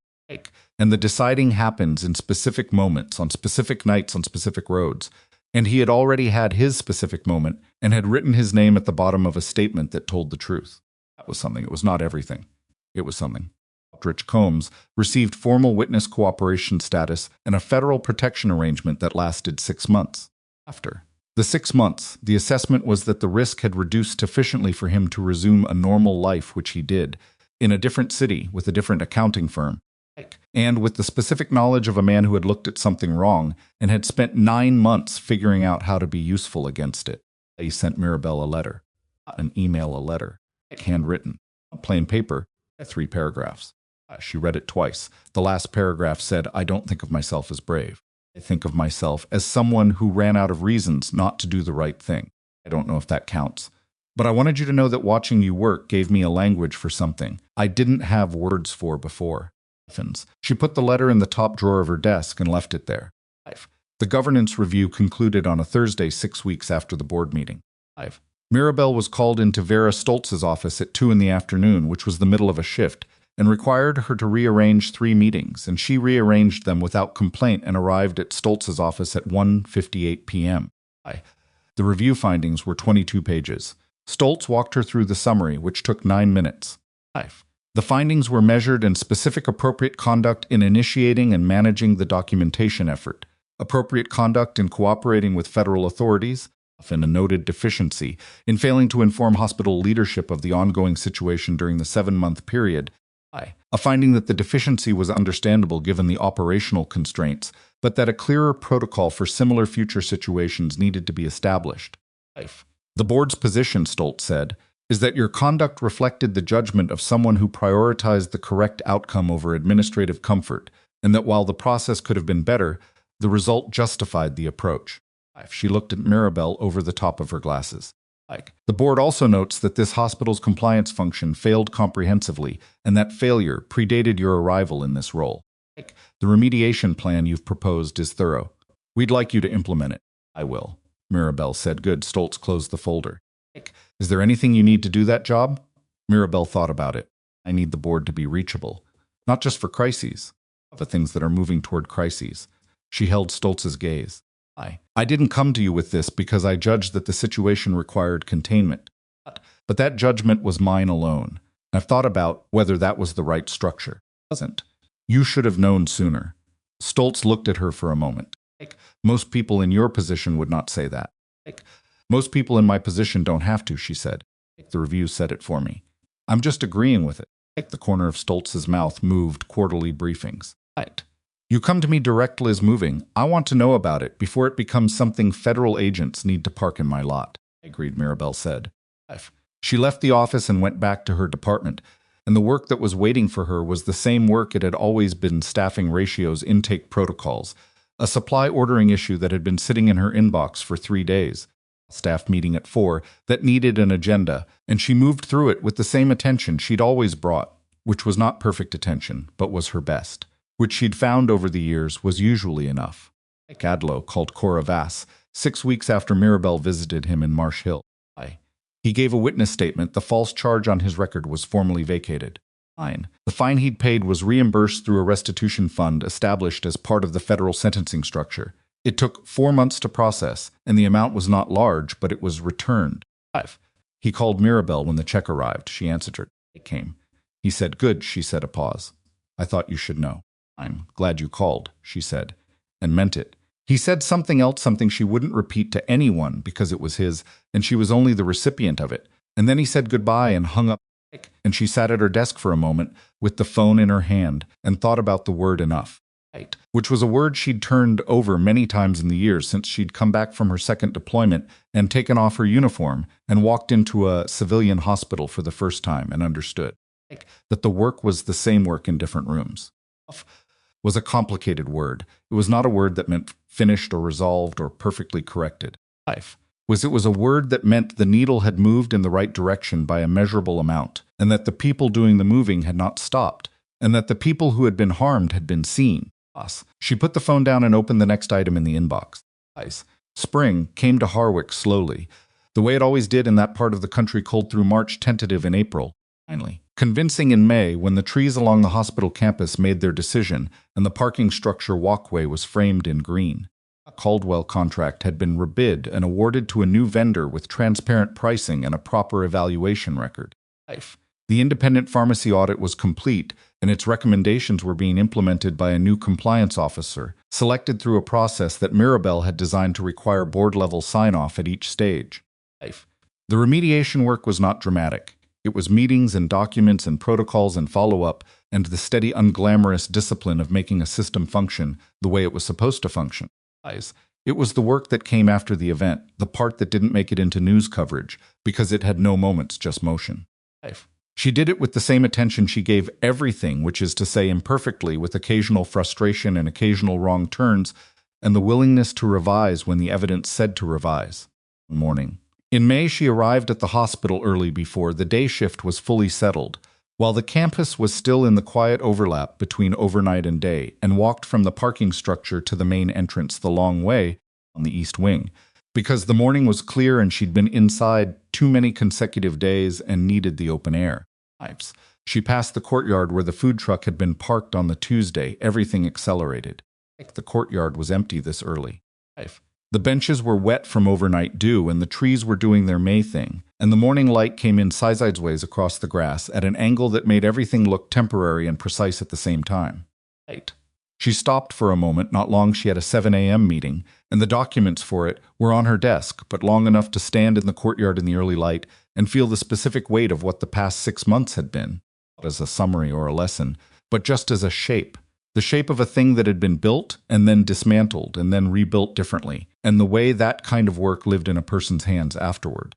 And the deciding happens in specific moments, on specific nights, on specific roads. And he had already had his specific moment and had written his name at the bottom of a statement that told the truth. That was something. It was not everything. It was something. Aldrich Combs received formal witness cooperation status and a federal protection arrangement that lasted 6 months. After the 6 months, the assessment was that the risk had reduced sufficiently for him to resume a normal life, which he did, in a different city with a different accounting firm, and with the specific knowledge of a man who had looked at something wrong and had spent 9 months figuring out how to be useful against it. He sent Mirabel a letter, an email, a letter, handwritten, on plain paper, 3 paragraphs. She read it twice. The last paragraph said, "I don't think of myself as brave. I think of myself as someone who ran out of reasons not to do the right thing. I don't know if that counts. But I wanted you to know that watching you work gave me a language for something I didn't have words for before." She put the letter in the top drawer of her desk and left it there. The governance review concluded on a Thursday 6 weeks after the board meeting. Mirabel was called into Vera Stoltz's office at 2 in the afternoon, which was the middle of a shift, and required her to rearrange 3 meetings, and she rearranged them without complaint and arrived at Stoltz's office at 1:58 p.m. The review findings were 22 pages. Stoltz walked her through the summary, which took 9 minutes. The findings were measured in specific appropriate conduct in initiating and managing the documentation effort, appropriate conduct in cooperating with federal authorities, and a noted deficiency in failing to inform hospital leadership of the ongoing situation during the 7-month period. A finding that the deficiency was understandable given the operational constraints, but that a clearer protocol for similar future situations needed to be established. The board's position, Stoltz said, is that your conduct reflected the judgment of someone who prioritized the correct outcome over administrative comfort, and that while the process could have been better, the result justified the approach. She looked at Mirabel over the top of her glasses. The board also notes that this hospital's compliance function failed comprehensively, and that failure predated your arrival in this role. The remediation plan you've proposed is thorough. We'd like you to implement it. I will, Mirabel said. Good. Stoltz closed the folder. Is there anything you need to do that job? Mirabel thought about it. I need the board to be reachable, not just for crises, but things that are moving toward crises. She held Stoltz's gaze. I didn't come to you with this because I judged that the situation required containment. But that judgment was mine alone. I've thought about whether that was the right structure. It wasn't. You should have known sooner. Stoltz looked at her for a moment. Most people in your position would not say that. Most people in my position don't have to, she said. The review said it for me. I'm just agreeing with it. The corner of Stoltz's mouth moved. Quarterly briefings. You come to me directly as moving. I want to know about it before it becomes something federal agents need to park in my lot. Agreed, Mirabel said. She left the office and went back to her department, and the work that was waiting for her was the same work it had always been: staffing ratios, intake protocols, a supply ordering issue that had been sitting in her inbox for 3 days, a staff meeting at 4 that needed an agenda, and she moved through it with the same attention she'd always brought, which was not perfect attention, but was her best, which she'd found over the years was usually enough. Adlow called Cora Vass 6 weeks after Mirabel visited him in Marsh Hill. He gave a witness statement. The false charge on his record was formally vacated. The fine he'd paid was reimbursed through a restitution fund established as part of the federal sentencing structure. It took 4 months to process, and the amount was not large, but it was returned. 5. He called Mirabel when the check arrived. She answered her. It came. He said, "Good," she said, a pause. "I thought you should know." "I'm glad you called," she said, and meant it. He said something else, something she wouldn't repeat to anyone because it was his, and she was only the recipient of it. And then he said goodbye and hung up, and she sat at her desk for a moment with the phone in her hand and thought about the word enough, which was a word she'd turned over many times in the years since she'd come back from her second deployment and taken off her uniform and walked into a civilian hospital for the first time and understood that the work was the same work in different rooms. Was a complicated word. It was not a word that meant finished or resolved or perfectly corrected. Life was a word that meant the needle had moved in the right direction by a measurable amount, and that the people doing the moving had not stopped, and that the people who had been harmed had been seen. She put the phone down and opened the next item in the inbox. Spring came to Harwick slowly, the way it always did in that part of the country, cold through March, tentative in April, finally convincing in May when the trees along the hospital campus made their decision and the parking structure walkway was framed in green. A Caldwell contract had been rebid and awarded to a new vendor with transparent pricing and a proper evaluation record. The independent pharmacy audit was complete, and its recommendations were being implemented by a new compliance officer, selected through a process that Mirabel had designed to require board-level sign-off at each stage. The remediation work was not dramatic. It was meetings and documents and protocols and follow-up and the steady, unglamorous discipline of making a system function the way it was supposed to function. It was the work that came after the event, the part that didn't make it into news coverage, because it had no moments, just motion. She did it with the same attention she gave everything, which is to say imperfectly, with occasional frustration and occasional wrong turns, and the willingness to revise when the evidence said to revise. Morning. In May, she arrived at the hospital early before the day shift was fully settled, while the campus was still in the quiet overlap between overnight and day, and walked from the parking structure to the main entrance the long way on the east wing, because the morning was clear and she'd been inside too many consecutive days and needed the open air. She passed the courtyard where the food truck had been parked on the Tuesday. Everything accelerated. The courtyard was empty this early. The benches were wet from overnight dew, and the trees were doing their May thing, and the morning light came in sideways across the grass at an angle that made everything look temporary and precise at the same time. She stopped for a moment. Not long she had a 7 a.m. meeting, and the documents for it were on her desk, but long enough to stand in the courtyard in the early light and feel the specific weight of what the past 6 months had been, not as a summary or a lesson, but just as a shape. The shape of a thing that had been built and then dismantled and then rebuilt differently, and the way that kind of work lived in a person's hands afterward.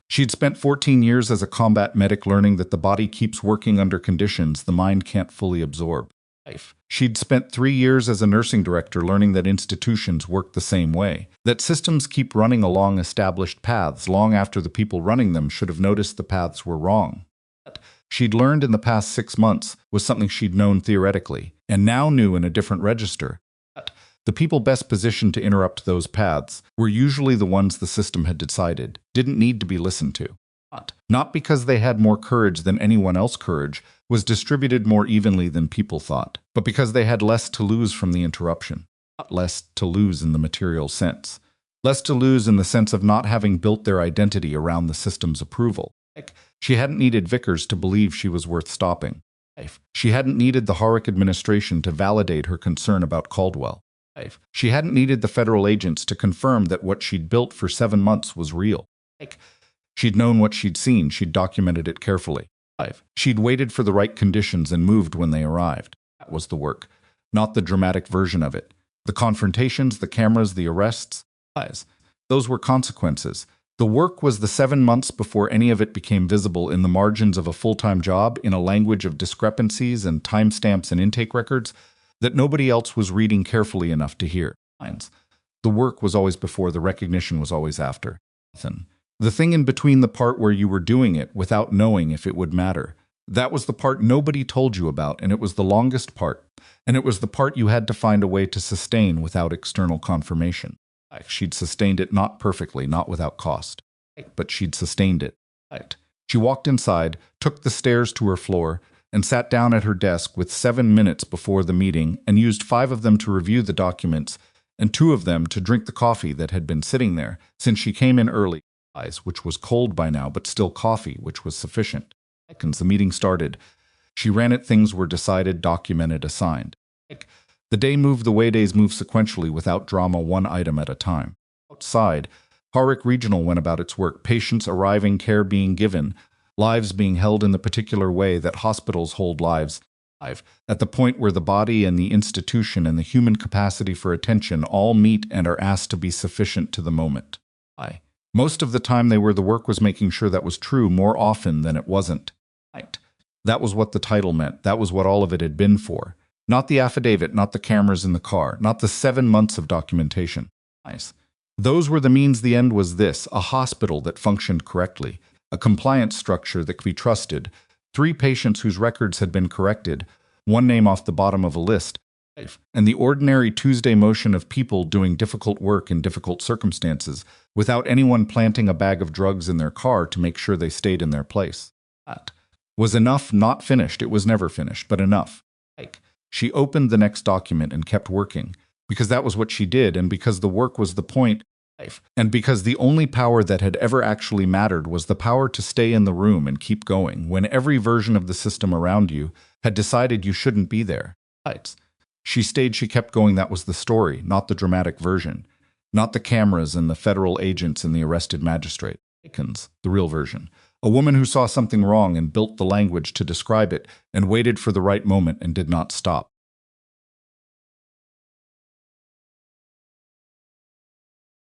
She'd spent 14 years as a combat medic learning that the body keeps working under conditions the mind can't fully absorb. She'd spent 3 years as a nursing director learning that institutions work the same way, that systems keep running along established paths long after the people running them should have noticed the paths were wrong. She'd learned in the past 6 months was something she'd known theoretically, and now knew in a different register. The people best positioned to interrupt those paths were usually the ones the system had decided didn't need to be listened to. Not because they had more courage than anyone else. Courage was distributed more evenly than people thought, but because they had less to lose from the interruption. Not less to lose in the material sense. Less to lose in the sense of not having built their identity around the system's approval. She hadn't needed Vickers to believe she was worth stopping. She hadn't needed the Harwick administration to validate her concern about Caldwell. She hadn't needed the federal agents to confirm that what she'd built for 7 months was real. She'd known what she'd seen. She'd documented it carefully. She'd waited for the right conditions and moved when they arrived. That was the work, not the dramatic version of it. The confrontations, the cameras, the arrests, those were consequences. The work was the 7 months before any of it became visible in the margins of a full-time job in a language of discrepancies and timestamps and intake records that nobody else was reading carefully enough to hear. The work was always before, the recognition was always after. The thing in between, the part where you were doing it without knowing if it would matter. That was the part nobody told you about, and it was the longest part, and it was the part you had to find a way to sustain without external confirmation. She'd sustained it, not perfectly, not without cost, but she'd sustained it. She walked inside, took the stairs to her floor, and sat down at her desk with 7 minutes before the meeting and used 5 of them to review the documents and 2 of them to drink the coffee that had been sitting there, since she came in early, which was cold by now, but still coffee, which was sufficient. Seconds the meeting started. She ran it, things were decided, documented, assigned. The day moved the way days move sequentially without drama, one item at a time. Outside, Harwick Regional went about its work, patients arriving, care being given, lives being held in the particular way that hospitals hold lives, at the point where the body and the institution and the human capacity for attention all meet and are asked to be sufficient to the moment. Most of the time the work was making sure that was true, more often than it wasn't. That was what the title meant. That was what all of it had been for. Not the affidavit, not the cameras in the car, not the 7 months of documentation. Those were the means. The end was this: a hospital that functioned correctly, a compliance structure that could be trusted, 3 patients whose records had been corrected, 1 name off the bottom of a list, and the ordinary Tuesday motion of people doing difficult work in difficult circumstances, without anyone planting a bag of drugs in their car to make sure they stayed in their place. That was enough. Not finished. It was never finished, but enough. She opened the next document and kept working, because that was what she did, and because the work was the point, and because the only power that had ever actually mattered was the power to stay in the room and keep going when every version of the system around you had decided you shouldn't be there. She stayed, she kept going. That was the story, not the dramatic version, not the cameras and the federal agents and the arrested magistrate. The real version. A woman who saw something wrong and built the language to describe it and waited for the right moment and did not stop.